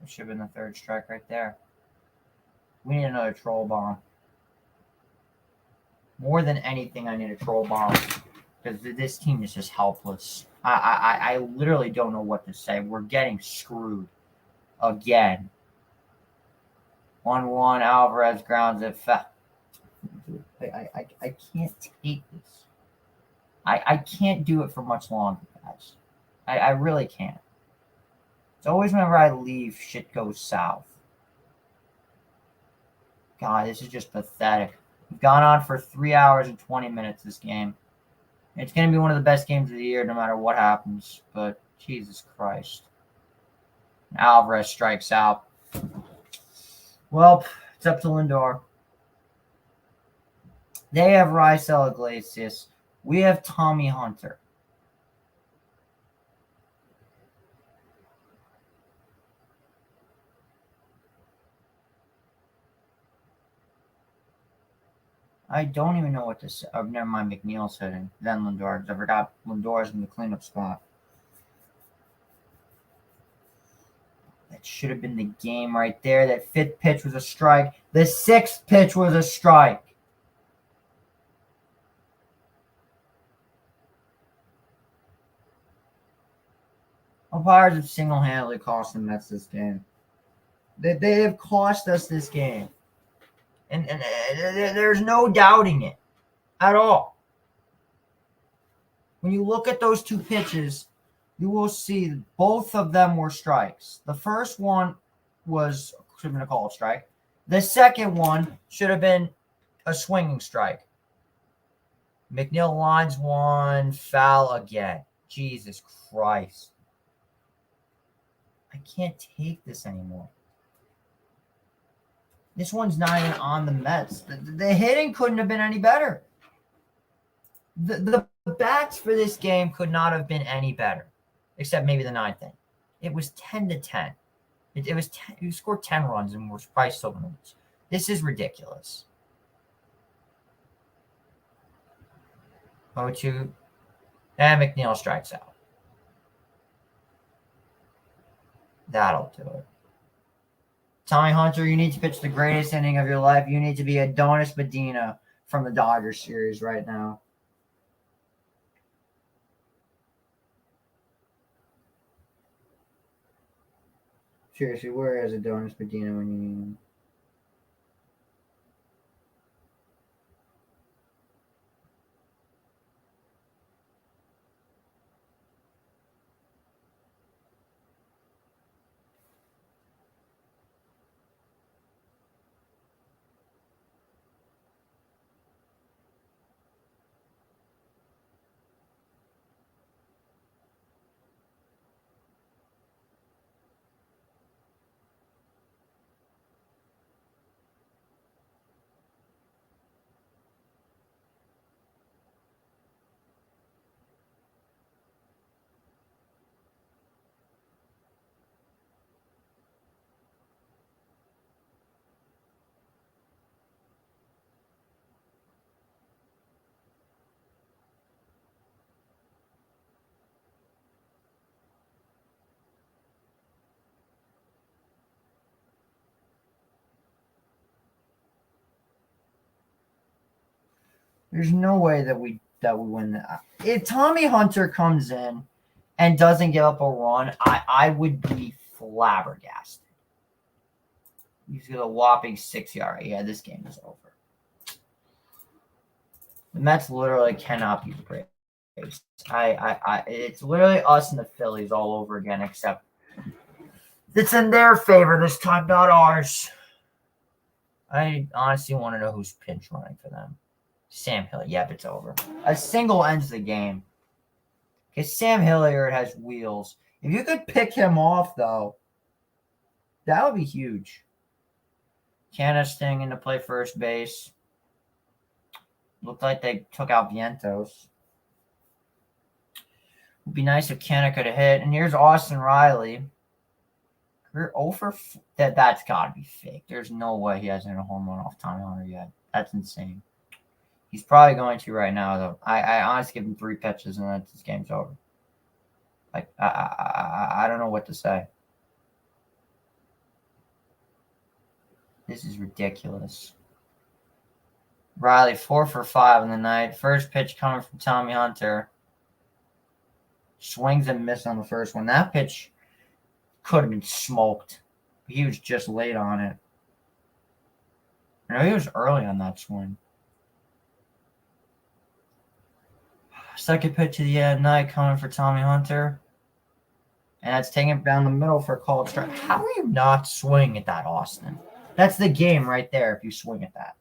It should have been the third strike right there. We need another troll bomb. More than anything, I need a troll bomb because this team is just helpless. I literally don't know what to say. We're getting screwed again. 1-1. Alvarez grounds it. I can't take this. I can't do it for much longer, guys. I really can't. It's always whenever I leave, shit goes south. God, this is just pathetic. We've gone on for 3 hours and 20 minutes this game. It's going to be one of the best games of the year no matter what happens. But Jesus Christ. Alvarez strikes out. Well, it's up to Lindor. They have Raisel Iglesias. We have Tommy Hunter. I don't even know what to say. Oh, never mind. McNeil's hitting. Then Lindor. Because I forgot Lindor's in the cleanup spot. That should have been the game right there. That fifth pitch was a strike. The sixth pitch was a strike. Umpires have single-handedly cost the Mets this game. They have cost us this game. And there's no doubting it at all. When you look at those two pitches, you will see both of them were strikes. The first one should have been a called strike. The second one should have been a swinging strike. McNeil lines one, foul again. Jesus Christ. I can't take this anymore. This one's not even on the Mets. The hitting couldn't have been any better. The bats for this game could not have been any better, except maybe the ninth inning. It was 10-10. It was 10, you scored 10 runs and we're probably still going to lose. This is ridiculous. 0-2, and McNeil strikes out. That'll do it. Tommy Hunter, you need to pitch the greatest inning of your life. You need to be Adonis Medina from the Dodgers series right now. Seriously, where is Adonis Medina when you need him? There's no way that we win that. If Tommy Hunter comes in and doesn't give up a run, I would be flabbergasted. He's got a whopping 6 ERA. Yeah, this game is over. The Mets literally cannot be great. It's literally us and the Phillies all over again, except it's in their favor this time, not ours. I honestly want to know who's pinch running for them. Sam Hilliard. Yep, it's over. A single ends the game. Because Sam Hilliard has wheels. If you could pick him off, though, that would be huge. Canna staying in to play first base. Looked like they took out Vientos. Would be nice if Canna could have hit. And here's Austin Riley. Career over. That's got to be fake. There's no way he hasn't hit a home run off Tommy Hunter yet. That's insane. He's probably going to right now, though. I honestly give him 3 pitches and then this game's over. Like I don't know what to say. This is ridiculous. Riley 4 for 5 in the night. First pitch coming from Tommy Hunter. Swings and miss on the first one. That pitch could have been smoked. He was just late on it. No, he was early on that swing. Second pitch of the night coming for Tommy Hunter. And that's taking it down the middle for a called strike. How are you not swinging at that, Austin? That's the game right there if you swing at that.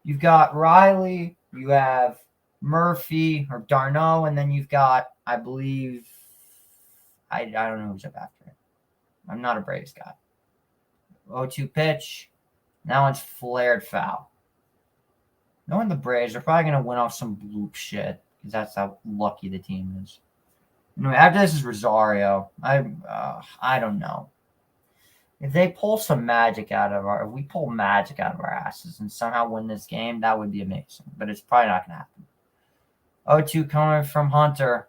You've got Riley, you have Murphy or d'Arnaud, and then you've got, I believe, I don't know who's up after it. I'm not a Braves guy. 0-2 pitch. That one's flared foul. Knowing the Braves, they're probably going to win off some bloop shit because that's how lucky the team is. Anyway, after this is Rosario. I don't know. If they pull some magic out of if we pull magic out of our asses and somehow win this game, that would be amazing. But it's probably not going to happen. 0-2 coming from Hunter.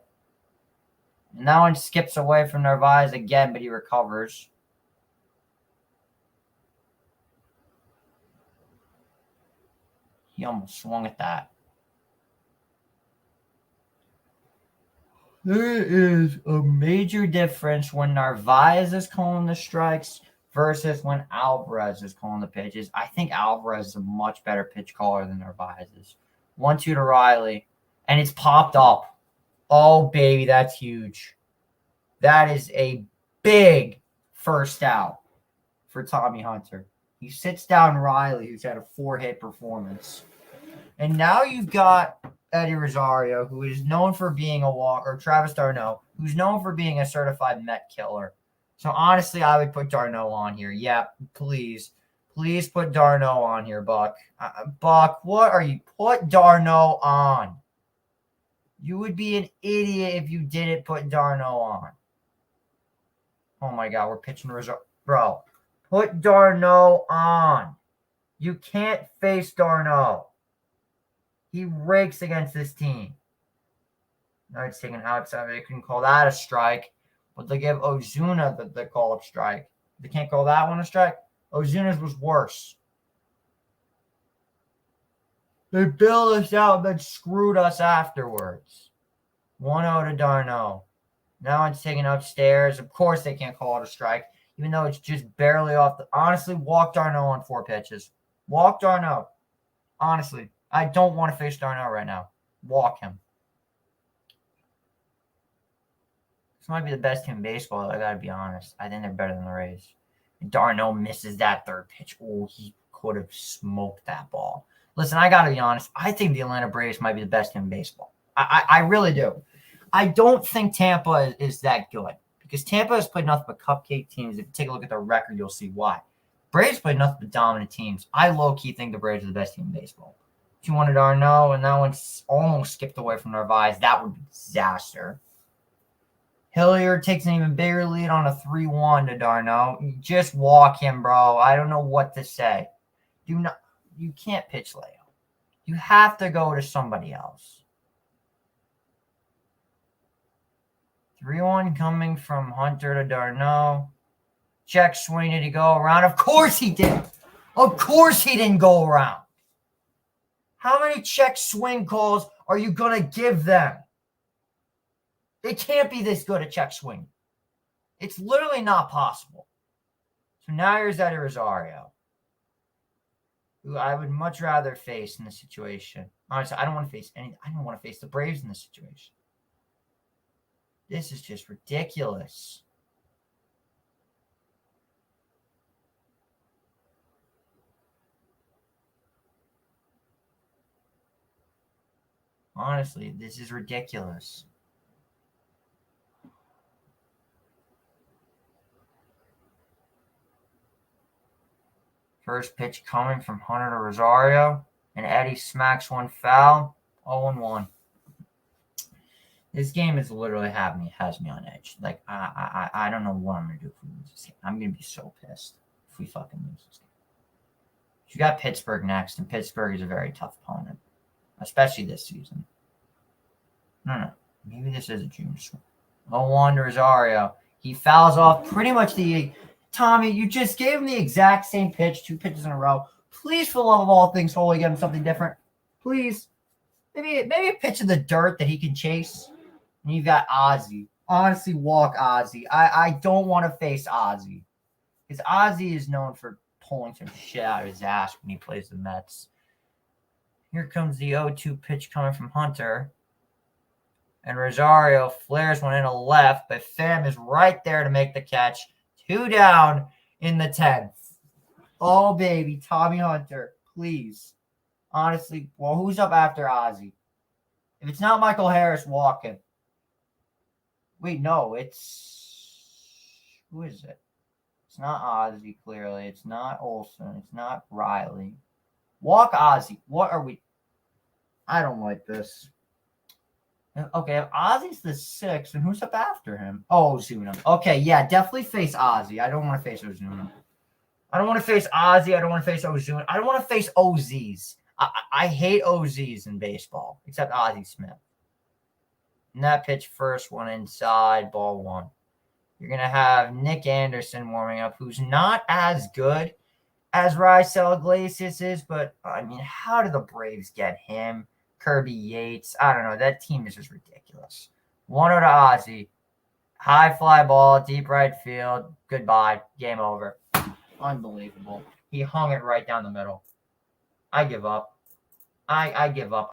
And that one skips away from Narvaez again, but he recovers. He almost swung at that. There is a major difference when Narvaez is calling the strikes versus when Alvarez is calling the pitches. I think Alvarez is a much better pitch caller than Narvaez is. 1-2 to Riley, and it's popped up. Oh, baby, that's huge. That is a big first out for Tommy Hunter. He sits down Riley, who's had a 4-hit performance. And now you've got Eddie Rosario, who is known for being a walk, or Travis d'Arnaud, who's known for being a certified Met killer. So honestly, I would put d'Arnaud on here. Yeah, please. Please put d'Arnaud on here, Buck. Buck, what are you? Put d'Arnaud on. You would be an idiot if you didn't put d'Arnaud on. Oh my God, we're pitching Rosario. Bro, put d'Arnaud on. You can't face d'Arnaud. He rakes against this team. Now it's taken outside. They couldn't call that a strike, but they give Ozuna the call of strike. They can't call that one a strike. Ozuna's was worse. They bailed us out and then screwed us afterwards. 1-0 to d'Arnaud. Now it's taken upstairs. Of course they can't call it a strike, even though it's just barely off the. Honestly, walk d'Arnaud on 4 pitches. Walk d'Arnaud. Honestly. I don't want to face d'Arnaud right now. Walk him. This might be the best team in baseball, I got to be honest. I think they're better than the Rays. And d'Arnaud misses that third pitch. Oh, he could have smoked that ball. Listen, I got to be honest. I think the Atlanta Braves might be the best team in baseball. I really do. I don't think Tampa is that good because Tampa has played nothing but cupcake teams. If you take a look at their record, you'll see why. Braves played nothing but dominant teams. I low-key think the Braves are the best team in baseball. 2-1 to d'Arnaud, and that one's almost skipped away from Narvaez. That would be a disaster. Hilliard takes an even bigger lead on a 3-1 to d'Arnaud. Just walk him, bro. I don't know what to say. You can't pitch Leo. You have to go to somebody else. 3-1 coming from Hunter to d'Arnaud. Check swing. Did he go around? Of course he did. Of course he didn't go around. How many check swing calls are you going to give them? They can't be this good at check swing. It's literally not possible. So now here's Eddie Rosario, who I would much rather face in this situation. Honestly, I don't want to face I don't want to face the Braves in this situation. This is just ridiculous. Honestly, this is ridiculous. First pitch coming from Hunter to Rosario, and Eddie smacks one foul. 0-1. This game is literally has me on edge. Like I don't know what I'm gonna do if we lose this game. I'm gonna be so pissed if we fucking lose this game. You got Pittsburgh next, and Pittsburgh is a very tough opponent, especially this season. No. Maybe this is a June swing. 0-1 to Rosario. He fouls off pretty much the Tommy, you just gave him the exact same pitch, 2 pitches in a row. Please, for the love of all things holy, give him something different. Please. Maybe a pitch in the dirt that he can chase. And you got Ozzie. Honestly, walk Ozzie. I don't want to face Ozzie. Because Ozzie is known for pulling some shit out of his ass when he plays the Mets. Here comes the 0-2 pitch coming from Hunter. And Rosario flares one in a left, but Pham is right there to make the catch. 2 down in the 10th. Oh, baby, Tommy Hunter, please. Honestly, well, who's up after Ozzie? If it's not Michael Harris, walk him. Wait, no, who is it? It's not Ozzie, clearly. It's not Olson. It's not Riley. Walk Ozzie. What are we? I don't like this. Okay, if Ozzie's the 6th, then who's up after him? Oh, Ozuna. Okay, yeah, definitely face Ozzie. I don't want to face Ozuna. I don't want to face Ozzie. I don't want to face Ozuna. I don't want to face OZs. I hate OZs in baseball, except Ozzie Smith. And that pitch first one inside, ball 1. You're going to have Nick Anderson warming up, who's not as good as Raisel Iglesias is, but, I mean, how did the Braves get him? Kirby Yates. I don't know. That team is just ridiculous. 1-0 to Ozzie. High fly ball, deep right field. Goodbye. Game over. Unbelievable. He hung it right down the middle. I give up. I give up.